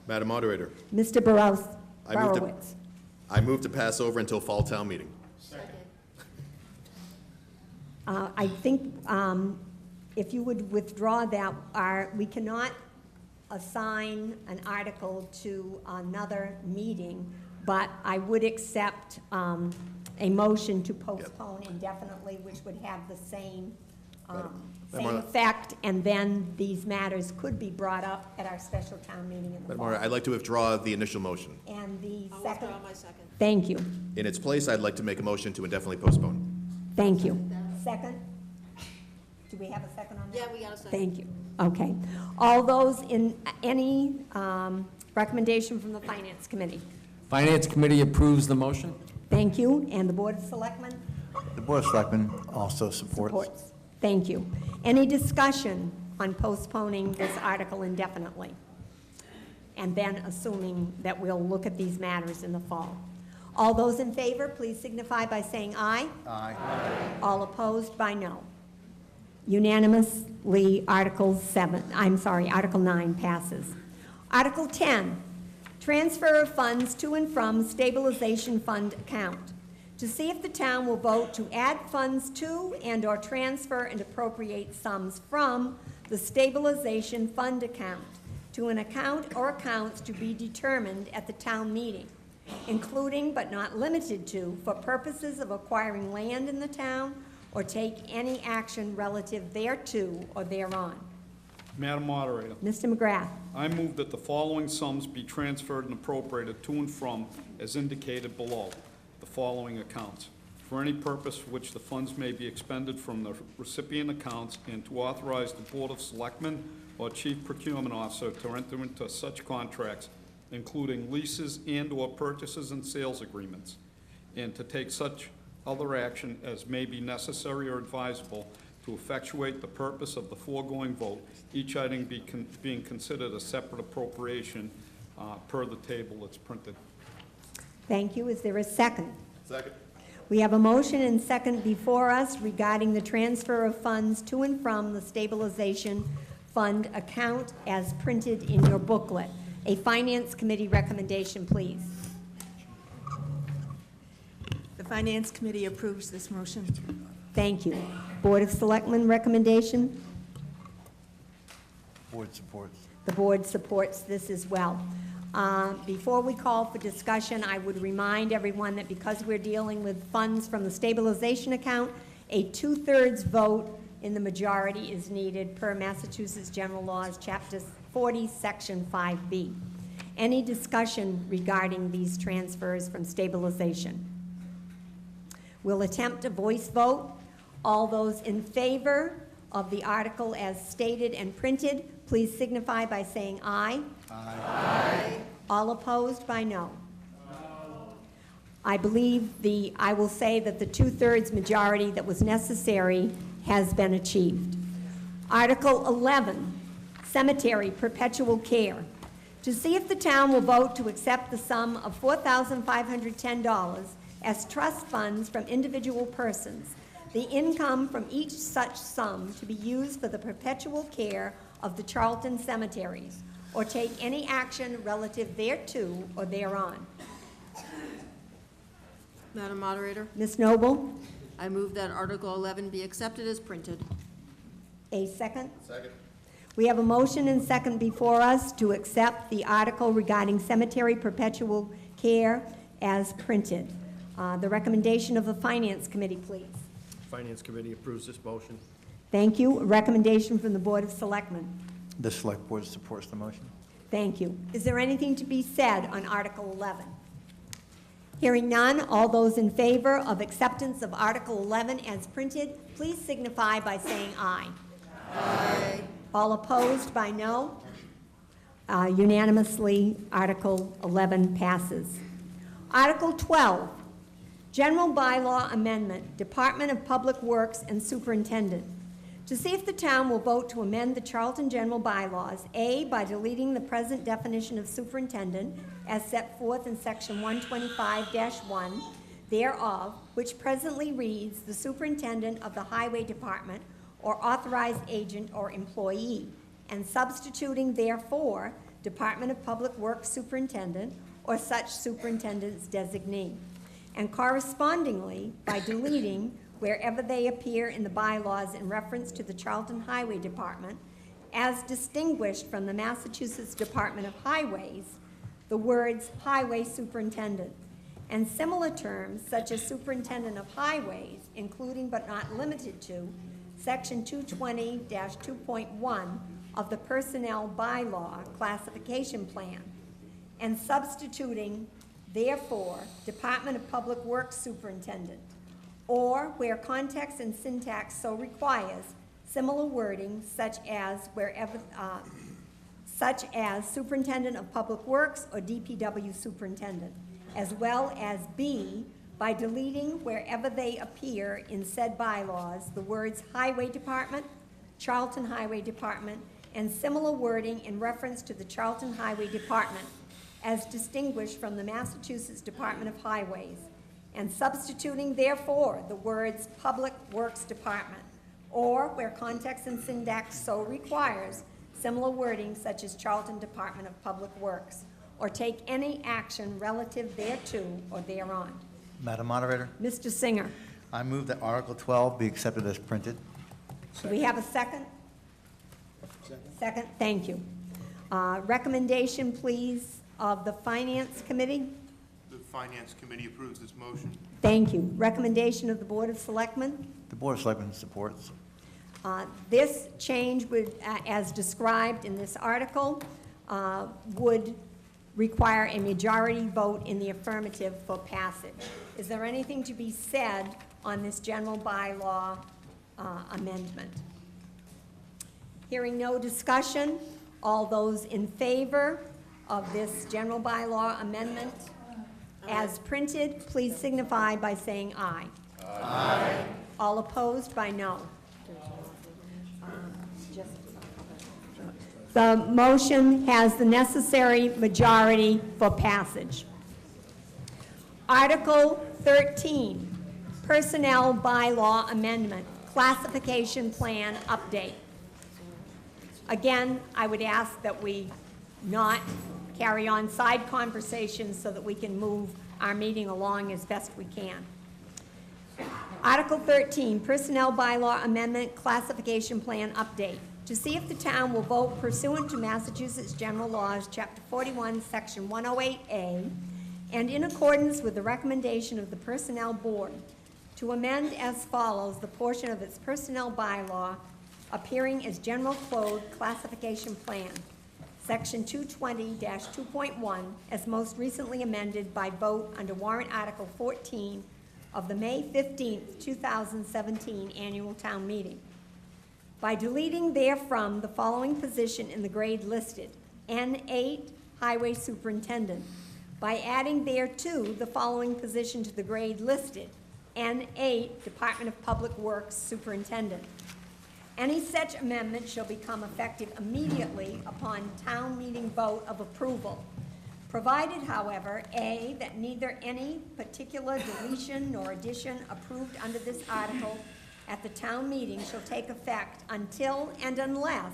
Madam Moderator. Mr. Borowitz. I move to pass over until fall town meeting. I think if you would withdraw that, we cannot assign an article to another meeting, but I would accept a motion to postpone indefinitely, which would have the same same effect, and then these matters could be brought up at our special town meeting in the Madam fall. Moderator, I'd like to withdraw the initial motion. And the I'll second? withdraw my second. Thank you, In its place, I'd like to make a motion to indefinitely postpone. thank you. Second? Do we have a second on that? Yeah, we got a second. Thank you. Okay. All those in, any recommendation from the Finance Committee? Finance Committee approves the motion? Thank you. And the Board of Selectmen? The Board of Selectmen also supports. Supports. Thank you. Any discussion on postponing this article indefinitely? And then assuming that we'll look at these matters in the fall. All those in favor, please signify by saying aye. Aye. All opposed by no. Unanimously, Article 9 passes. Article 10, transfer of funds to and from stabilization fund account. To see if the town will vote to add funds to and/or transfer and appropriate sums from the stabilization fund account to an account or accounts to be determined at the town meeting, including but not limited to, for purposes of acquiring land in the town or take any action relative thereto or thereon. Madam Moderator, Mr. McGrath. I move that the following sums be transferred and appropriated to and from as indicated below, the following accounts, for any purpose for which the funds may be expended from the recipient accounts, and to authorize the Board of Selectmen or Chief Procurement Officer to enter into such contracts, including leases and/or purchases and sales agreements, and to take such other action as may be necessary or advisable to effectuate the purpose of the foregoing vote, each item being considered a separate appropriation per the table that's printed. Thank you. Is there a second? Second. We have a motion and second before us regarding the transfer of funds to and from the stabilization fund account as printed in your booklet. A Finance Committee recommendation, please. The Finance Committee approves this motion. Thank you. Board of Selectmen recommendation? Board supports. The board supports this as well. Before we call for discussion, I would remind everyone that because we're dealing with funds from the stabilization account, a two-thirds vote in the majority is needed per Massachusetts General Laws, Chapter 40, Section 5B. Any discussion regarding these transfers from stabilization? We'll attempt a voice vote. All those in favor of the article as stated and printed, please signify by saying aye. Aye. All opposed by no. I believe I will say that the two-thirds majority that was necessary has been achieved. Article 11, Cemetery Perpetual Care. To see if the town will vote to accept the sum of $4,510 as trust funds from individual persons, the income from each such sum to be used for the perpetual care of the Charlton cemeteries, or take any action relative thereto or thereon. Madam Moderator, Ms. Noble, I move that Article 11 be accepted as printed. a second? Second. We have a motion and second before us to accept the article regarding cemetery perpetual care as printed. The recommendation of the Finance Committee, please. Finance Committee approves this motion. Thank you. A recommendation from the Board of Selectmen. The Select Board supports the motion. Thank you. Is there anything to be said on Article 11? Hearing none, all those in favor of acceptance of Article 11 as printed, please signify by saying aye. Aye. All opposed by no? Unanimously, Article 11 passes. Article 12, General Bylaw Amendment, Department of Public Works and Superintendent. To see if the town will vote to amend the Charlton General Bylaws, A, by deleting the present definition of superintendent as set forth in Section 125-1 thereof, which presently reads, the superintendent of the Highway Department or authorized agent or employee, and substituting therefore Department of Public Works Superintendent or such superintendent's designee, and correspondingly by deleting wherever they appear in the bylaws in reference to the Charlton Highway Department, as distinguished from the Massachusetts Department of Highways, the words highway superintendent, and similar terms such as superintendent of highways, including but not limited to Section 220-2.1 of the Personnel Bylaw Classification Plan, and substituting, therefore, Department of Public Works Superintendent, or where context and syntax so requires, similar wording such as Superintendent of Public Works or DPW Superintendent, as well as B, by deleting wherever they appear in said bylaws, the words Highway Department, Charlton Highway Department, and similar wording in reference to the Charlton Highway Department as distinguished from the Massachusetts Department of Highways, and substituting therefore the words Public Works Department, or where context and syntax so requires, similar wording such as Charlton Department of Public Works, or take any action relative thereto or thereon. Madam Moderator, Mr. Singer, I move that Article 12 be accepted as printed. do we have a second? Second, thank you. Recommendation, please, of the Finance Committee? The Finance Committee approves this motion. Thank you. Recommendation of the Board of Selectmen? The Board of Selectmen supports. This change would, as described in this article, would require a majority vote in the affirmative for passage. Is there anything to be said on this general bylaw amendment? Hearing no discussion, all those in favor of this general bylaw amendment as printed, please signify by saying aye. Aye. All opposed by no. The motion has the necessary majority for passage. Article 13, Personnel Bylaw Amendment, Classification Plan Update. Again, I would ask that we not carry on side conversations so that we can move our meeting along as best we can. Article 13, Personnel Bylaw Amendment, Classification Plan Update. To see if the town will vote pursuant to Massachusetts General Laws, Chapter 41, Section 108A, and in accordance with the recommendation of the Personnel Board, to amend as follows the portion of its personnel bylaw appearing as General Code Classification Plan, Section 220-2.1, as most recently amended by vote under Warrant Article 14 of the May 15th, 2017 Annual Town Meeting. By deleting therefrom the following position in the grade listed, N8, Highway Superintendent, by adding thereto the following position to the grade listed, N8, Department of Public Works Superintendent. Any such amendment shall become effective immediately upon town meeting vote of approval, provided, however, A, that neither any particular deletion nor addition approved under this article at the town meeting shall take effect until and unless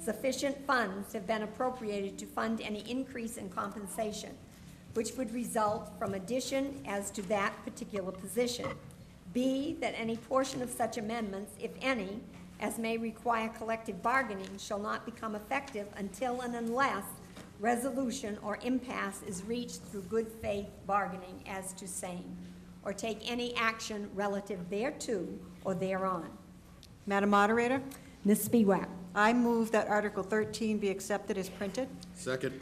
sufficient funds have been appropriated to fund any increase in compensation, which would result from addition as to that particular position. B, that any portion of such amendments, if any, as may require collective bargaining, shall not become effective until and unless resolution or impasse is reached through good faith bargaining as to same, or take any action relative thereto or thereon. Madam Moderator, Ms. Spiewak. I move that Article 13 be accepted as printed. Second.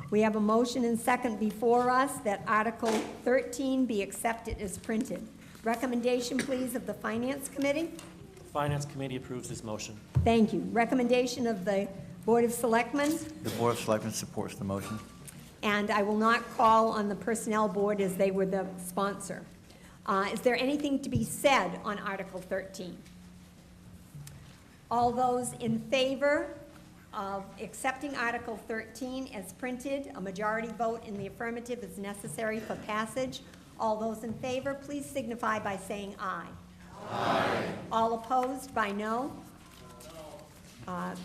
We have a motion and second before us that Article 13 be accepted as printed. Recommendation, please, of the Finance Committee? The Finance Committee approves this motion. Thank you. Recommendation of the Board of Selectmen? The Board of Selectmen supports the motion. And I will not call on the Personnel Board as they were the sponsor. Is there anything to be said on Article 13? All those in favor of accepting Article 13 as printed, a majority vote in the affirmative is necessary for passage. All those in favor, please signify by saying aye. Aye. All opposed by no.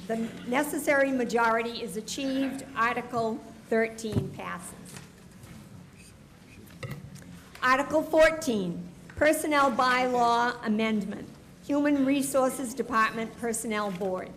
The necessary majority is achieved. Article 13 passes. Article 14, Personnel Bylaw Amendment, Human Resources Department Personnel Board.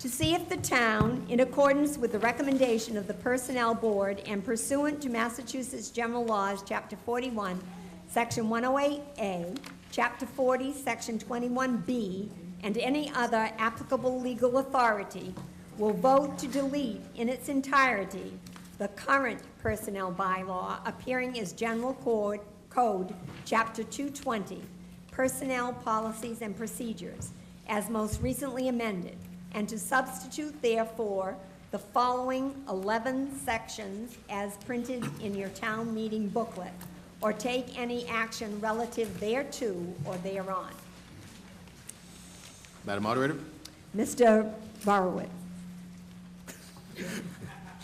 To see if the town, in accordance with the recommendation of the Personnel Board and pursuant to Massachusetts General Laws, Chapter 41, Section 108A, Chapter 40, Section 21B, and any other applicable legal authority, will vote to delete in its entirety the current personnel bylaw appearing as General Code, Chapter 220, Personnel Policies and Procedures, as most recently amended, and to substitute therefore the following 11 sections as printed in your town meeting booklet, or take any action relative thereto or thereon. Madam Moderator? Mr. Borowitz.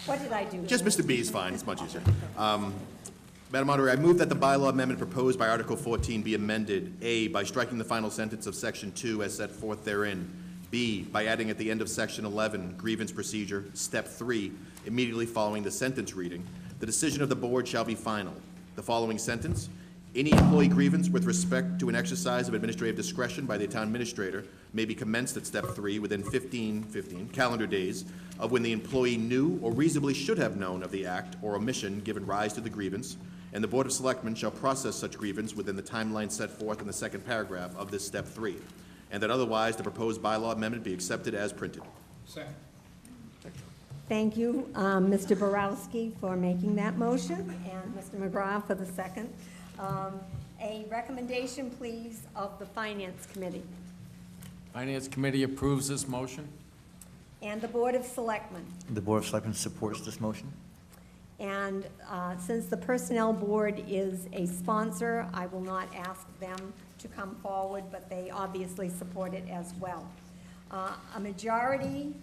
What did I do? Just Mr. B is fine, it's much easier. Madam Moderator, I move that the bylaw amendment proposed by Article 14 be amended, A, by striking the final sentence of Section 2 as set forth therein, B, by adding at the end of Section 11, grievance procedure, Step 3, immediately following the sentence reading, the decision of the board shall be final. The following sentence, any employee grievance with respect to an exercise of administrative discretion by the town administrator may be commenced at Step 3 within 15 calendar days of when the employee knew or reasonably should have known of the act or omission given rise to the grievance, and the Board of Selectmen shall process such grievance within the timeline set forth in the second paragraph of this Step 3, and that otherwise the proposed bylaw amendment be accepted as printed. Second. Thank you, Mr. Borowski, for making that motion, and Mr. McGrath for the second. A recommendation, please, of the Finance Committee Finance Committee approves this motion. and the Board of Selectmen. The Board of Selectmen supports this motion. And since the Personnel Board is a sponsor, I will not ask them to come forward, but they obviously support it as well. A majority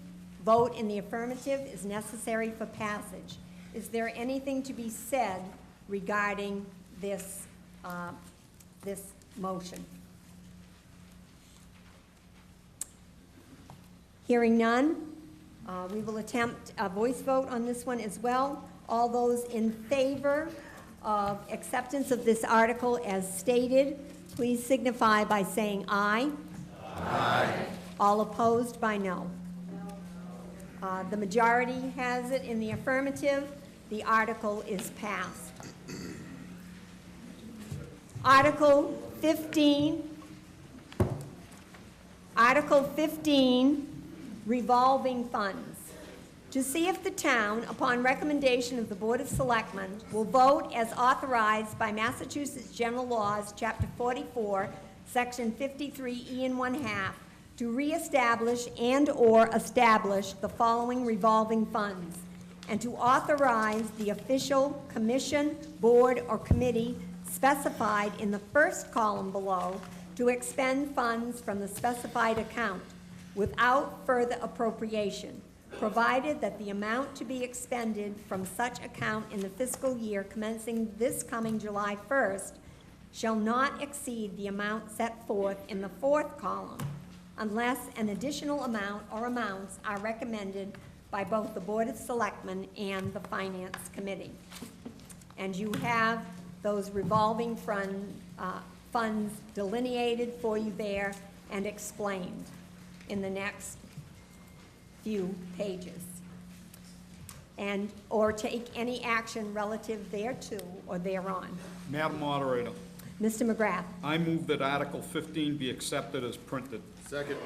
vote in the affirmative is necessary for passage. Is there anything to be said regarding this, this motion? Hearing none, we will attempt a voice vote on this one as well. All those in favor of acceptance of this article as stated, please signify by saying aye. Aye. All opposed by no. The majority has it in the affirmative. The article is passed. Article 15. Article 15, revolving funds. To see if the town, upon recommendation of the Board of Selectmen, will vote as authorized by Massachusetts General Laws, Chapter 44, Section 53E and 1/2, to reestablish and/or establish the following revolving funds, and to authorize the official commission, board, or committee specified in the first column below to expend funds from the specified account without further appropriation, provided that the amount to be expended from such account in the fiscal year commencing this coming July 1st shall not exceed the amount set forth in the fourth column, unless an additional amount or amounts are recommended by both the Board of Selectmen and the Finance Committee. And you have those revolving funds delineated for you there and explained in the next few pages. And, or take any action relative thereto or thereon. Madam Moderator, Mr. McGrath. I move that Article 15 be accepted as printed. Second.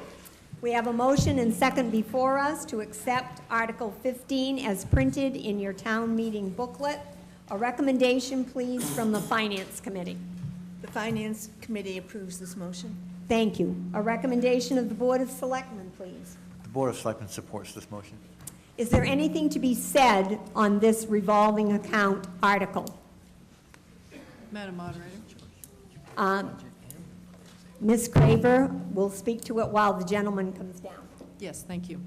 We have a motion and second before us to accept Article 15 as printed in your town meeting booklet. A recommendation, please, from the Finance Committee. The Finance Committee approves this motion. Thank you. A recommendation of the Board of Selectmen, please. The Board of Selectmen supports this motion. Is there anything to be said on this revolving account article? Madam Moderator. Ms. Craver will speak to it while the gentleman comes down. Yes, thank you.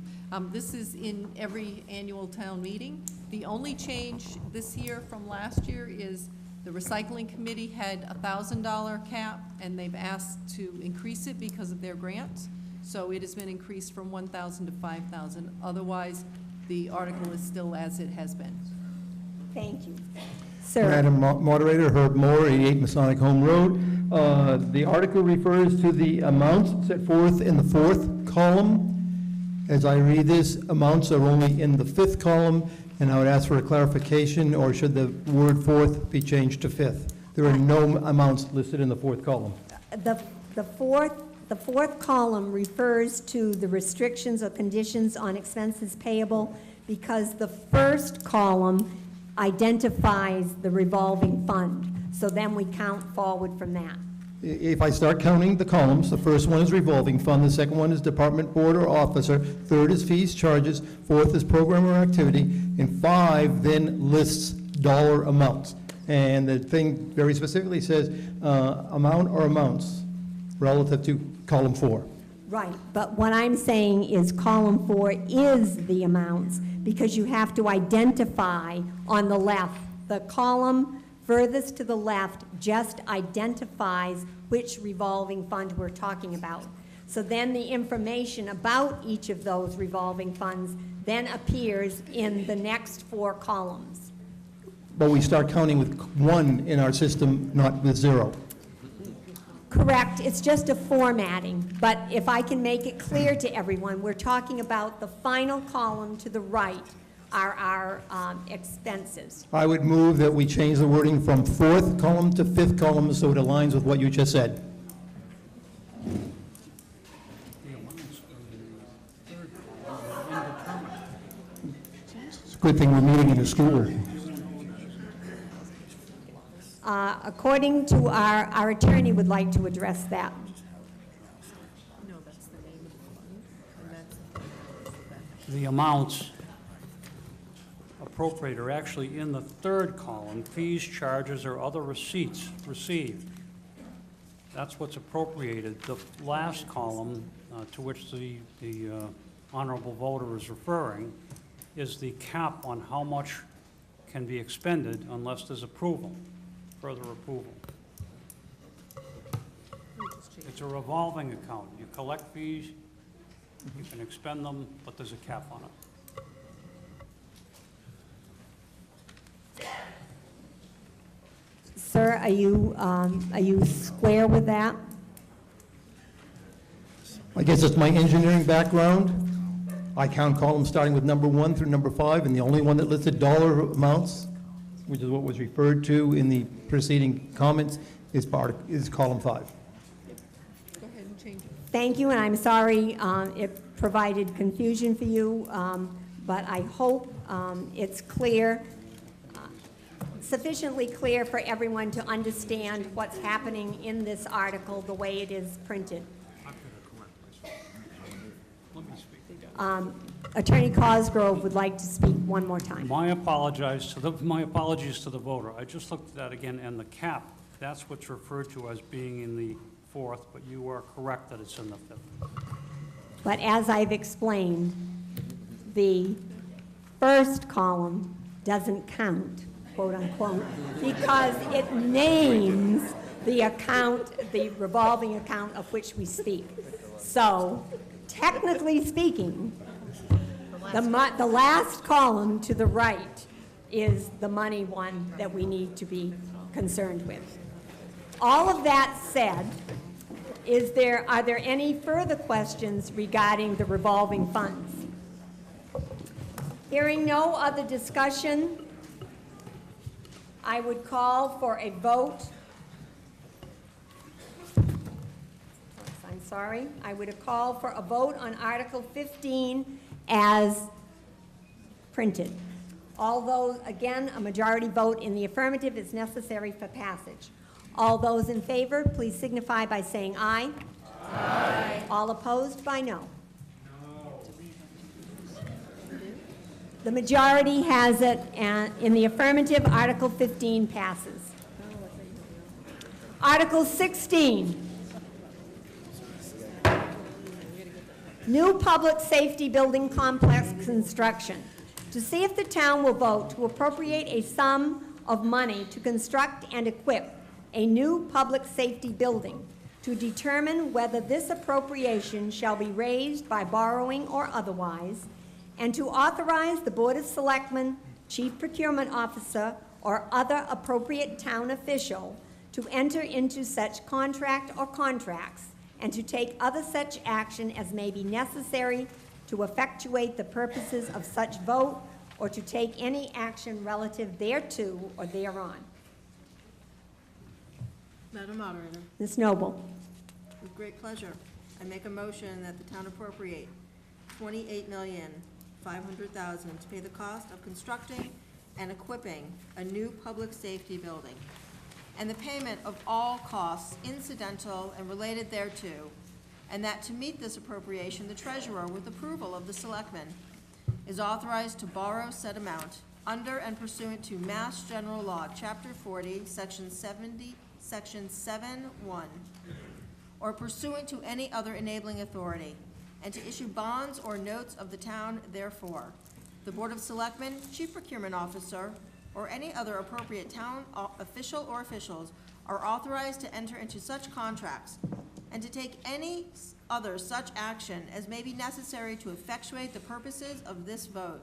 This is in every annual town meeting. The only change this year from last year is the recycling committee had a $1,000 cap, and they've asked to increase it because of their grants. So it has been increased from 1,000 to 5,000. Otherwise, the article is still as it has been. Thank you. Sir. Madam Moderator, Herb Moore, 88 Masonic Home Road. The article refers to the amounts set forth in the fourth column. As I read this, amounts are only in the fifth column, and I would ask for a clarification, or should the word fourth be changed to fifth? There are no amounts listed in the fourth column. The fourth The fourth column refers to the restrictions or conditions on expenses payable because the first column identifies the revolving fund. So then we count forward from that. If I start counting the columns, the first one is revolving fund, the second one is department board or officer, third is fees, charges, fourth is program or activity, and 5 then lists dollar amounts. And the thing very specifically says amount or amounts relative to column 4. Right, but what I'm saying is column 4 is the amounts because you have to identify on the left. The column furthest to the left just identifies which revolving fund we're talking about. So then the information about each of those revolving funds then appears in the next 4 columns. But we start counting with 1 in our system, not with 0. Correct, it's just a formatting, but if I can make it clear to everyone, we're talking about the final column to the right are our expenses. I would move that we change the wording from 4th column to 5th column so it aligns with what you just said. It's a good thing we're meeting in the school. According to our attorney would like to address that. No, that's the name of the fund, and that's The amounts appropriated are actually in the 3rd column, fees, charges, or other receipts received. That's what's appropriated. The last column, to which the honorable voter is referring, is the cap on how much can be expended unless there's approval, further approval. It's a revolving account. You collect fees, you can expend them, but there's a cap on it. Sir, are you square with that? I guess it's my engineering background. I count columns starting with number 1 through number 5, and the only one that listed dollar amounts, which is what was referred to in the preceding comments, is column 5. Go ahead and change it. Thank you, and I'm sorry it provided confusion for you, but I hope it's clear, sufficiently clear for everyone to understand what's happening in this article the way it is printed. Attorney Cosgrove would like to speak one more time. My apologies to the voter. I just looked at that again, and the cap, that's what's referred to as being in the 4th, but you are correct that it's in the 5th. But as I've explained, the first column doesn't count, quote unquote, because it names the account, the revolving account of which we speak. So, technically speaking, the last column to the right is the money one that we need to be concerned with. All of that said, are there any further questions regarding the revolving funds? Hearing no other discussion, I would call for a vote. I'm sorry. I would call for a vote on Article 15 as printed. Although, again, a majority vote in the affirmative is necessary for passage. All those in favor, please signify by saying aye. Aye. All opposed by no. The majority has it, and in the affirmative, Article 15 passes. Article 16. New public safety building complex construction. To see if the town will vote to appropriate a sum of money to construct and equip a new public safety building, to determine whether this appropriation shall be raised by borrowing or otherwise, and to authorize the Board of Selectmen, Chief Procurement Officer, or other appropriate town official to enter into such contract or contracts, and to take other such action as may be necessary to effectuate the purposes of such vote, or to take any action relative thereto or thereon. Madam Moderator, Ms. Noble. with great pleasure. I make a motion that the town appropriate $28,500,000 to pay the cost of constructing and equipping a new public safety building, and the payment of all costs incidental and related thereto, and that to meet this appropriation, the treasurer, with approval of the selectmen, is authorized to borrow said amount under and pursuant to Mass General Law, Chapter 40, Section 70, Section 7-1, or pursuant to any other enabling authority, and to issue bonds or notes of the town therefore. The Board of Selectmen, Chief Procurement Officer, or any other appropriate town official or officials are authorized to enter into such contracts and to take any other such action as may be necessary to effectuate the purposes of this vote.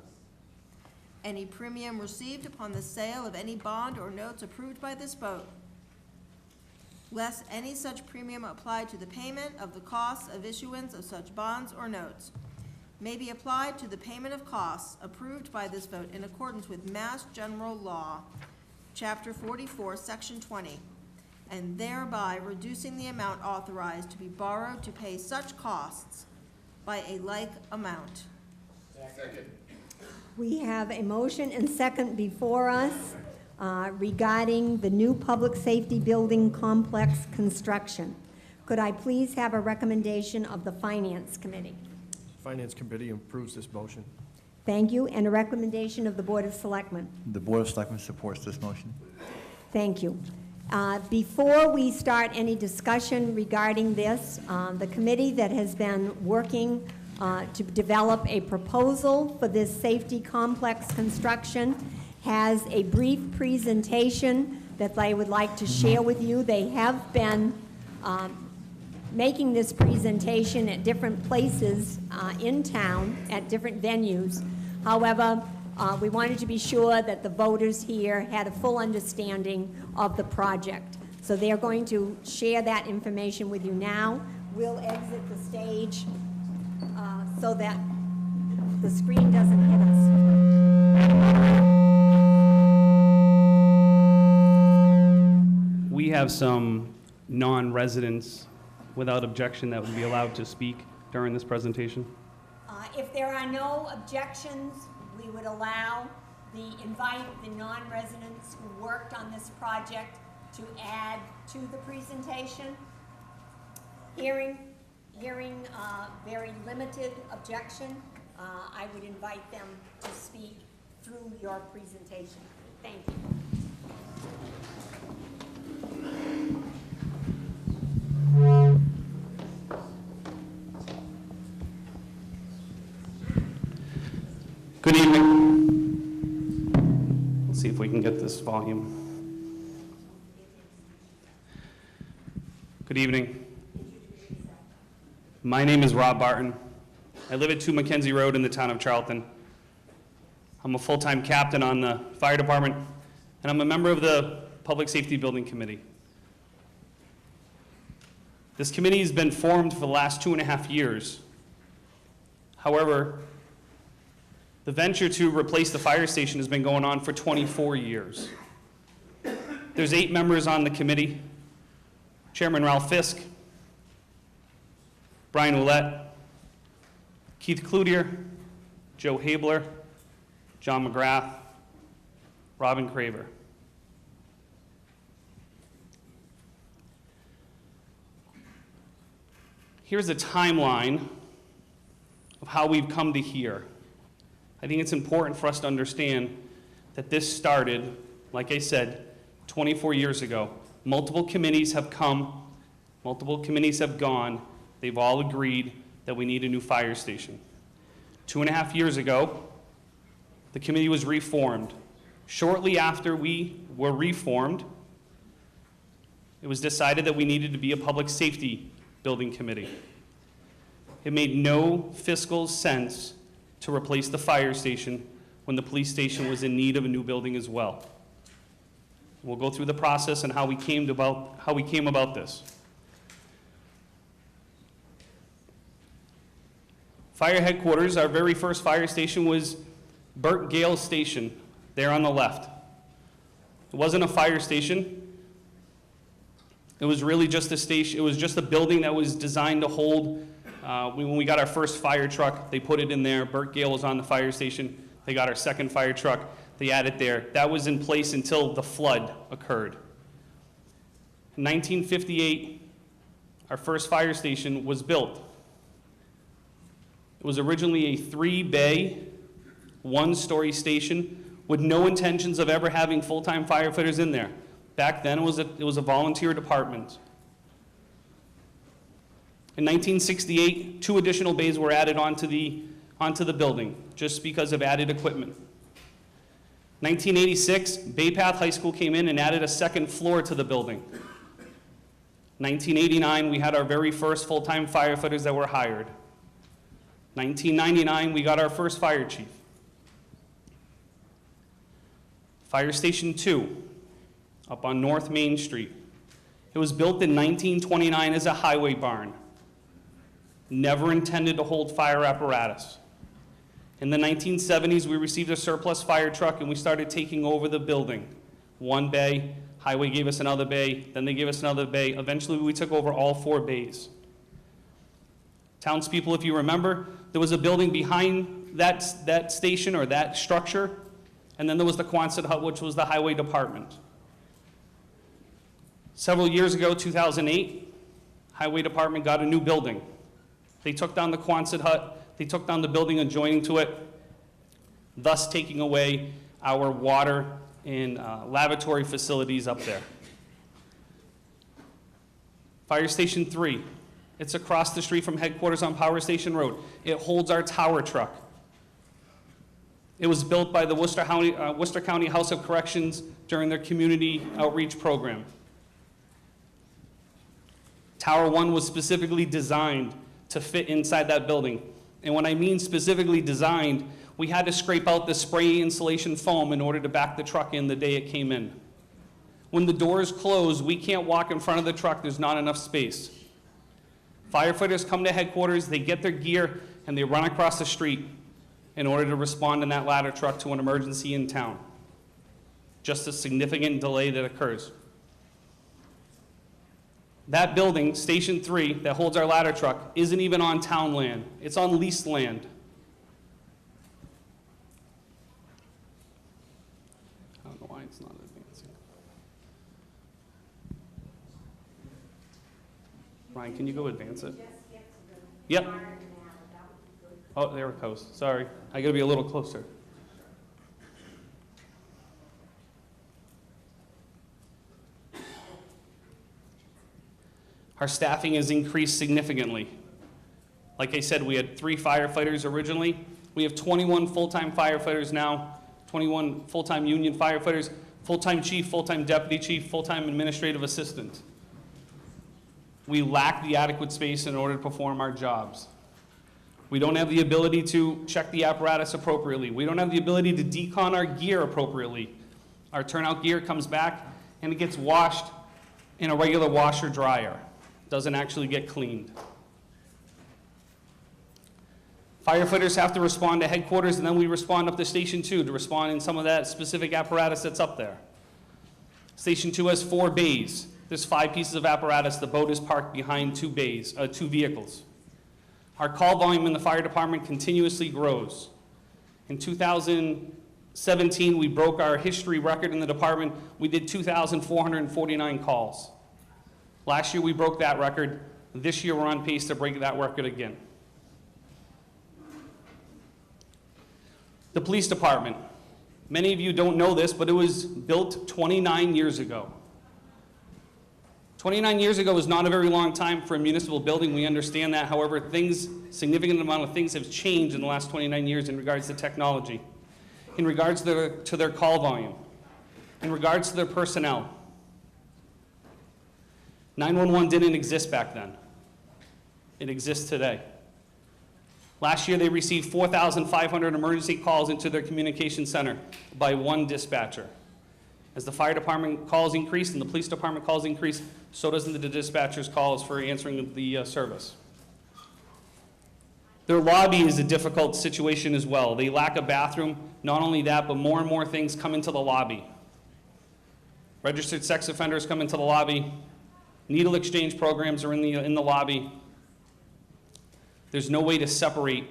Any premium received upon the sale of any bond or notes approved by this vote, less any such premium applied to the payment of the costs of issuance of such bonds or notes, may be applied to the payment of costs approved by this vote in accordance with Mass General Law, Chapter 44, Section 20, and thereby reducing the amount authorized to be borrowed to pay such costs by a like amount. Second. We have a motion and second before us regarding the new public safety building complex construction. Could I please have a recommendation of the Finance Committee? Finance Committee approves this motion. Thank you, and a recommendation of the Board of Selectmen. The Board of Selectmen supports this motion. Thank you. Before we start any discussion regarding this, the committee that has been working to develop a proposal for this safety complex construction has a brief presentation that they would like to share with you. They have been making this presentation at different places in town, at different venues. However, we wanted to be sure that the voters here had a full understanding of the project. So they are going to share that information with you now. We'll exit the stage so that the screen doesn't hit us. We have some non-residents without objection that would be allowed to speak during this presentation. If there are no objections, we would invite the non-residents who worked on this project to add to the presentation. Hearing very limited objection, I would invite them to speak through your presentation. Thank you. Good evening. Let's see if we can get this volume. Good evening. My name is Rob Barton. I live at 2 Mackenzie Road in the town of Charlton. I'm a full-time captain on the fire department, and I'm a member of the Public Safety Building Committee. This committee has been formed for the last 2.5 years. However, the venture to replace the fire station has been going on for 24 years. There's 8 members on the committee: Chairman Ralph Fisk, Brian Ouellette, Keith Cloutier, Joe Habler, John McGrath, Robin Craver. Here's a timeline of how we've come to here. I think it's important for us to understand that this started, like I said, 24 years ago. Multiple committees have come, multiple committees have gone. They've all agreed that we need a new fire station. 2.5 years ago, the committee was reformed. Shortly after we were reformed, it was decided that we needed to be a public safety building committee. It made no fiscal sense to replace the fire station when the police station was in need of a new building as well. We'll go through the process and how we came about this. Fire headquarters, our very first fire station was Burt Gale Station, there on the left. It wasn't a fire station. It was really just a station, it was just a building that was designed to hold, when we got our first fire truck, they put it in there. Burt Gale was on the fire station. They got our second fire truck, they added there. That was in place until the flood occurred. In 1958, our first fire station was built. It was originally a 3-bay, 1-story station with no intentions of ever having full-time firefighters in there. Back then, it was a volunteer department. In 1968, 2 additional bays were added onto the building, just because of added equipment. 1986, Bay Path High School came in and added a 2nd floor to the building. 1989, we had our very first full-time firefighters that were hired. 1999, we got our first fire chief. Fire Station 2, up on North Main Street. It was built in 1929 as a highway barn. Never intended to hold fire apparatus. In the 1970s, we received a surplus fire truck and we started taking over the building. 1 bay, highway gave us another bay, then they gave us another bay. Eventually, we took over all 4 bays. Townspeople, if you remember, there was a building behind that station or that structure, and then there was the Quonset hut, which was the highway department. Several years ago, 2008, highway department got a new building. They took down the Quonset hut, they took down the building adjoining to it, thus taking away our water and lavatory facilities up there. Fire Station 3, it's across the street from headquarters on Power Station Road. It holds our tower truck. It was built by the Worcester County House of Corrections during their community outreach program. Tower 1 was specifically designed to fit inside that building. And when I mean specifically designed, we had to scrape out the spray insulation foam in order to back the truck in the day it came in. When the doors close, we can't walk in front of the truck, there's not enough space. Firefighters come to headquarters, they get their gear, and they run across the street in order to respond in that ladder truck to an emergency in town. Just a significant delay that occurs. That building, Station 3, that holds our ladder truck, isn't even on town land. It's on leased land. I don't know why it's not advancing. Ryan, can you go advance it? Yep. Oh, there it goes. Sorry. I gotta be a little closer. Our staffing has increased significantly. Like I said, we had 3 firefighters originally. We have 21 full-time firefighters now, 21 full-time union firefighters, full-time chief, full-time deputy chief, full-time administrative assistant. We lack the adequate space in order to perform our jobs. We don't have the ability to check the apparatus appropriately. We don't have the ability to decon our gear appropriately. Our turnout gear comes back and it gets washed in a regular washer dryer. Doesn't actually get cleaned. Firefighters have to respond to headquarters, and then we respond up to Station 2 to respond in some of that specific apparatus that's up there. Station 2 has 4 bays. There's 5 pieces of apparatus. The boat is parked behind 2 vehicles. Our call volume in the fire department continuously grows. In 2017, we broke our history record in the department. We did 2,449 calls. Last year, we broke that record. This year, we're on pace to break that record again. The police department. Many of you don't know this, but it was built 29 years ago. 29 years ago is not a very long time for a municipal building. We understand that. However, significant amount of things have changed in the last 29 years in regards to technology, in regards to their call volume, in regards to their personnel. 911 didn't exist back then. It exists today. Last year, they received 4,500 emergency calls into their communication center by 1 dispatcher. As the fire department calls increase and the police department calls increase, so does the dispatcher's calls for answering the service. Their lobby is a difficult situation as well. They lack a bathroom. Not only that, but more and more things come into the lobby. Registered sex offenders come into the lobby. Needle exchange programs are in the lobby. There's no way to separate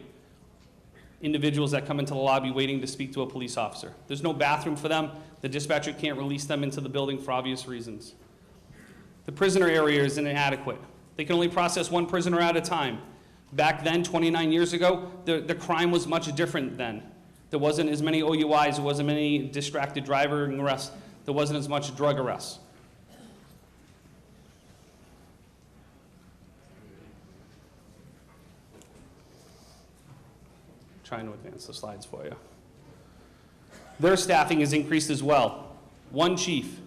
individuals that come into the lobby waiting to speak to a police officer. There's no bathroom for them. The dispatcher can't release them into the building for obvious reasons. The prisoner area is inadequate. They can only process one prisoner at a time. Back then, 29 years ago, the crime was much different then. There wasn't as many OUIs, there wasn't many distracted driver arrests, there wasn't as much drug arrests. Trying to advance the slides for you. Their staffing has increased as well. One chief.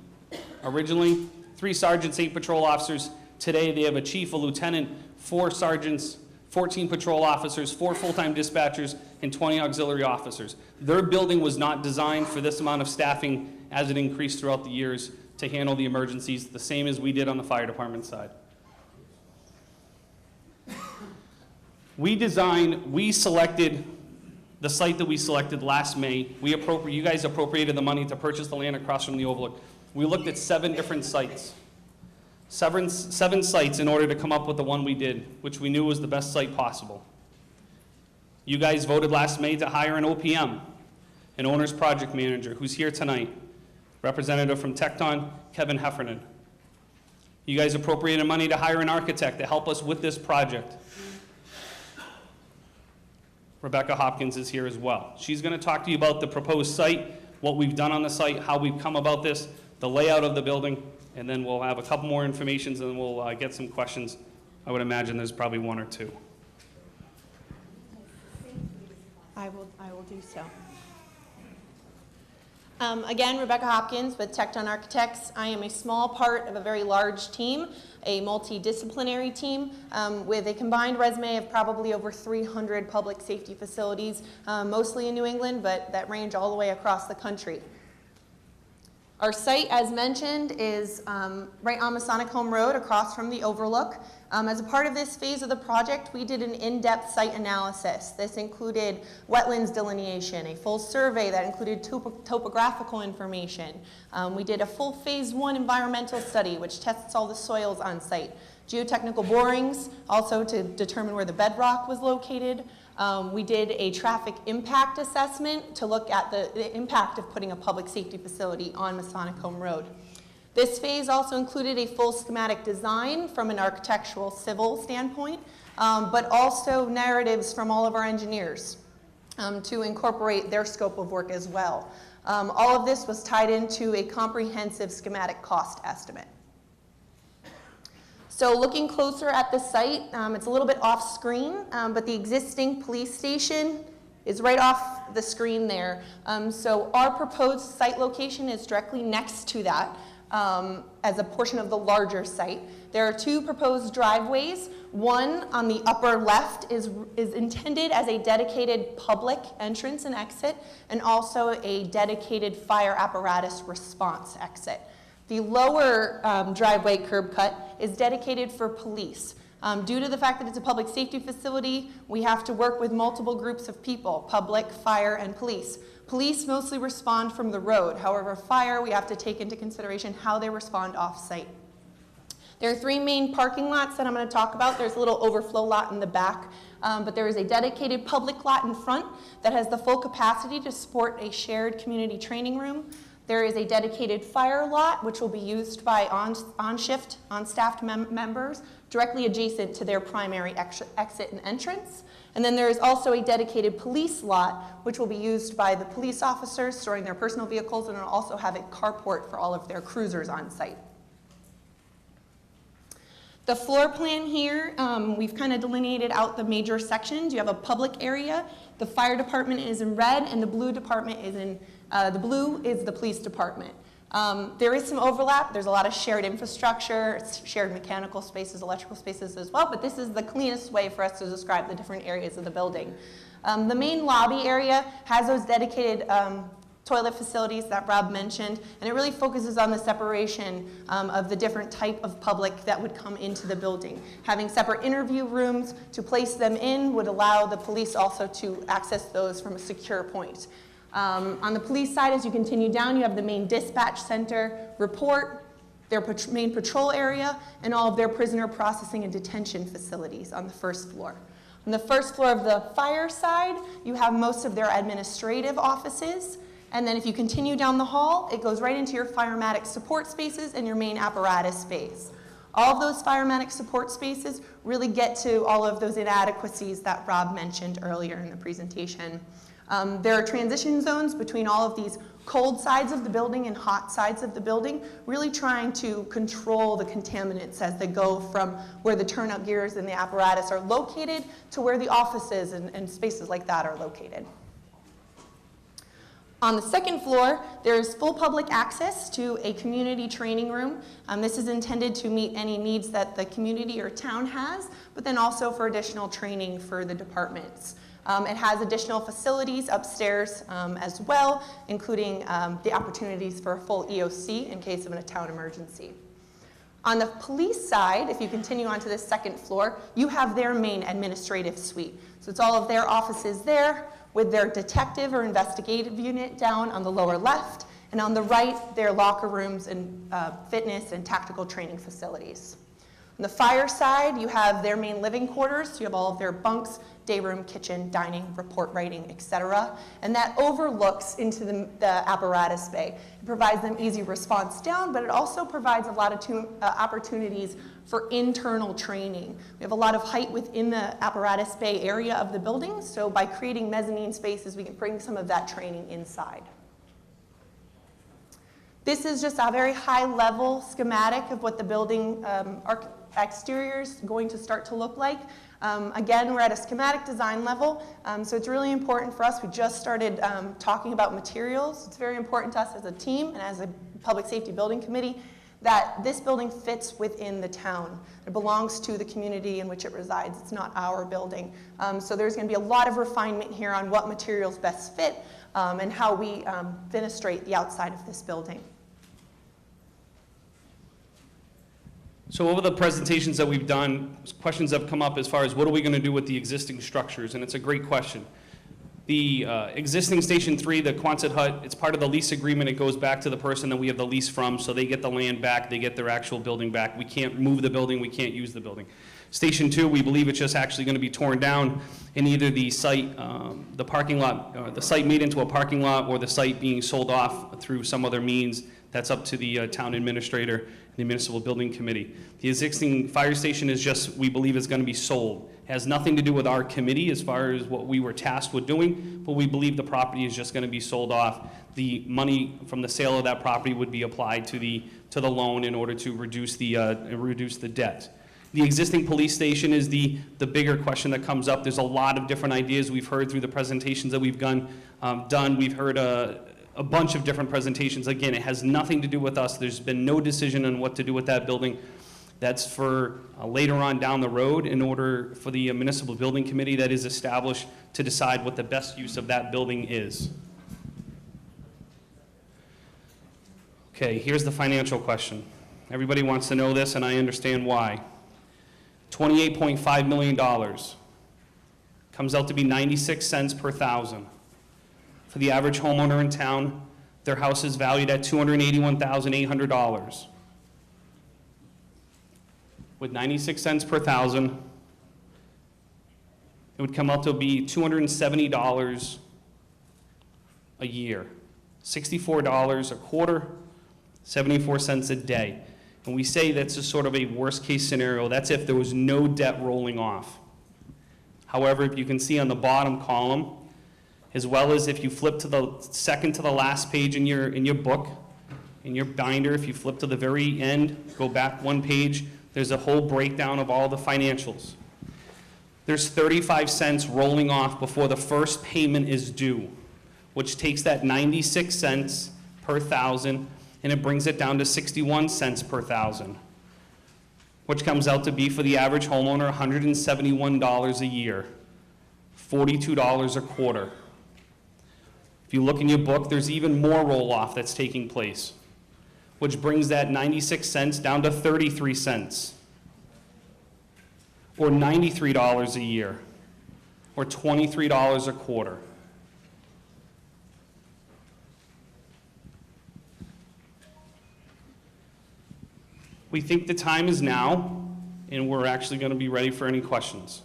Originally, 3 sergeants, 8 patrol officers. Today, they have a chief, a lieutenant, 4 sergeants, 14 patrol officers, 4 full-time dispatchers, and 20 auxiliary officers. Their building was not designed for this amount of staffing as it increased throughout the years to handle the emergencies, the same as we did on the fire department side. We selected the site that we selected last May. You guys appropriated the money to purchase the land across from the Overlook. We looked at 7 different sites. 7 sites in order to come up with the one we did, which we knew was the best site possible. You guys voted last May to hire an OPM, an owner's project manager, who's here tonight. Representative from Tecton, Kevin Heffernan. You guys appropriated money to hire an architect to help us with this project. Rebecca Hopkins is here as well. She's going to talk to you about the proposed site, what we've done on the site, how we've come about this, the layout of the building, and then we'll have a couple more informations and then we'll get some questions. I would imagine there's probably 1 or 2. I will do so. Again, Rebecca Hopkins with Tecton Architects. I am a small part of a very large team, a multidisciplinary team with a combined resume of probably over 300 public safety facilities, mostly in New England, but that range all the way across the country. Our site, as mentioned, is right on Masonic Home Road across from the Overlook. As a part of this phase of the project, we did an in-depth site analysis. This included wetlands delineation, a full survey that included topographical information. We did a full phase 1 environmental study, which tests all the soils on site. Geotechnical borings, also to determine where the bedrock was located. We did a traffic impact assessment to look at the impact of putting a public safety facility on Masonic Home Road. This phase also included a full schematic design from an architectural civil standpoint, but also narratives from all of our engineers to incorporate their scope of work as well. All of this was tied into a comprehensive schematic cost estimate. So looking closer at the site, it's a little bit off screen, but the existing police station is right off the screen there. So our proposed site location is directly next to that as a portion of the larger site. There are 2 proposed driveways. One on the upper left is intended as a dedicated public entrance and exit, and also a dedicated fire apparatus response exit. The lower driveway curb cut is dedicated for police. Due to the fact that it's a public safety facility, we have to work with multiple groups of people, public, fire, and police. Police mostly respond from the road. However, fire, we have to take into consideration how they respond off-site. There are 3 main parking lots that I'm going to talk about. There's a little overflow lot in the back, but there is a dedicated public lot in front that has the full capacity to support a shared community training room. There is a dedicated fire lot, which will be used by on-shift, on-staffed members, directly adjacent to their primary exit and entrance. And then there is also a dedicated police lot, which will be used by the police officers storing their personal vehicles, and will also have a carport for all of their cruisers on site. The floor plan here, we've kind of delineated out the major sections. You have a public area. The fire department is in red, and the blue department is in the blue is the police department. There is some overlap. There's a lot of shared infrastructure, shared mechanical spaces, electrical spaces as well, but this is the cleanest way for us to describe the different areas of the building. The main lobby area has those dedicated toilet facilities that Rob mentioned, and it really focuses on the separation of the different type of public that would come into the building. Having separate interview rooms to place them in would allow the police also to access those from a secure point. On the police side, as you continue down, you have the main dispatch center, report, their main patrol area, and all of their prisoner processing and detention facilities on the first floor. On the first floor of the fire side, you have most of their administrative offices, and then if you continue down the hall, it goes right into your firematic support spaces and your main apparatus space. All of those firematic support spaces really get to all of those inadequacies that Rob mentioned earlier in the presentation. There are transition zones between all of these cold sides of the building and hot sides of the building, really trying to control the contaminants as they go from where the turnout gears and the apparatus are located to where the offices and spaces like that are located. On the second floor, there's full public access to a community training room. This is intended to meet any needs that the community or town has, but then also for additional training for the departments. It has additional facilities upstairs as well, including the opportunities for a full EOC in case of a town emergency. On the police side, if you continue onto the second floor, you have their main administrative suite. So it's all of their offices there, with their detective or investigative unit down on the lower left, and on the right, their locker rooms and fitness and tactical training facilities. On the fire side, you have their main living quarters. You have all of their bunks, day room, kitchen, dining, report writing, etc. And that overlooks into the apparatus bay. It provides them easy response down, but it also provides a lot of opportunities for internal training. We have a lot of height within the apparatus bay area of the building, so by creating mezzanine spaces, we can bring some of that training inside. This is just a very high-level schematic of what the building exterior is going to start to look like. Again, we're at a schematic design level, so it's really important for us. We just started talking about materials. It's very important to us as a team and as a public safety building committee that this building fits within the town. It belongs to the community in which it resides. It's not our building. So there's going to be a lot of refinement here on what materials best fit and how we fenestrate the outside of this building. So over the presentations that we've done, questions have come up as far as what are we going to do with the existing structures, and it's a great question. The existing Station 3, the Quonset hut, it's part of the lease agreement. It goes back to the person that we have the lease from, so they get the land back, they get their actual building back. We can't move the building, we can't use the building. Station 2, we believe it's just actually going to be torn down, and either the site, the parking lot, the site made into a parking lot, or the site being sold off through some other means. That's up to the town administrator, the municipal building committee. The existing fire station is just, we believe, is going to be sold. It has nothing to do with our committee as far as what we were tasked with doing, but we believe the property is just going to be sold off. The money from the sale of that property would be applied to the loan in order to reduce the debt. The existing police station is the bigger question that comes up. There's a lot of different ideas we've heard through the presentations that we've done. We've heard a bunch of different presentations. Again, it has nothing to do with us. There's been no decision on what to do with that building. That's for later on down the road in order for the municipal building committee that is established to decide what the best use of that building is. Okay, here's the financial question. Everybody wants to know this, and I understand why. $28.5 million comes out to be 96 cents per thousand. For the average homeowner in town, their house is valued at $281,800. With 96 cents per thousand, it would come out to be $270 a year. $64 a quarter, 74 cents a day. And we say that's a sort of a worst case scenario. That's if there was no debt rolling off. However, if you can see on the bottom column, as well as if you flip to the second to the last page in your book, in your binder, if you flip to the very end, go back one page, there's a whole breakdown of all the financials. There's 35 cents rolling off before the first payment is due, which takes that 96 cents per thousand and it brings it down to 61 cents per thousand, which comes out to be for the average homeowner $171 a year, $42 a quarter. If you look in your book, there's even more roll-off that's taking place, which brings that 96 cents down to 33 cents, or $93 a year, or $23 a quarter. We think the time is now, and we're actually going to be ready for any questions.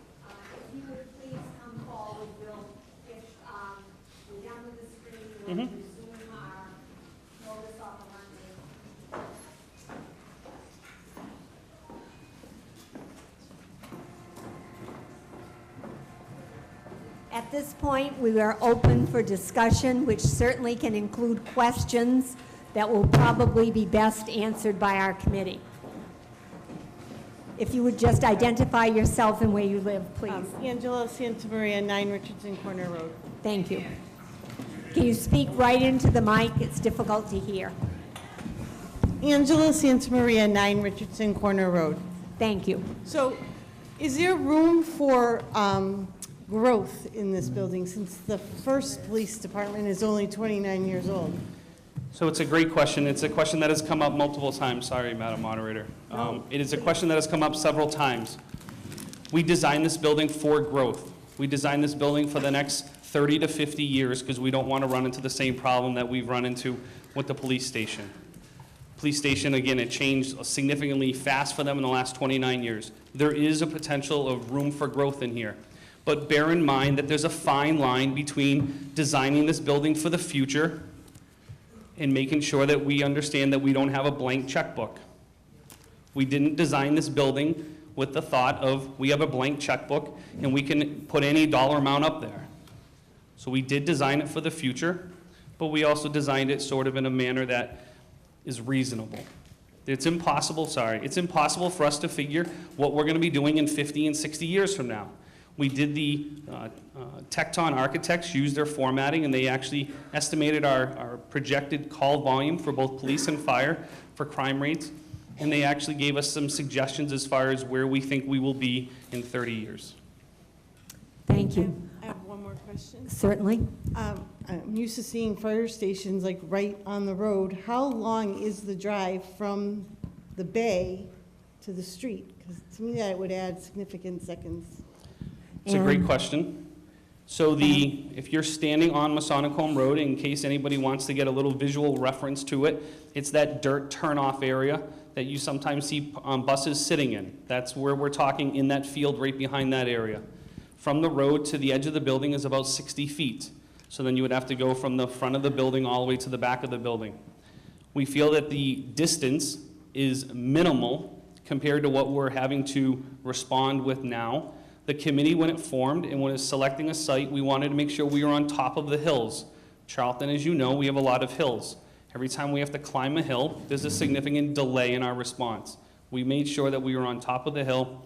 If you would please come forward, we'll get, we're down with the screen, we'll resume our notice of Monday. At this point, we are open for discussion, which certainly can include questions that will probably be best answered by our committee. If you would just identify yourself and where you live, please. Angela Santamaria, 9 Richardson Corner Road. Thank you. Can you speak right into the mic? It's difficult to hear. Angela Santamaria, 9 Richardson Corner Road. Thank you. So, is there room for growth in this building, since the first police department is only 29 years old? So it's a great question. It's a question that has come up multiple times. Sorry, Madam Moderator. It is a question that has come up several times. We designed this building for growth. We designed this building for the next 30 to 50 years because we don't want to run into the same problem that we've run into with the police station. Police station, again, it changed significantly fast for them in the last 29 years. There is a potential of room for growth in here. But bear in mind that there's a fine line between designing this building for the future and making sure that we understand that we don't have a blank checkbook. We didn't design this building with the thought of we have a blank checkbook and we can put any dollar amount up there. So we did design it for the future, but we also designed it sort of in a manner that is reasonable. It's impossible for us to figure what we're going to be doing in 50 and 60 years from now. We did the Tecton architects use their formatting, and they actually estimated our projected call volume for both police and fire for crime rates, and they actually gave us some suggestions as far as where we think we will be in 30 years. Thank you. I have one more question. Certainly. I'm used to seeing fire stations like right on the road. How long is the drive from the bay to the street? Because to me, that would add significant seconds. It's a great question. So if you're standing on Masonic Road, in case anybody wants to get a little visual reference to it, it's that dirt turnoff area that you sometimes see buses sitting in. That's where we're talking, in that field right behind that area. From the road to the edge of the building is about 60 feet. So then you would have to go from the front of the building all the way to the back of the building. We feel that the distance is minimal compared to what we're having to respond with now. The committee, when it formed and when it was selecting a site, we wanted to make sure we were on top of the hills. Charlton, as you know, we have a lot of hills. Every time we have to climb a hill, there's a significant delay in our response. We made sure that we were on top of the hill.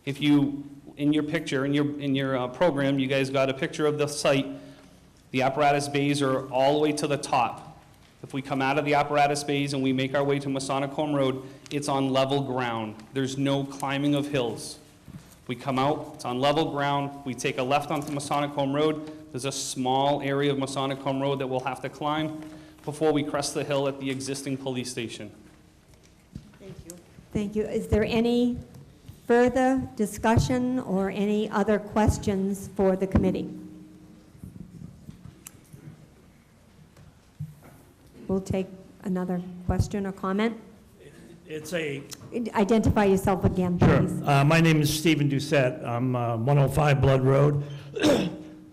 If you, in your picture, in your program, you guys got a picture of the site. The apparatus bays are all the way to the top. If we come out of the apparatus bays and we make our way to Masonic Road, it's on level ground. There's no climbing of hills. We come out, it's on level ground, we take a left onto Masonic Road. There's a small area of Masonic Road that we'll have to climb before we crest the hill at the existing police station. Thank you. Thank you. Is there any further discussion or any other questions for the committee? We'll take another question or comment. It's a... Identify yourself again, please. Sure. My name is Stephen Doucette. I'm 105 Blood Road.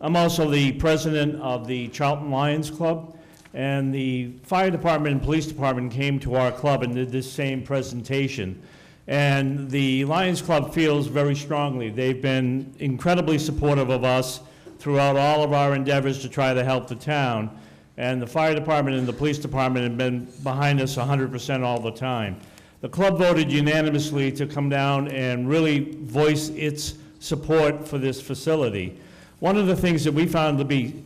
I'm also the president of the Charlton Lions Club, and the fire department and police department came to our club and did this same presentation. And the Lions Club feels very strongly. They've been incredibly supportive of us throughout all of our endeavors to try to help the town. And the fire department and the police department have been behind us 100% all the time. The club voted unanimously to come down and really voice its support for this facility. One of the things that we found to be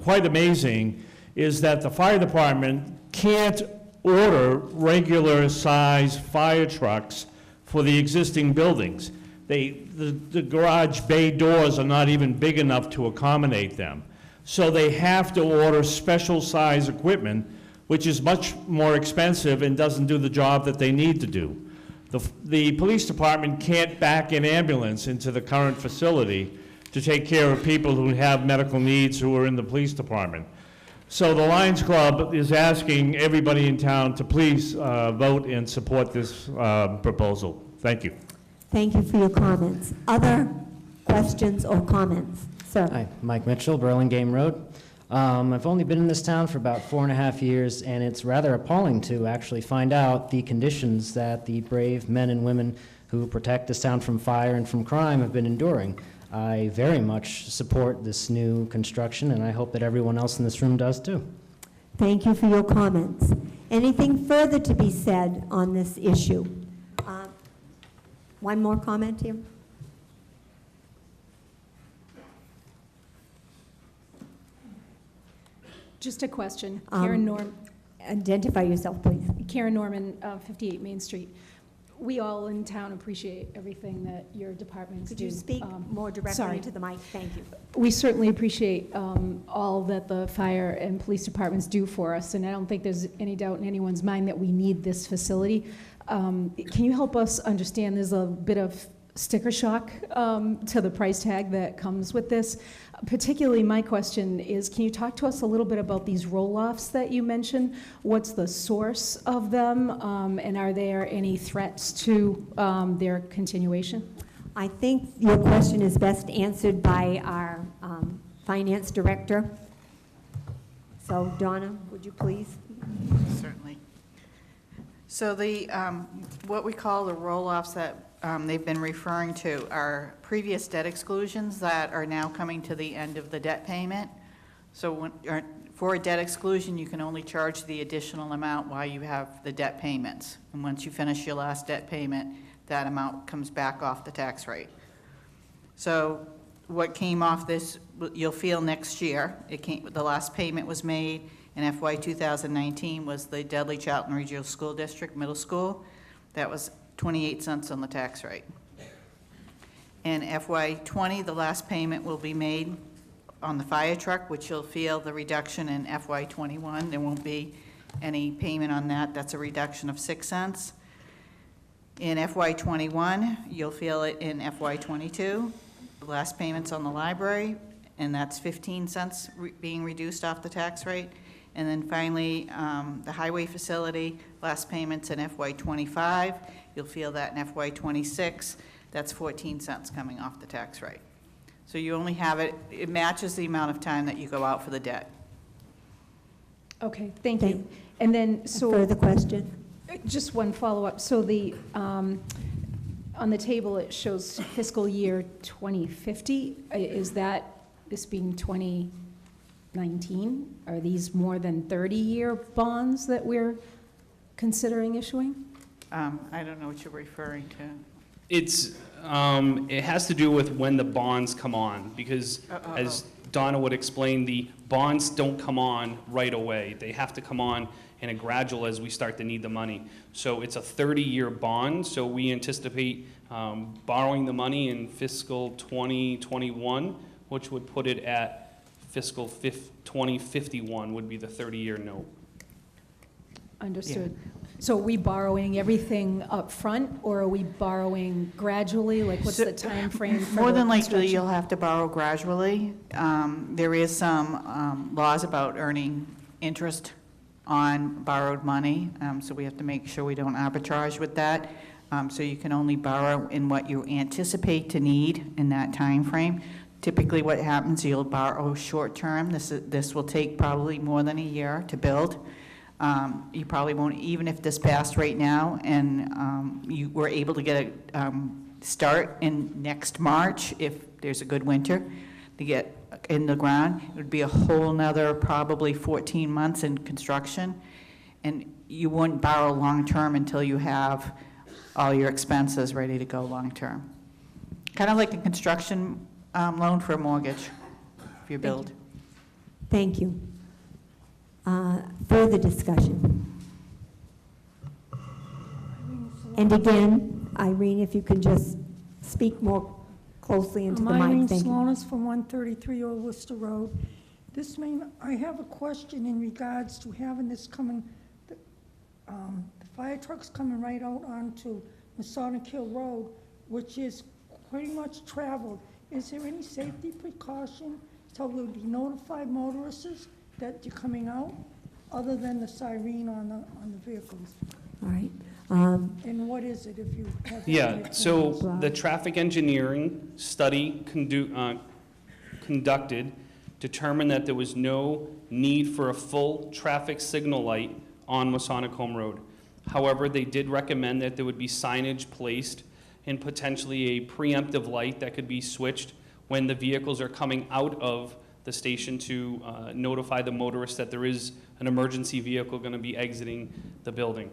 quite amazing is that the fire department can't order regular size fire trucks for the existing buildings. The garage bay doors are not even big enough to accommodate them. So they have to order special size equipment, which is much more expensive and doesn't do the job that they need to do. The police department can't back an ambulance into the current facility to take care of people who have medical needs who are in the police department. So the Lions Club is asking everybody in town to please vote and support this proposal. Thank you. Thank you for your comments. Other questions or comments? Sir? Hi, Mike Mitchell, Burlingame Road. I've only been in this town for about 4.5 years, and it's rather appalling to actually find out the conditions that the brave men and women who protect this town from fire and from crime have been enduring. I very much support this new construction, and I hope that everyone else in this room does too. Thank you for your comments. Anything further to be said on this issue? One more comment here. Just a question. Karen Norman. Identify yourself, please. Karen Norman, 58 Main Street. We all in town appreciate everything that your departments do. Could you speak more directly sorry. into the mic? Thank you. We certainly appreciate all that the fire and police departments do for us, and I don't think there's any doubt in anyone's mind that we need this facility. Can you help us understand, there's a bit of sticker shock to the price tag that comes with this. Particularly, my question is, can you talk to us a little bit about these roll-offs that you mentioned? What's the source of them, and are there any threats to their continuation? I think your question is best answered by our finance director. So, Donna, would you please? Certainly. So the, what we call the roll-offs that they've been referring to are previous debt exclusions that are now coming to the end of the debt payment. So for a debt exclusion, you can only charge the additional amount while you have the debt payments. And once you finish your last debt payment, that amount comes back off the tax rate. So what came off this, you'll feel next year, the last payment was made in FY 2019 was the Dudley Charlton Regional School District Middle School. That was 28 cents on the tax rate. In FY 20, the last payment will be made on the fire truck, which you'll feel the reduction in FY 21. There won't be any payment on that. That's a reduction of 6 cents. In FY 21, you'll feel it in FY 22. The last payment's on the library, and that's 15 cents being reduced off the tax rate. And then finally, the highway facility, last payments in FY 25. You'll feel that in FY 26. That's 14 cents coming off the tax rate. So you only have it, it matches the amount of time that you go out for the debt. Okay, thank you. And then, so. Further question? Just one follow-up. So the, on the table, it shows fiscal year 2050. Is that, this being 2019? Are these more than 30-year bonds that we're considering issuing? I don't know what you're referring to. It's, it has to do with when the bonds come on, because as Donna would explain, the bonds don't come on right away. They have to come on in a gradual as we start to need the money. So it's a 30-year bond, so we anticipate borrowing the money in fiscal 2021, which would put it at fiscal 2051 would be the 30-year note. Understood. Yeah. So are we borrowing everything up front, or are we borrowing gradually? Like, what's the time frame for More the than likely, construction? you'll have to borrow gradually. There is some laws about earning interest on borrowed money, so we have to make sure we don't arbitrage with that. So you can only borrow in what you anticipate to need in that time frame. Typically, what happens, you'll borrow short-term. This will take probably more than a year to build. You probably won't, even if this passed right now and you were able to get a start in next March, if there's a good winter, to get in the ground, it would be a whole nother probably 14 months in construction. And you wouldn't borrow long-term until you have all your expenses ready to go long-term. Kind of like a construction loan for a mortgage, if you build. Thank you. Further discussion? And again, Irene, if you can just speak more closely into the mic. Irene Thank you. Slonis from 133 Old Worcester Road. I have a question in regards to having this coming, the fire trucks coming right out onto Masonic Hill Road, which is pretty much traveled. is there any safety precaution so we'll be notified motorists that you're coming out, other than the siren on the vehicles? All right. And what is it if you have? Yeah, so the traffic engineering study conducted determined that there was no need for a full traffic signal light on Masonic Home Road. However, they did recommend that there would be signage placed and potentially a preemptive light that could be switched when the vehicles are coming out of the station to notify the motorists that there is an emergency vehicle going to be exiting the building.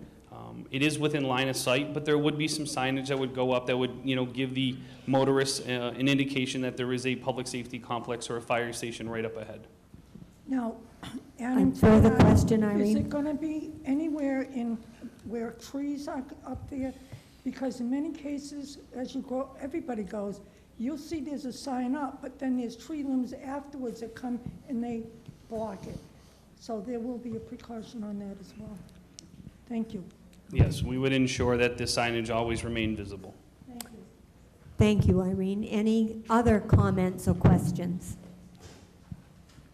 It is within line of sight, but there would be some signage that would go up that would, give the motorists an indication that there is a public safety complex or a fire station right up ahead. Now, adding to further that, question, is Irene? it going to be anywhere in where trees are up there? Because in many cases, as you go, everybody goes, you'll see there's a sign up, but then there's tree limbs afterwards that come and they block it. So there will be a precaution on that as well. Thank you. Yes, we would ensure that the signage always remain visible. Thank you. Thank you, Irene. Any other comments or questions?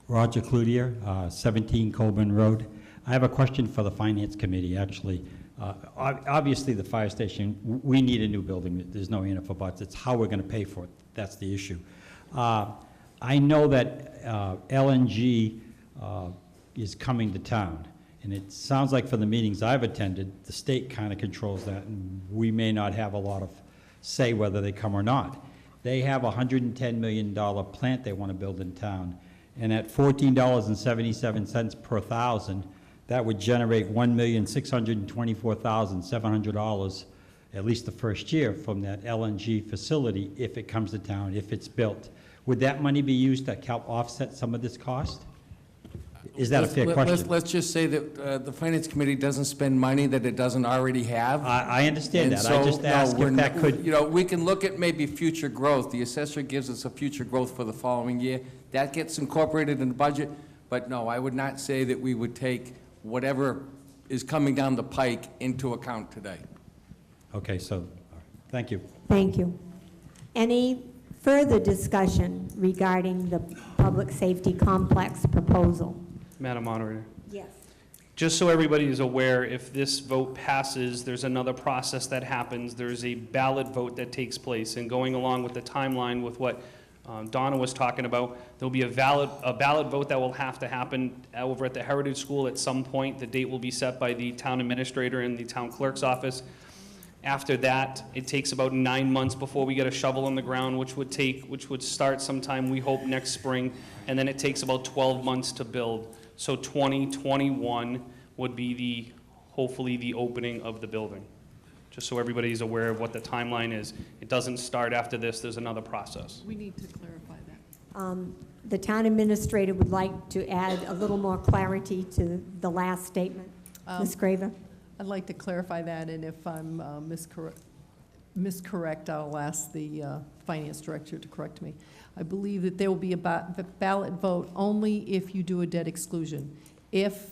Roger Cloutier, 17 Colburn Road. I have a question for the Finance Committee, actually. Obviously, the fire station, we need a new building. There's no ifs or buts. It's how we're going to pay for it. That's the issue. I know that LNG is coming to town, and it sounds like from the meetings I've attended, the state kind of controls that, and we may not have a lot of say whether they come or not. They have a $110 million plant they want to build in town, and at $14.77 per thousand, that would generate $1,624,700, at least the first year, from that LNG facility if it comes to town, if it's built. Would that money be used to help offset some of this cost? Is that a fair question? Let's just say that the Finance Committee doesn't spend money that it doesn't already have. I understand And that. I just so, asked if that could... we can look at maybe future growth. The assessor gives us a future growth for the following year. That gets incorporated in the budget, but no, I would not say that we would take whatever is coming down the pike into account today. Okay, so, thank you. Thank you. Any further discussion regarding the public safety complex proposal? Madam Moderator. Yes. Just so everybody is aware, if this vote passes, there's another process that happens. There's a ballot vote that takes place, and going along with the timeline with what Donna was talking about, there'll be a ballot vote that will have to happen over at the Heritage School at some point. The date will be set by the town administrator and the town clerk's office. After that, it takes about 9 months before we get a shovel in the ground, which would start sometime, we hope, next spring, and then it takes about 12 months to build. So 2021 would be hopefully the opening of the building. Just so everybody's aware of what the timeline is. It doesn't start after this, there's another process. We need to clarify that. The town administrator would like to add a little more clarity to the last statement. Ms. Graver? I'd like to clarify that, and if I'm miscorrect, I'll ask the finance director to correct me. I believe that there will be a ballot vote only if you do a debt exclusion. If,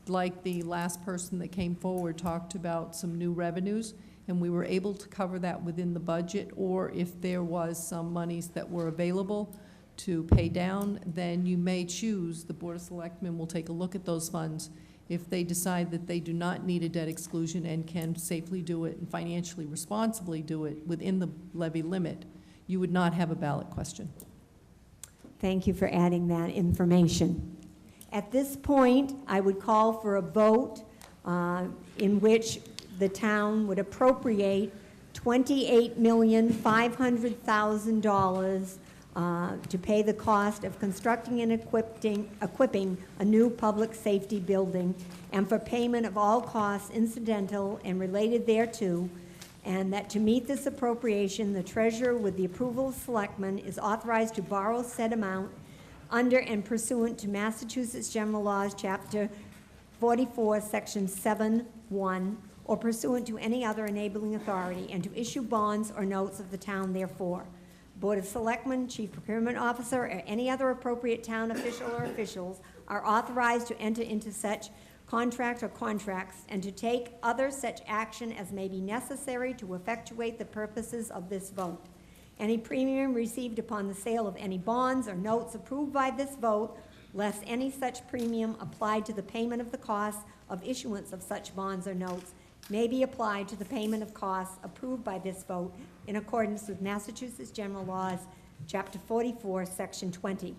like the last person that came forward talked about some new revenues, and we were able to cover that within the budget, or if there was some monies that were available to pay down, then you may choose, the Board of Selectmen will take a look at those funds. If they decide that they do not need a debt exclusion and can safely do it and financially responsibly do it within the levy limit, you would not have a ballot question. Thank you for adding that information. At this point, I would call for a vote in which the town would appropriate $28,500,000 to pay the cost of constructing and equipping a new public safety building, and for payment of all costs incidental and related thereto, and that to meet this appropriation, the treasurer, with the approval of selectmen, is authorized to borrow said amount under and pursuant to Massachusetts General Laws, Chapter 44, Section 7(1), or pursuant to any other enabling authority, and to issue bonds or notes of the town therefore. Board of Selectmen, Chief Procurement Officer, or any other appropriate town official or officials are authorized to enter into such contract or contracts and to take other such action as may be necessary to effectuate the purposes of this vote. Any premium received upon the sale of any bonds or notes approved by this vote, less any such premium applied to the payment of the costs of issuance of such bonds or notes, may be applied to the payment of costs approved by this vote in accordance with Massachusetts General Laws, Chapter 44, Section 20,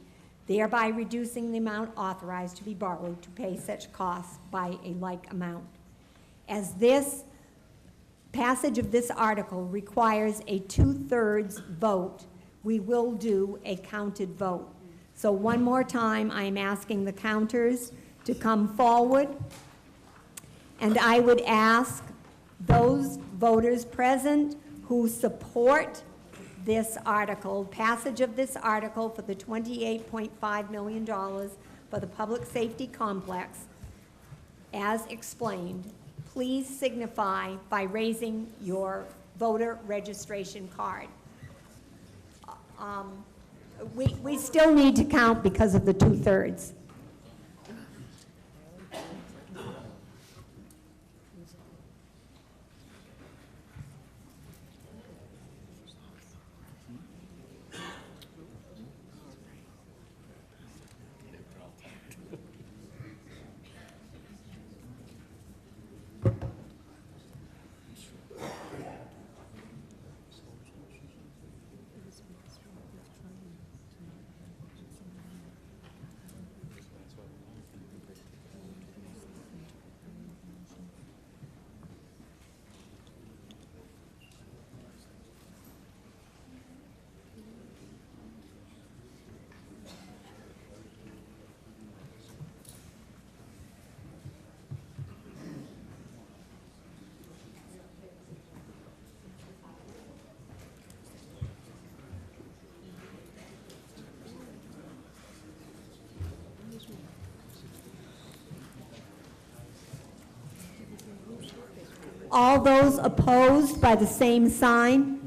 thereby reducing the amount authorized to be borrowed to pay such costs by a like amount. As this passage of this article requires a 2/3 vote, we will do a counted vote. So one more time, I am asking the counters to come forward, and I would ask those voters present who support this article, passage of this article for the $28.5 million for the public safety complex, as explained, please signify by raising your voter registration card. We still need to count because of the 2/3. All those opposed by the same sign?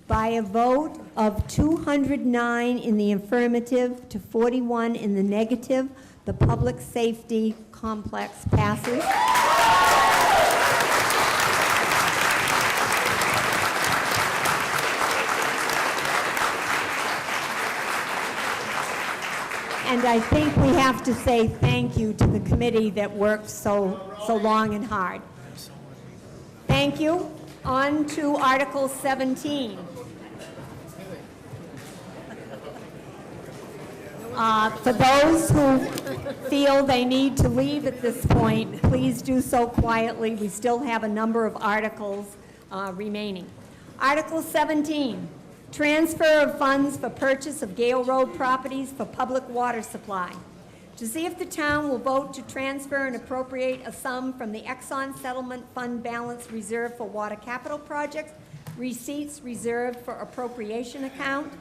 By a vote of 209 in the affirmative to 41 in the negative, the public safety complex passes. And I think we have to say thank you to the committee that worked so long and hard. Thank you. On to Article 17. For those who feel they need to leave at this point, please do so quietly. We still have a number of articles remaining. Article 17, transfer of funds for purchase of Gale Road properties for public water supply. To see if the town will vote to transfer and appropriate a sum from the Exxon Settlement Fund balance reserved for water capital projects, receipts reserved for appropriation account,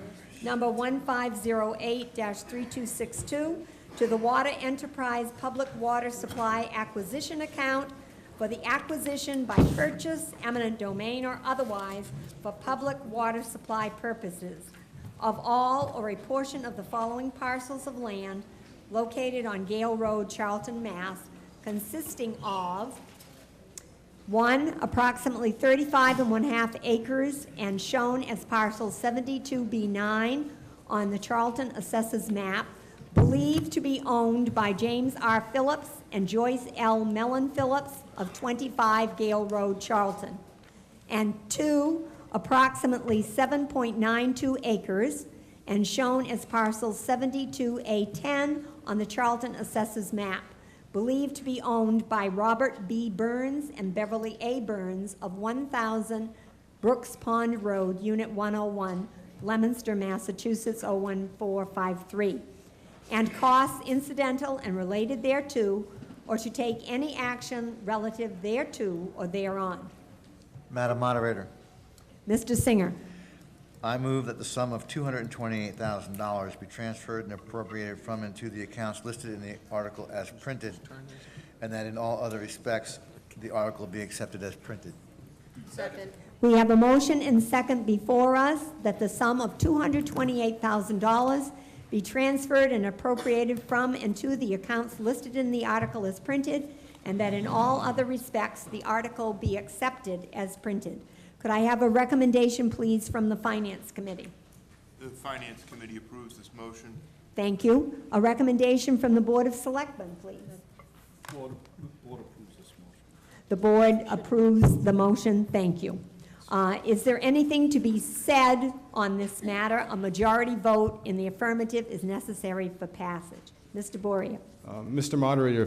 number 1508-3262, to the Water Enterprise Public Water Supply Acquisition Account for the acquisition by purchase, eminent domain, or otherwise for public water supply purposes of all or a portion of the following parcels of land located on Gale Road, Charlton, Mass., consisting of 1, approximately 35½ acres and shown as parcel 72B9 on the Charlton Assessors Map, believed to be owned by James R. Phillips and Joyce L. Mellon Phillips of 25 Gale Road, Charlton. And 2, approximately 7.92 acres and shown as parcel 72A10 on the Charlton Assessors Map, believed to be owned by Robert B. Burns and Beverly A. Burns of 1,000 Brooks Pond Road, Unit 101, Leominster, Massachusetts, 01453, and costs incidental and related thereto, or to take any action relative thereto or thereon. Madam Moderator, Mr. Singer. I move that the sum of $228,000 be transferred and appropriated from and to the accounts listed in the article as printed, and that in all other respects, the article be accepted as printed. Second. We have a motion and second before us that the sum of $228,000 be transferred and appropriated from and to the accounts listed in the article as printed, and that in all other respects, the article be accepted as printed. Could I have a recommendation, please, from the Finance Committee? The Finance Committee approves this motion. Thank you. A recommendation from the Board of Selectmen, please. Board approves this motion. The board approves the motion. Thank you. Is there anything to be said on this matter? A majority vote in the affirmative is necessary for passage. Mr. Boria. Mr. Moderator,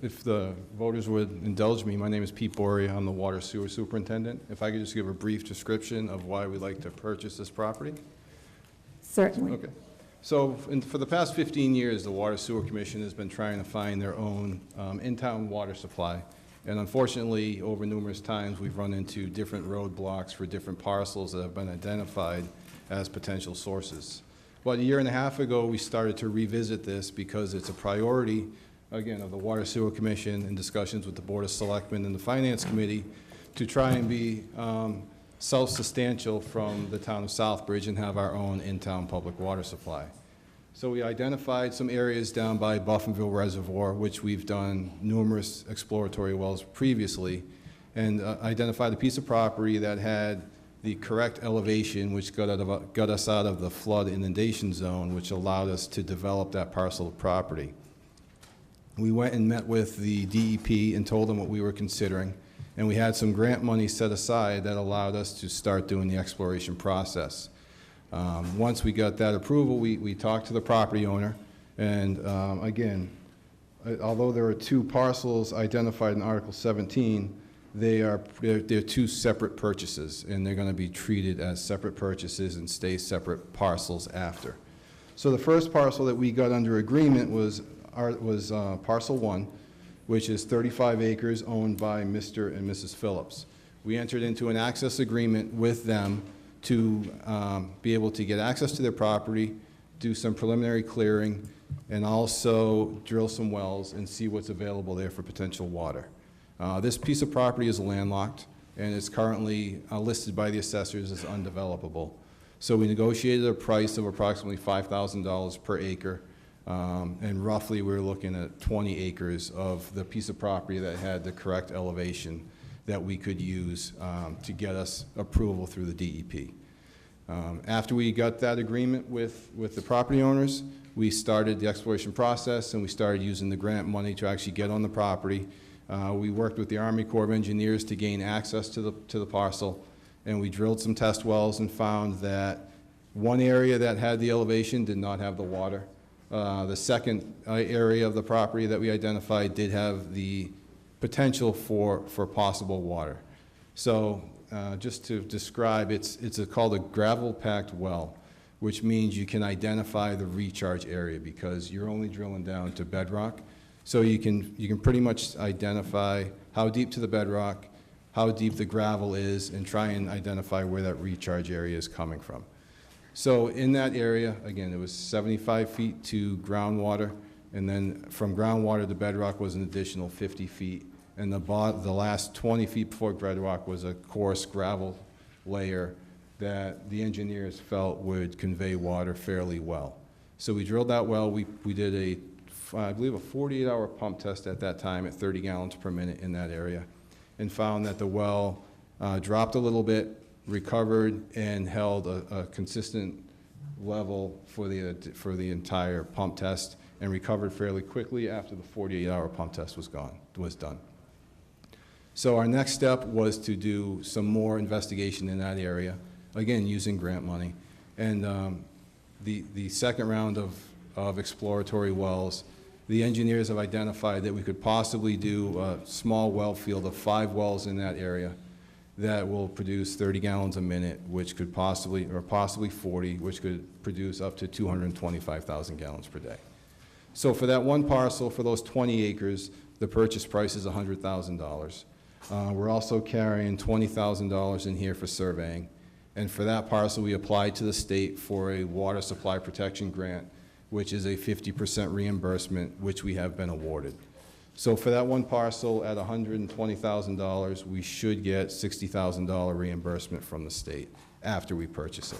if the voters would indulge me, my name is Pete Boria. I'm the Water Sewer Superintendent. If I could just give a brief description of why we'd like to purchase this property? Certainly. Okay. So for the past 15 years, the Water Sewer Commission has been trying to find their own in-town water supply. And unfortunately, over numerous times, we've run into different roadblocks for different parcels that have been identified as potential sources. About a year and a half ago, we started to revisit this because it's a priority, again, of the Water Sewer Commission in discussions with the Board of Selectmen and the Finance Committee to try and be self-substantial from the town of Southbridge and have our own in-town public water supply. So we identified some areas down by Buffinville Reservoir, which we've done numerous exploratory wells previously, and identified a piece of property that had the correct elevation, which got us out of the flood inundation zone, which allowed us to develop that parcel of property. We went and met with the DEP and told them what we were considering, and we had some grant money set aside that allowed us to start doing the exploration process. Once we got that approval, we talked to the property owner, and again, although there are two parcels identified in Article 17, they're two separate purchases, and they're going to be treated as separate purchases and stay separate parcels after. So the first parcel that we got under agreement was Parcel 1, which is 35 acres owned by Mr. and Mrs. Phillips. We entered into an access agreement with them to be able to get access to their property, do some preliminary clearing, and also drill some wells and see what's available there for potential water. This piece of property is landlocked, and it's currently listed by the assessors as undevelopable. So we negotiated a price of approximately $5,000 per acre, and roughly we were looking at 20 acres of the piece of property that had the correct elevation that we could use to get us approval through the DEP. After we got that agreement with the property owners, we started the exploration process, and we started using the grant money to actually get on the property. We worked with the Army Corps of Engineers to gain access to the parcel, and we drilled some test wells and found that one area that had the elevation did not have the water. The second area of the property that we identified did have the potential for possible water. So just to describe, it's called a gravel-packed well, which means you can identify the recharge area because you're only drilling down to bedrock. So you can pretty much identify how deep to the bedrock, how deep the gravel is, and try and identify where that recharge area is coming from. So in that area, again, it was 75 feet to groundwater, and then from groundwater to bedrock was an additional 50 feet. And the last 20 feet before bedrock was a coarse gravel layer that the engineers felt would convey water fairly well. So we drilled that well. We did I believe a 48-hour pump test at that time at 30 gallons per minute in that area, and found that the well dropped a little bit, recovered, and held a consistent level for the entire pump test, and recovered fairly quickly after the 48-hour pump test was done. So our next step was to do some more investigation in that area, again using grant money, and the second round of exploratory wells, the engineers have identified that we could possibly do a small well field of 5 wells in that area that will produce 30 gallons a minute, which could possibly 40, which could produce up to 225,000 gallons per day. So for that one parcel, for those 20 acres, the purchase price is $100,000. We're also carrying $20,000 in here for surveying. And for that parcel, we applied to the state for a water supply protection grant, which is a 50% reimbursement, which we have been awarded. So for that one parcel at $120,000, we should get $60,000 reimbursement from the state after we purchase it.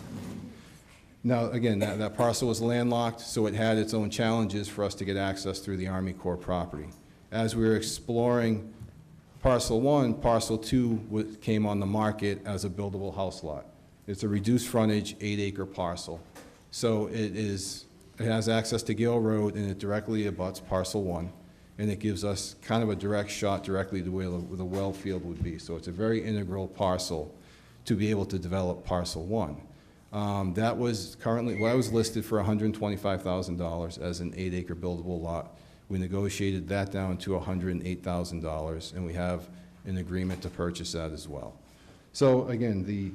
Now, again, that parcel was landlocked, so it had its own challenges for us to get access through the Army Corps property. As we were exploring Parcel 1, Parcel 2 came on the market as a buildable house lot. It's a reduced frontage, 8-acre parcel. So it has access to Gale Road, and it directly abuts Parcel 1, and it gives us kind of a direct shot directly to where the well field would be. So it's a very integral parcel to be able to develop Parcel 1. That was listed for $125,000 as an 8-acre buildable lot. We negotiated that down to $108,000, and we have an agreement to purchase that as well. So again, the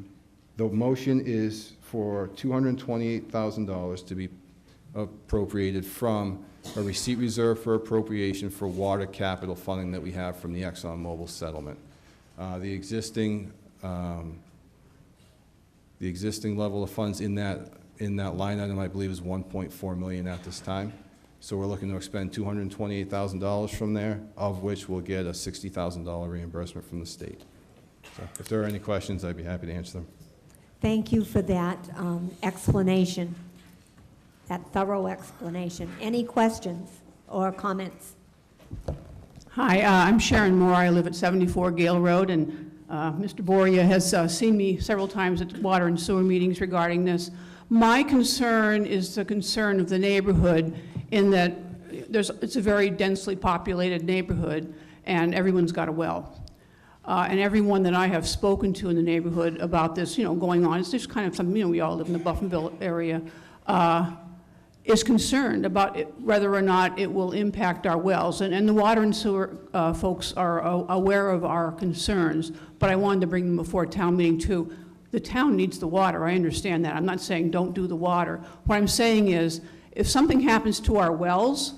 motion is for $228,000 to be appropriated from a receipt reserve for appropriation for water capital funding that we have from the ExxonMobil settlement. The existing level of funds in that line item, I believe, is $1.4 million at this time. So we're looking to expend $228,000 from there, of which we'll get a $60,000 reimbursement from the state. So if there are any questions, I'd be happy to answer them. Thank you for that explanation, that thorough explanation. Any questions or comments? Hi, I'm Sharon Moore. I live at 74 Gale Road, and Mr. Boria has seen me several times at water and sewer meetings regarding this. My concern is the concern of the neighborhood in that it's a very densely populated neighborhood, and everyone's got a well. And everyone that I have spoken to in the neighborhood about this, going on, it's just kind of something, we all live in the Buffinville area, is concerned about whether or not it will impact our wells. And the water and sewer folks are aware of our concerns, but I wanted to bring them before town meeting too. The town needs the water, I understand that. I'm not saying don't do the water. What I'm saying is, if something happens to our wells,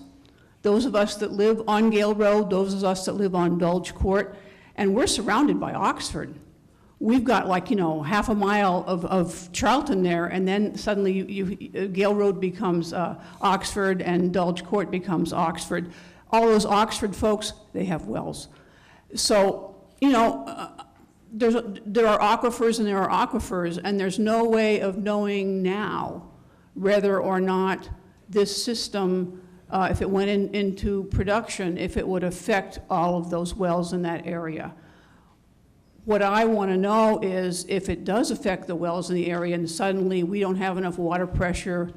those of us that live on Gale Road, those of us that live on Dulge Court, and we're surrounded by Oxford. We've got half a mile of Charlton there, and then suddenly Gale Road becomes Oxford and Dulge Court becomes Oxford. All those Oxford folks, they have wells. So, there are aquifers and there are aquifers, and there's no way of knowing now whether or not this system, if it went into production, if it would affect all of those wells in that area. What I want to know is if it does affect the wells in the area and suddenly we don't have enough water pressure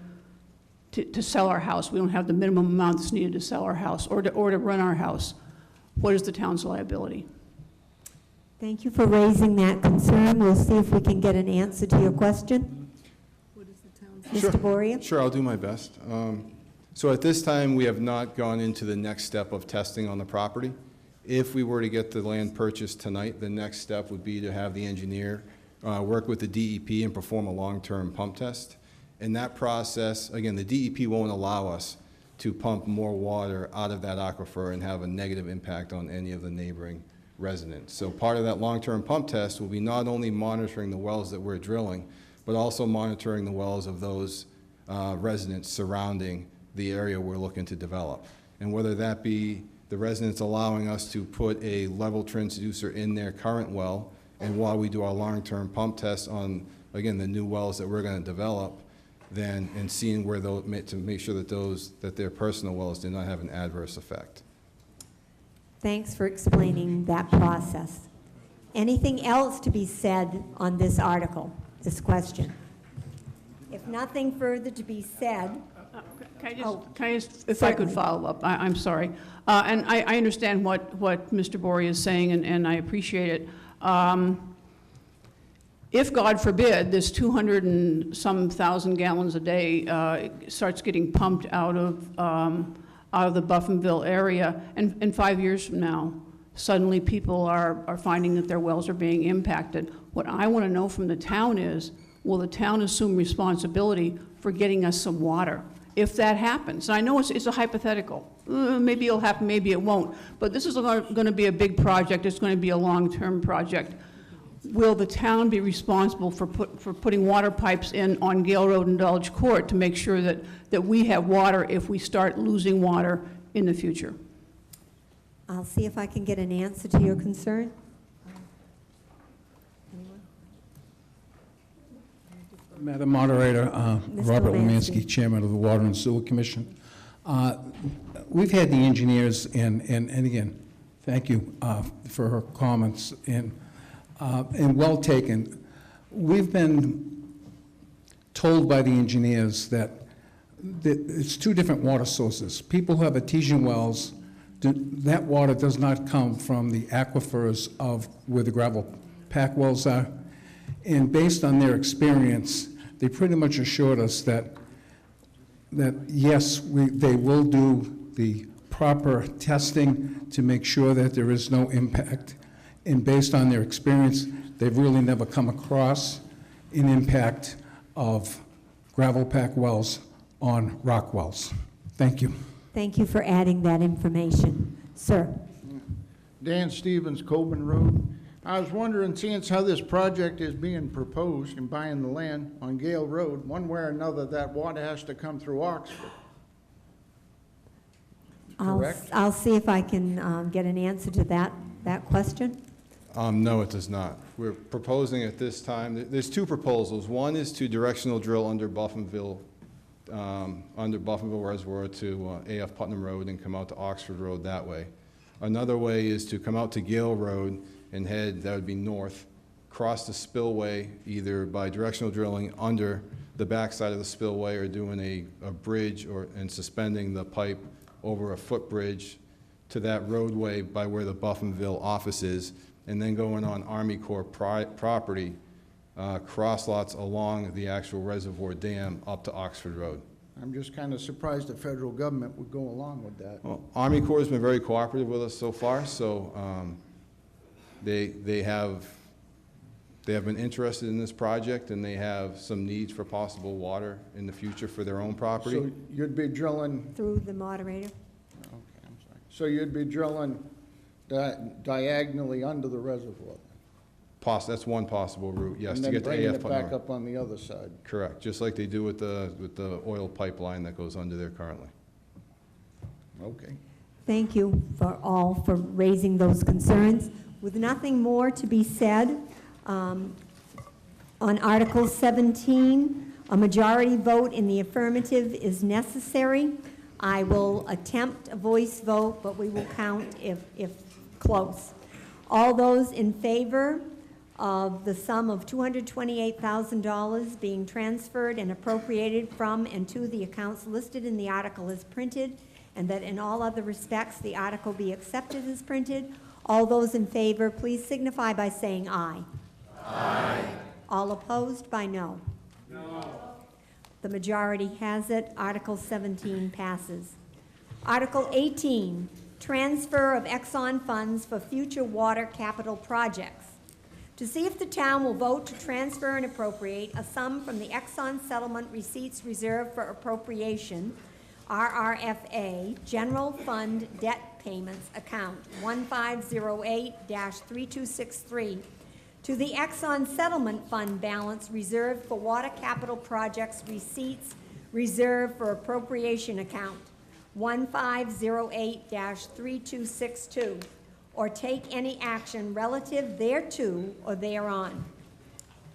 to sell our house, we don't have the minimum amount that's needed to sell our house or to run our house, what is the town's liability? Thank you for raising that concern. We'll see if we can get an answer to your question. Mr. Boria? Sure, I'll do my best. So at this time, we have not gone into the next step of testing on the property. If we were to get the land purchased tonight, the next step would be to have the engineer work with the DEP and perform a long-term pump test. In that process, again, the DEP won't allow us to pump more water out of that aquifer and have a negative impact on any of the neighboring residents. So part of that long-term pump test will be not only monitoring the wells that we're drilling, but also monitoring the wells of those residents surrounding the area we're looking to develop. And whether that be the residents allowing us to put a level transducer in their current well, and while we do our long-term pump test on, again, the new wells that we're going to develop, then and seeing where those, to make sure that their personal wells do not have an adverse effect. Thanks for explaining that process. Anything else to be said on this article, this question? If nothing further to be said. Can I just if I could follow up, I'm sorry. And I understand what Mr. Boria is saying, and I appreciate it. If, God forbid, this 200 and some thousand gallons a day starts getting pumped out of out of the Buffinville area, and 5 years from now, suddenly people are finding that their wells are being impacted. What I want to know from the town is, will the town assume responsibility for getting us some water? If that happens, and I know it's a hypothetical, maybe it'll happen, maybe it won't, but this is going to be a big project, it's going to be a long-term project. Will the town be responsible for putting water pipes in on Gale Road and Dulwich Court to make sure that we have water if we start losing water in the future? I'll see if I can get an answer to your concern. Madam Moderator, Robert Lemansky. Lemansky, Chairman of the Water and Sewer Commission. We've had the engineers, and again, thank you for her comments, and well taken. We've been told by the engineers that it's two different water sources. People who have artesian wells, that water does not come from the aquifers of where the gravel pack wells are. And based on their experience, they pretty much assured us that yes, they will do the proper testing to make sure that there is no impact. And based on their experience, they've really never come across an impact of gravel pack wells on rock wells. Thank you. Thank you for adding that information. Sir. Dan Stevens, Coburn Road. I was wondering, seeing how this project is being proposed and buying the land on Gale Road, one way or another, that water has to come through Oxford. Correct? I'll see if I can get an answer to that question. No, it does not. We're proposing at this time, there's two proposals. One is to directional drill under Buffinville Reservoir to AF Putnam Road and come out to Oxford Road that way. Another way is to come out to Gale Road and head, that would be north, cross the spillway either by directional drilling under the backside of the spillway or doing a bridge and suspending the pipe over a footbridge to that roadway by where the Buffinville office is, and then going on Army Corps property, cross lots along the actual reservoir dam up to Oxford Road. I'm just kind of surprised the federal government would go along with that. Well, Army Corps has been very cooperative with us so far, so they have been interested in this project, and they have some needs for possible water in the future for their own property. So you'd be drilling, Through the moderator. okay, I'm sorry. So you'd be drilling diagonally under the reservoir? That's one possible route, yes, And to then get to bringing AF it Putnam back Road. up on the other side? Correct, just like they do with the oil pipeline that goes under there currently. Okay. Thank you for raising those concerns. With nothing more to be said, on Article 17, a majority vote in the affirmative is necessary. I will attempt a voice vote, but we will count if close. All those in favor of the sum of $228,000 being transferred and appropriated from and to the accounts listed in the article as printed, and that in all other respects the article be accepted as printed, all those in favor, please signify by saying aye. Aye. All opposed by no. No. The majority has it. Article 17 passes. Article 18, transfer of Exxon funds for future water capital projects. To see if the town will vote to transfer and appropriate a sum from the Exxon settlement receipts reserved for appropriation, RRFA, General Fund Debt Payments Account 1508-3263, to the Exxon Settlement Fund balance reserved for water capital projects receipts reserved for appropriation account 1508-3262, or take any action relative thereto or thereon.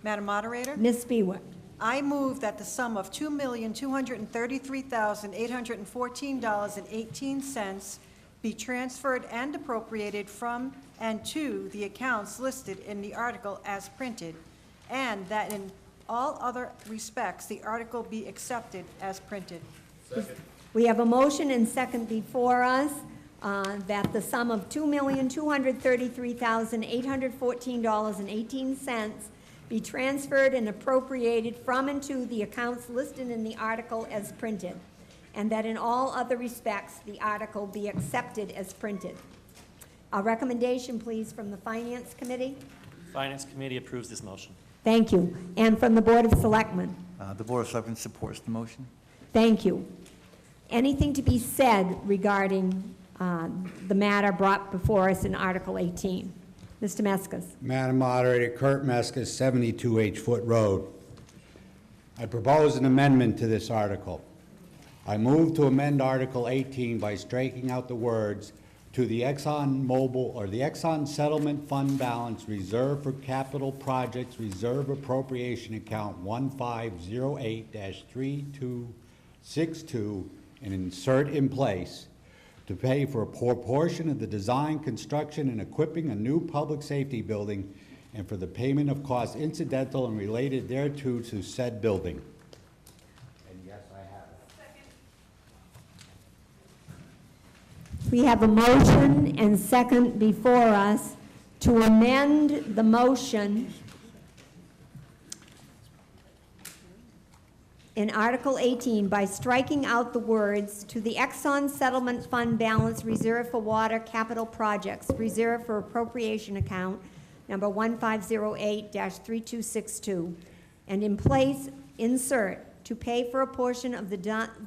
Madam Moderator? Ms. Spiewak. I move that the sum of $2,233,814.18 be transferred and appropriated from and to the accounts listed in the article as printed, and that in all other respects, the article be accepted as printed. Second. We have a motion and second before us that the sum of $2,233,814.18 be transferred and appropriated from and to the accounts listed in the article as printed, and that in all other respects, the article be accepted as printed. A recommendation, please, from the Finance Committee. Finance Committee approves this motion. Thank you. And from the Board of Selectmen. The Board of Selectmen supports the motion. Thank you. Anything to be said regarding the matter brought before us in Article 18? Mr. Meskis. Madam Moderator, Kurt Meskis, 72 H Foot Road. I propose an amendment to this article. I move to amend Article 18 by striking out the words to the Exxon Mobil or the Exxon Settlement Fund Balance Reserve for Capital Projects Reserve Appropriation Account 1508-3262 and insert in place to pay for a portion of the design, construction, and equipping a new public safety building and for the payment of costs incidental and related thereto to said building. And yes, I have it. We have a motion and second before us to amend the motion in Article 18 by striking out the words to the Exxon Settlement Fund Balance Reserve for Water Capital Projects, Reserve for Appropriation Account number 1508-3262, and in place insert to pay for a portion of the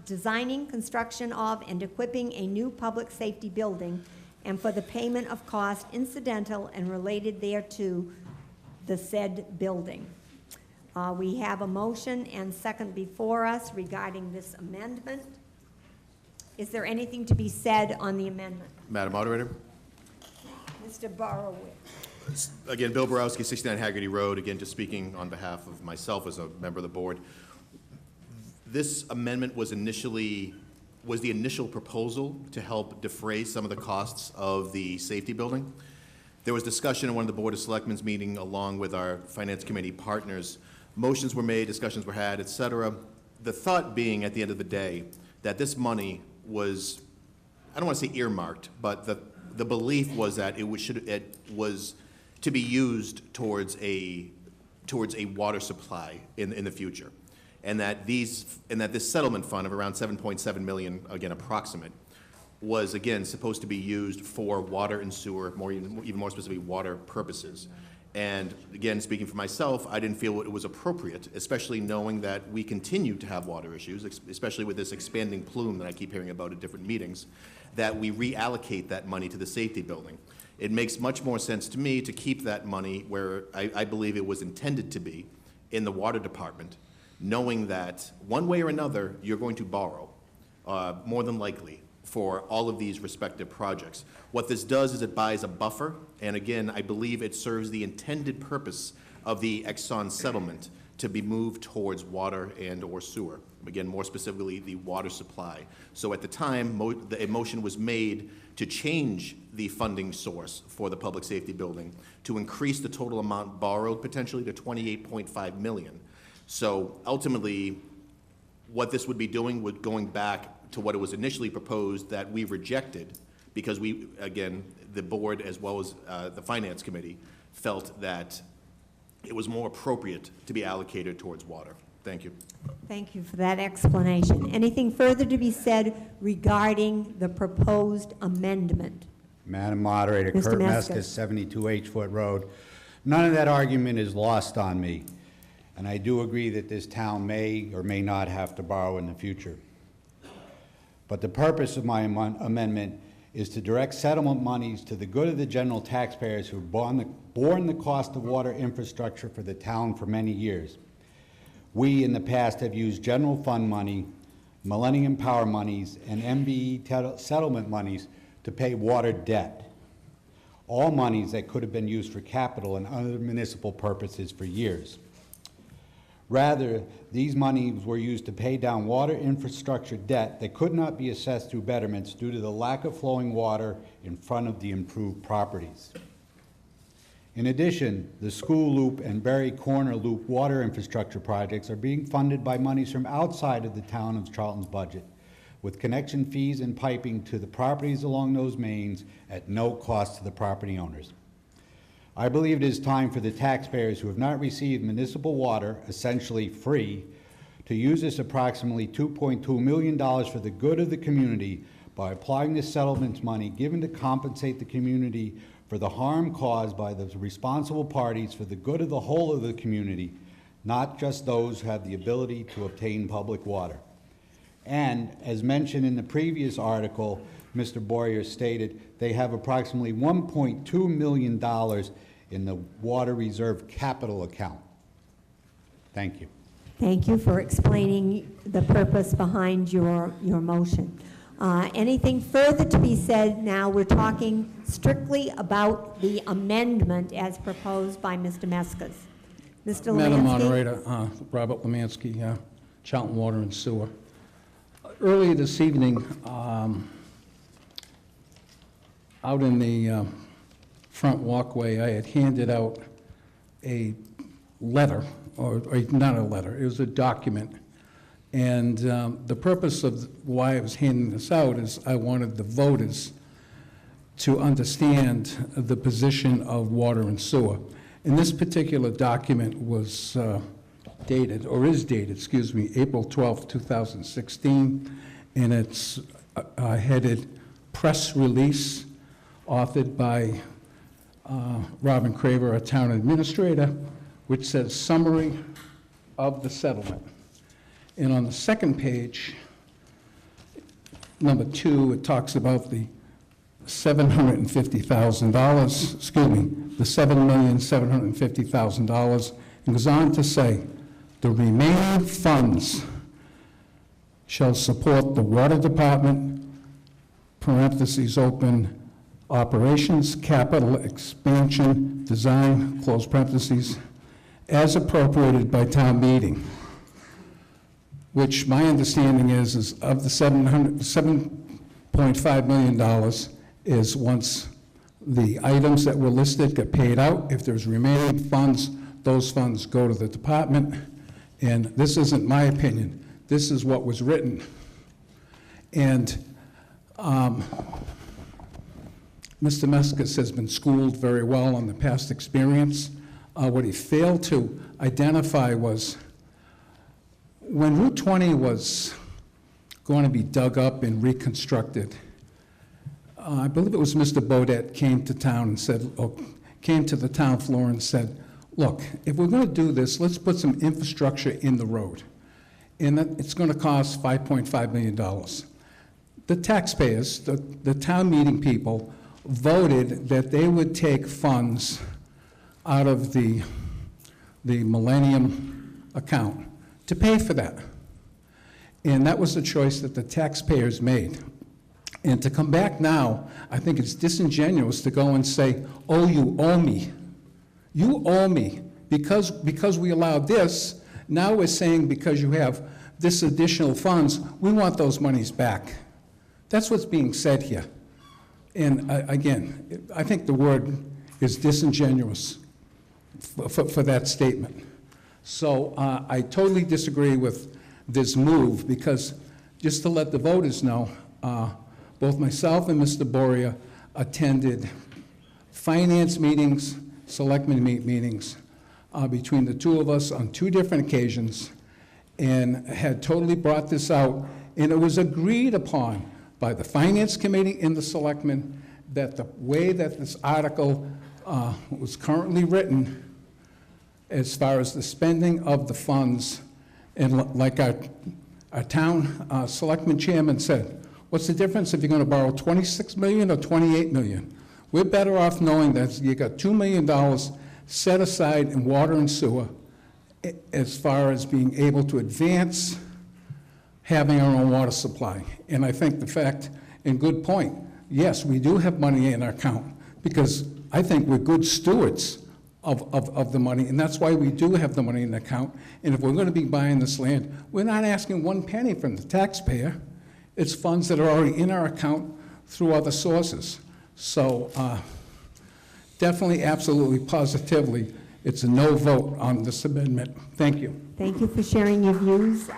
designing, construction of, and equipping a new public safety building, and for the payment of cost incidental and related thereto the said building. We have a motion and second before us regarding this amendment. Is there anything to be said on the amendment? Madam Moderator? Mr. Borowitz. Again, Bill Borowski, 69 Haggerty Road. Again, just speaking on behalf of myself as a member of the board. This amendment was the initial proposal to help defray some of the costs of the safety building. There was discussion in one of the Board of Selectmen's meeting along with our Finance Committee partners. Motions were made, discussions were had, et cetera. The thought being, at the end of the day, that this money was, I don't want to say earmarked, but the belief was that it was to be used towards a water supply in the future, and that this settlement fund of around 7.7 million, again approximate, was again supposed to be used for water and sewer, even more specifically water purposes. And again, speaking for myself, I didn't feel it was appropriate, especially knowing that we continue to have water issues, especially with this expanding plume that I keep hearing about at different meetings, that we reallocate that money to the safety building. It makes much more sense to me to keep that money where I believe it was intended to be, in the water department, knowing that one way or another, you're going to borrow, more than likely, for all of these respective projects. What this does is it buys a buffer, and again, I believe it serves the intended purpose of the Exxon settlement to be moved towards water and or sewer. Again, more specifically, the water supply. So at the time, a motion was made to change the funding source for the public safety building to increase the total amount borrowed potentially to $28.5 million. So ultimately, what this would be doing would going back to what it was initially proposed that we rejected because we, again, the board as well as the Finance Committee felt that it was more appropriate to be allocated towards water. Thank you. Thank you for that explanation. Anything further to be said regarding the proposed amendment? Madam Moderator, Mr. Kurt Meskis. Meskis, 72 H Foot Road. None of that argument is lost on me, and I do agree that this town may or may not have to borrow in the future. But the purpose of my amendment is to direct settlement monies to the good of the general taxpayers who have borne the cost of water infrastructure for the town for many years. We, in the past, have used general fund money, Millennium Power monies, and MVE settlement monies to pay water debt. All monies that could have been used for capital and other municipal purposes for years. Rather, these monies were used to pay down water infrastructure debt that could not be assessed through betterments due to the lack of flowing water in front of the improved properties. In addition, the School Loop and Berry Corner Loop water infrastructure projects are being funded by monies from outside of the town of Charlton's budget, with connection fees and piping to the properties along those mains at no cost to the property owners. I believe it is time for the taxpayers who have not received municipal water, essentially free, to use this approximately $2.2 million for the good of the community by applying the settlement money given to compensate the community for the harm caused by the responsible parties for the good of the whole of the community, not just those who have the ability to obtain public water. And as mentioned in the previous article, Mr. Boyer stated they have approximately $1.2 million in the Water Reserve Capital Account. Thank you. Thank you for explaining the purpose behind your motion. Anything further to be said? Now we're talking strictly about the amendment as proposed by Mr. Meskis. Mr. Lemansky? Madam Moderator, Robert Lemansky, Charlton Water and Sewer. Earlier this evening, out in the front walkway, I had handed out a letter, or not a letter, it was a document. And the purpose of why I was handing this out is I wanted the voters to understand the position of water and sewer. And this particular document was dated, or is dated, excuse me, April 12th, 2016, and it's headed Press Release, authored by Robin Craver, our town administrator, which says Summary of the Settlement. And on the second page, number 2, it talks about the $750,000, excuse me, the $7,750,000, and goes on to say, the remaining funds shall support the water department, parentheses open, operations, capital expansion, design, close parentheses, as appropriated by town meeting, which my understanding is of the $7.5 million is once the items that were listed get paid out, if there's remaining funds, those funds go to the department. And this isn't my opinion. This is what was written. And Mr. Meskis has been schooled very well on the past experience. What he failed to identify was when Route 20 was going to be dug up and reconstructed, I believe it was Mr. Bodett came to town and said, or came to the town floor and said, look, if we're going to do this, let's put some infrastructure in the road. And that it's going to cost $5.5 million. The taxpayers, the town meeting people, voted that they would take funds out of the Millennium account to pay for that. And that was the choice that the taxpayers made. And to come back now, I think it's disingenuous to go and say, oh, you owe me. You owe me. Because we allowed this, now we're saying because you have this additional funds, we want those monies back. That's what's being said here. And again, I think the word is disingenuous for that statement. So I totally disagree with this move because just to let the voters know, both myself and Mr. Boria attended finance meetings, selectmen meetings between the two of us on 2 different occasions and had totally brought this out. And it was agreed upon by the Finance Committee and the selectmen that the way that this article was currently written as far as the spending of the funds, and like our town selectman chairman said, what's the difference if you're going to borrow $26 million or $28 million? We're better off knowing that you got $2 million set aside in water and sewer as far as being able to advance having our own water supply. And I think the fact, and good point, yes, we do have money in our account because I think we're good stewards of the money, and that's why we do have the money in the account. And if we're going to be buying this land, we're not asking 1 penny from the taxpayer. It's funds that are already in our account through other sources. So definitely, absolutely, positively, it's a no vote on this amendment. Thank you. Thank you for sharing your views.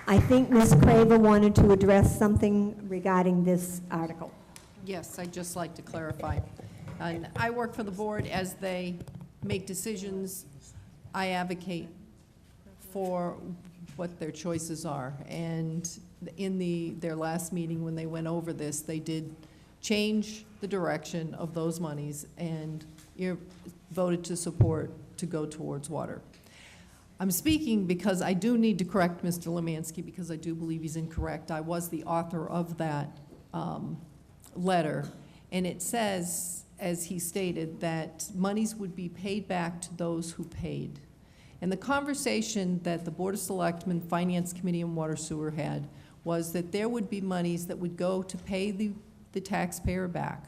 I think Ms. Craver wanted to address something regarding this article. Yes, I'd just like to clarify. And I work for the board as they make decisions. I advocate for what their choices are. And in their last meeting, when they went over this, they did change the direction of those monies and voted to support to go towards water. I'm speaking because I do need to correct Mr. Lemansky, because I do believe he's incorrect. I was the author of that letter, and it says, as he stated, that monies would be paid back to those who paid. And the conversation that the Board of Selectmen, Finance Committee, and Water Sewer had was that there would be monies that would go to pay the taxpayer back,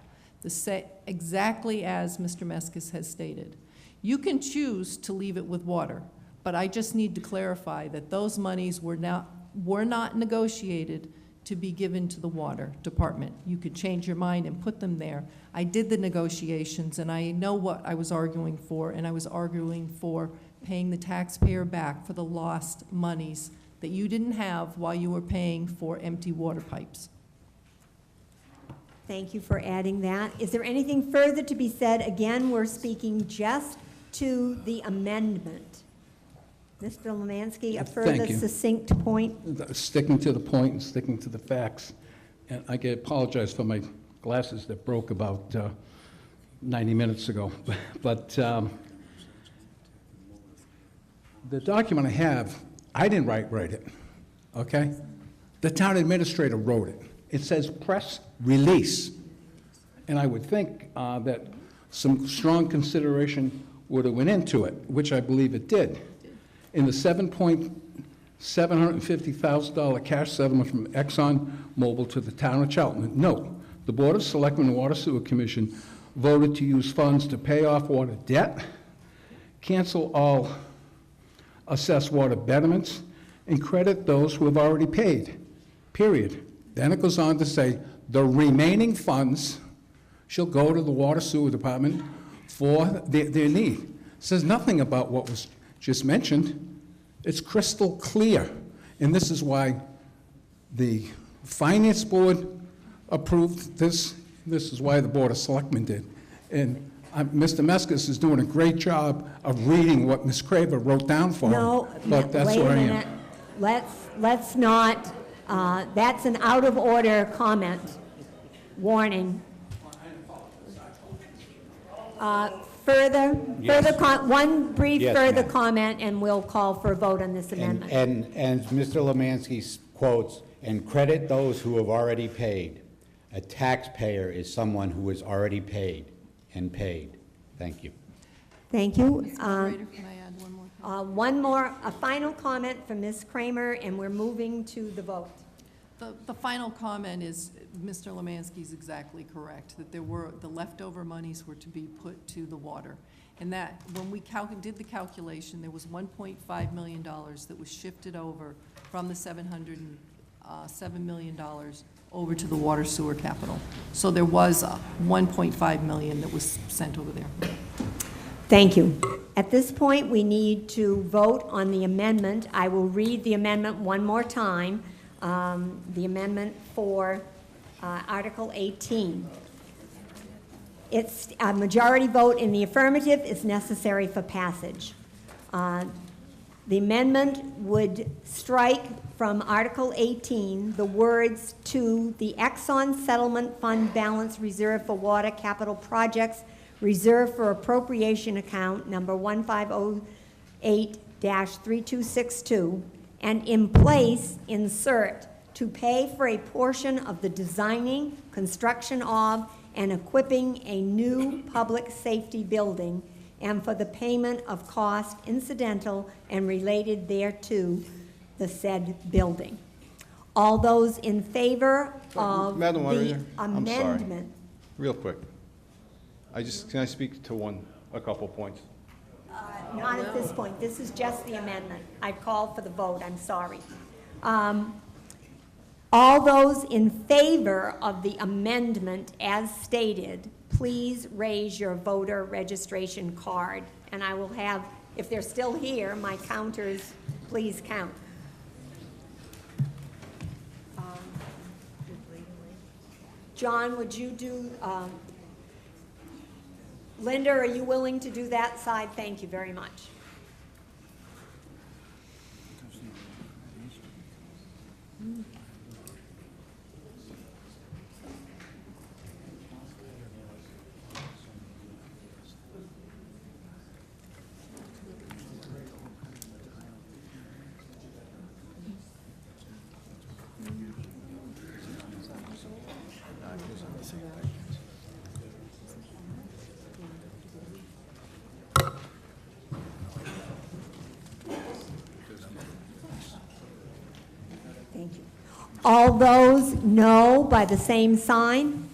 exactly as Mr. Meskis has stated. You can choose to leave it with water, but I just need to clarify that those monies were not negotiated to be given to the water department. You could change your mind and put them there. I did the negotiations, and I know what I was arguing for, and I was arguing for paying the taxpayer back for the lost monies that you didn't have while you were paying for empty water pipes. Thank you for adding that. Is there anything further to be said? Again, we're speaking just to the amendment. Mr. Lemansky, a further Thank you. succinct point? Sticking to the point and sticking to the facts. And I apologize for my glasses that broke about 90 minutes ago. But the document I have, I didn't write it, okay? The town administrator wrote it. It says press release. And I would think that some strong consideration would have went into it, which I believe it did. In the $750,000 cash settlement from Exxon Mobil to the town of Cheltenham, note, the Board of Selectmen and Water Sewer Commission voted to use funds to pay off water debt, cancel all assessed water betterments, and credit those who have already paid, period. Then it goes on to say, the remaining funds shall go to the Water Sewer Department for their need. It says nothing about what was just mentioned. It's crystal clear. And this is why the Finance Board approved this. This is why the Board of Selectmen did. And Mr. Meskis is doing a great job of reading what Ms. Craver wrote down for him. But that's wait where a I minute. am. Let's not, that's an out-of-order comment. Warning. One brief Yes, further ma'am. comment, and we'll call for a vote on this amendment. And Mr. Lemansky quotes, "And credit those who have already paid." A taxpayer is someone who has already paid and paid. Thank you. Thank you. Mr. Moderator, can I add one more? A final comment from Ms. Kramer, and we're moving to the vote. The final comment is, Mr. Lemansky's exactly correct, that the leftover monies were to be put to the water. And that, when we did the calculation, there was $1.5 million that was shifted over from the $707 million over to the water sewer capital. So there was $1.5 million that was sent over there. Thank you. At this point, we need to vote on the amendment. I will read the amendment one more time. The amendment for Article 18. It's a majority vote in the affirmative is necessary for passage. The amendment would strike from Article 18 the words "to the Exxon Settlement Fund Balance Reserve for Water Capital Projects Reserve for Appropriation Account number 1508-3262, and in place insert "to pay for a portion of the designing, construction of, and equipping a new public safety building, and for the payment of cost incidental and related thereto, the said building." All those in favor of Madam the Moderator, I'm sorry. amendment? Real quick. Can I speak to a couple points? Not at this point. This is just the amendment. I called for the vote. I'm sorry. All those in favor of the amendment as stated, please raise your voter registration card. And I will have, if they're still here, my counters, please count. John, would you do, Linda, are you willing to do that side? Thank you very much. Thank you. All those no by the same sign?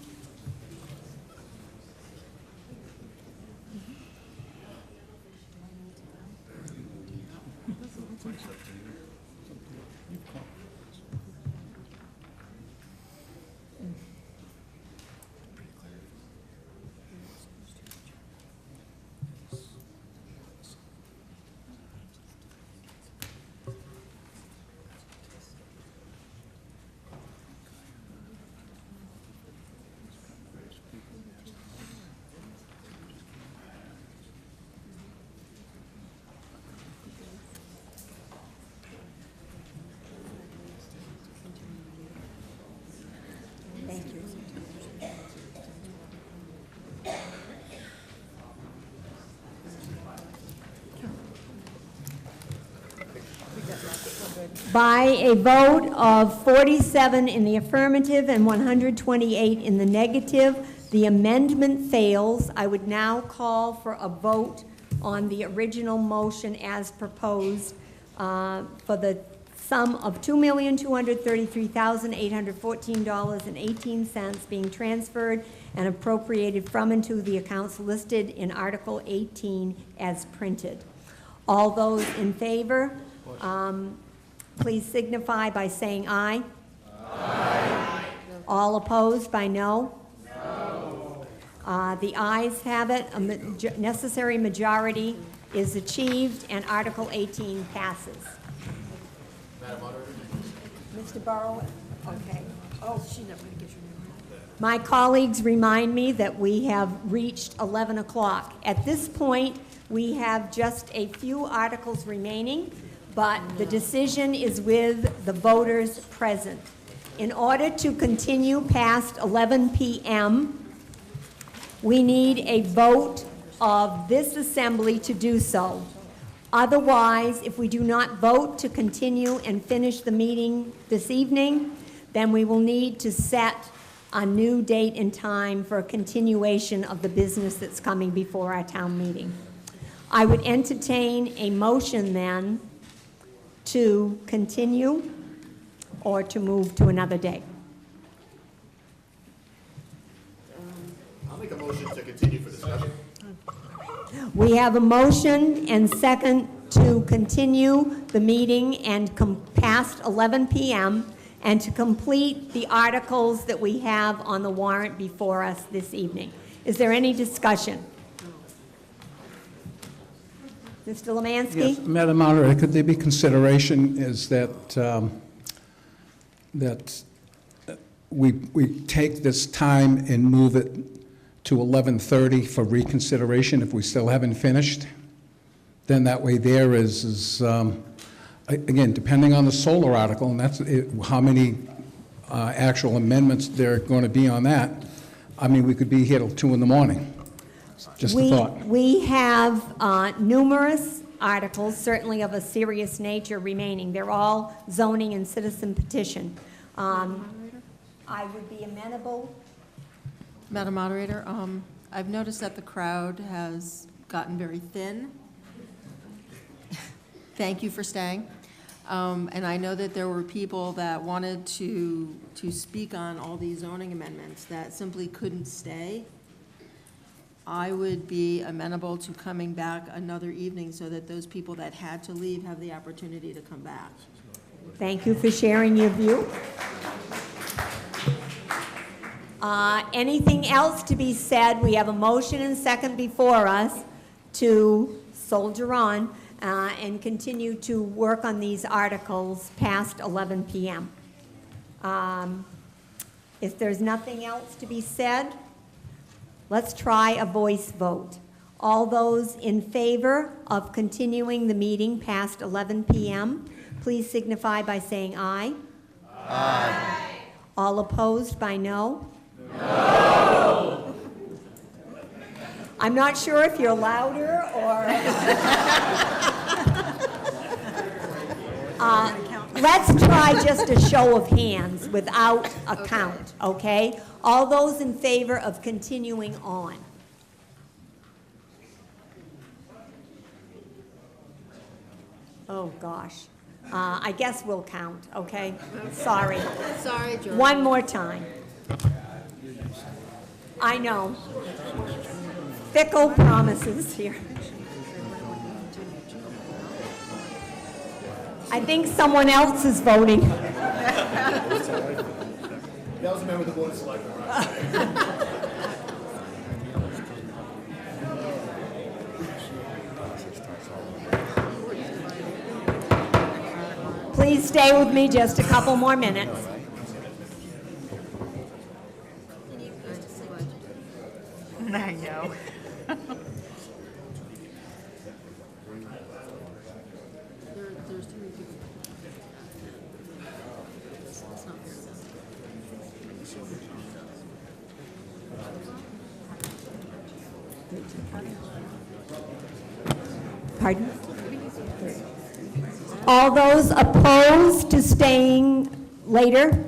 Thank you. By a vote of 47 in the affirmative and 128 in the negative, the amendment fails. I would now call for a vote on the original motion as proposed for the sum of $2,233,814.18 being transferred and appropriated from and to the accounts listed in Article 18 as printed. All those in favor, please signify by saying aye. Aye. All opposed by no? No. The ayes have it. A necessary majority is achieved, and Article 18 passes. Madam Moderator? Mr. Burrow? Okay. Oh, she never gets your name. My colleagues remind me that we have reached 11 o'clock. At this point, we have just a few articles remaining, but the decision is with the voters present. In order to continue past 11 p.m., we need a vote of this assembly to do so. Otherwise, if we do not vote to continue and finish the meeting this evening, then we will need to set a new date and time for a continuation of the business that's coming before our town meeting. I would entertain a motion then to continue or to move to another day. I'll make a motion to continue for discussion. We have a motion and second to continue the meeting and past 11 p.m. and to complete the articles that we have on the warrant before us this evening. Is there any discussion? Mr. Lemansky? Yes, Madam Moderator, could there be consideration is that we take this time and move it to 11:30 for reconsideration if we still haven't finished? Then that way there is again, depending on the solar article, and that's how many actual amendments there are going to be on that. I mean, we could be here till 2 in the morning. Just a thought. We have numerous articles, certainly of a serious nature, remaining. They're all zoning and citizen petition. I would be amenable. Madam Moderator, I've noticed that the crowd has gotten very thin. Thank you for staying. And I know that there were people that wanted to speak on all these zoning amendments that simply couldn't stay. I would be amenable to coming back another evening so that those people that had to leave have the opportunity to come back. Thank you for sharing your view. Anything else to be said? We have a motion and second before us to soldier on and continue to work on these articles past 11 p.m. If there's nothing else to be said, let's try a voice vote. All those in favor of continuing the meeting past 11 p.m., please signify by saying aye. Aye. Aye. All opposed by no? No. I'm not sure if you're louder or... Let's try just a show of hands without a count, okay? All those in favor of continuing on? Oh, gosh. I guess we'll count, okay? Sorry. Sorry, George. One more time. I know. Fickle promises here. I think someone else is voting. That was a member of the Board of Selectmen. Please stay with me just a couple more minutes. I know. There's too many people. It's not fair. Pardon? All those opposed to staying later?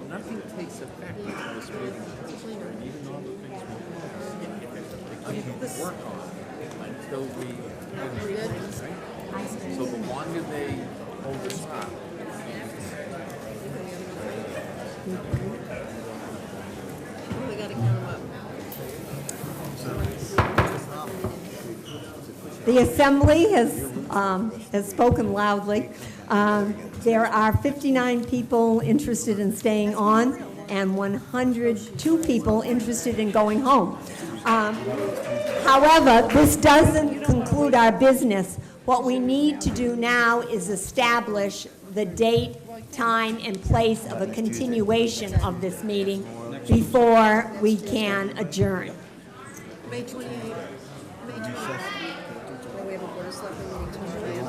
Nothing takes effect until this meeting is over, and even all the things we can't work on until we finish, right? So the longer they hold us up, We gotta count them up. The Assembly has spoken loudly. There are 59 people interested in staying on and 102 people interested in going home. However, this doesn't conclude our business. What we need to do now is establish the date, time, and place of a continuation of this meeting before we can adjourn. May 28th. May 28th. We have a Board of Selectmen meeting Tuesday.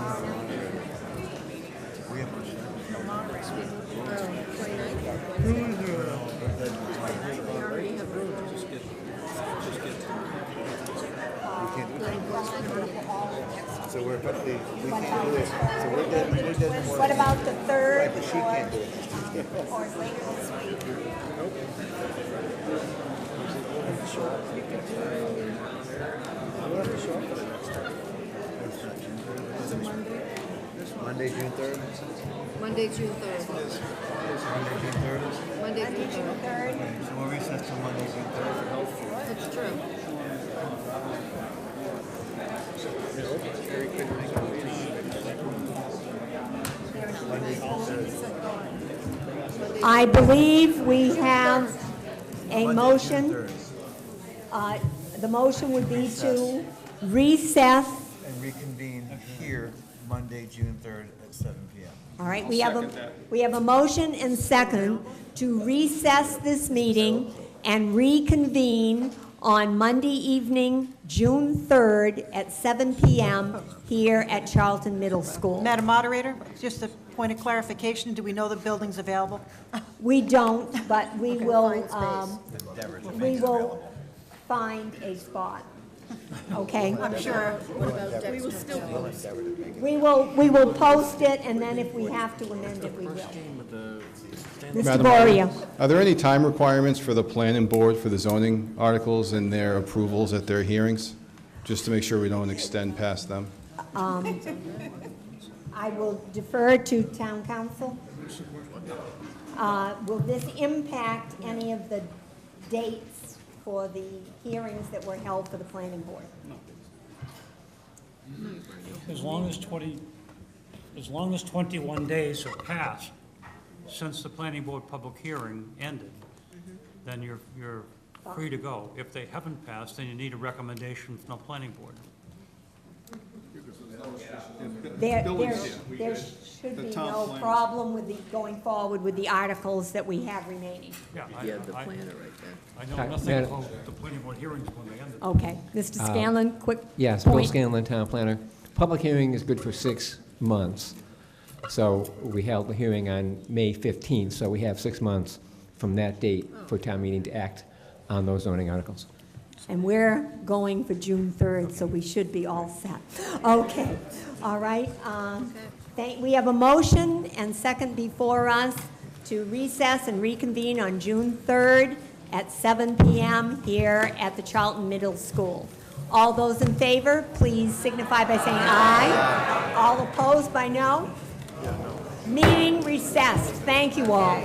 So we're effectively, we can't do it, so we're dead more. What about the 3rd? Right, but she can't do it. Or later this week? Monday, June 3rd? Monday, June 3rd. Monday, June 3rd? Monday, June 3rd. So we'll recess till Monday, June 3rd. That's true. I believe we have a motion. The motion would be to recess. And reconvene here Monday, June 3rd at 7 p.m. All right, we have a motion and second to recess this meeting and reconvene on Monday evening, June 3rd at 7 p.m. here at Charlton Middle School. Madam Moderator, just a point of clarification, do we know the building's available? We don't, but we will, we space. will find a spot. Okay? I'm sure. We will still post. We will post it, and then if we have to amend it, we will. Mr. Madam Boria. Mayor, are there any time requirements for the planning board for the zoning articles and their approvals at their hearings? Just to make sure we don't extend past them? I will defer to town council. Will this impact any of the dates for the hearings that were held for the planning board? As long as as long as 21 days have passed since the planning board public hearing ended, then you're free to go. If they haven't passed, then you need a recommendation from the planning board. There should be no problem with going forward with the articles that we have remaining. Yeah, the planner right there. I know Hi, nothing Madam- about the planning board hearings when they ended. Okay, Mr. Scanlon, quick Yes, Bill point. Scanlon, Town Planner. Public hearing is good for 6 months. So we held the hearing on May 15th, so we have 6 months from that date for town meeting to act on those zoning articles. And we're going for June 3rd, so we should be all set. Okay, all right. We have a motion and second before us to recess and reconvene on June 3rd at 7 PM here at the Charlton Middle School. All those in favor, please signify by saying aye. All opposed by no? Meeting recessed. Thank you all.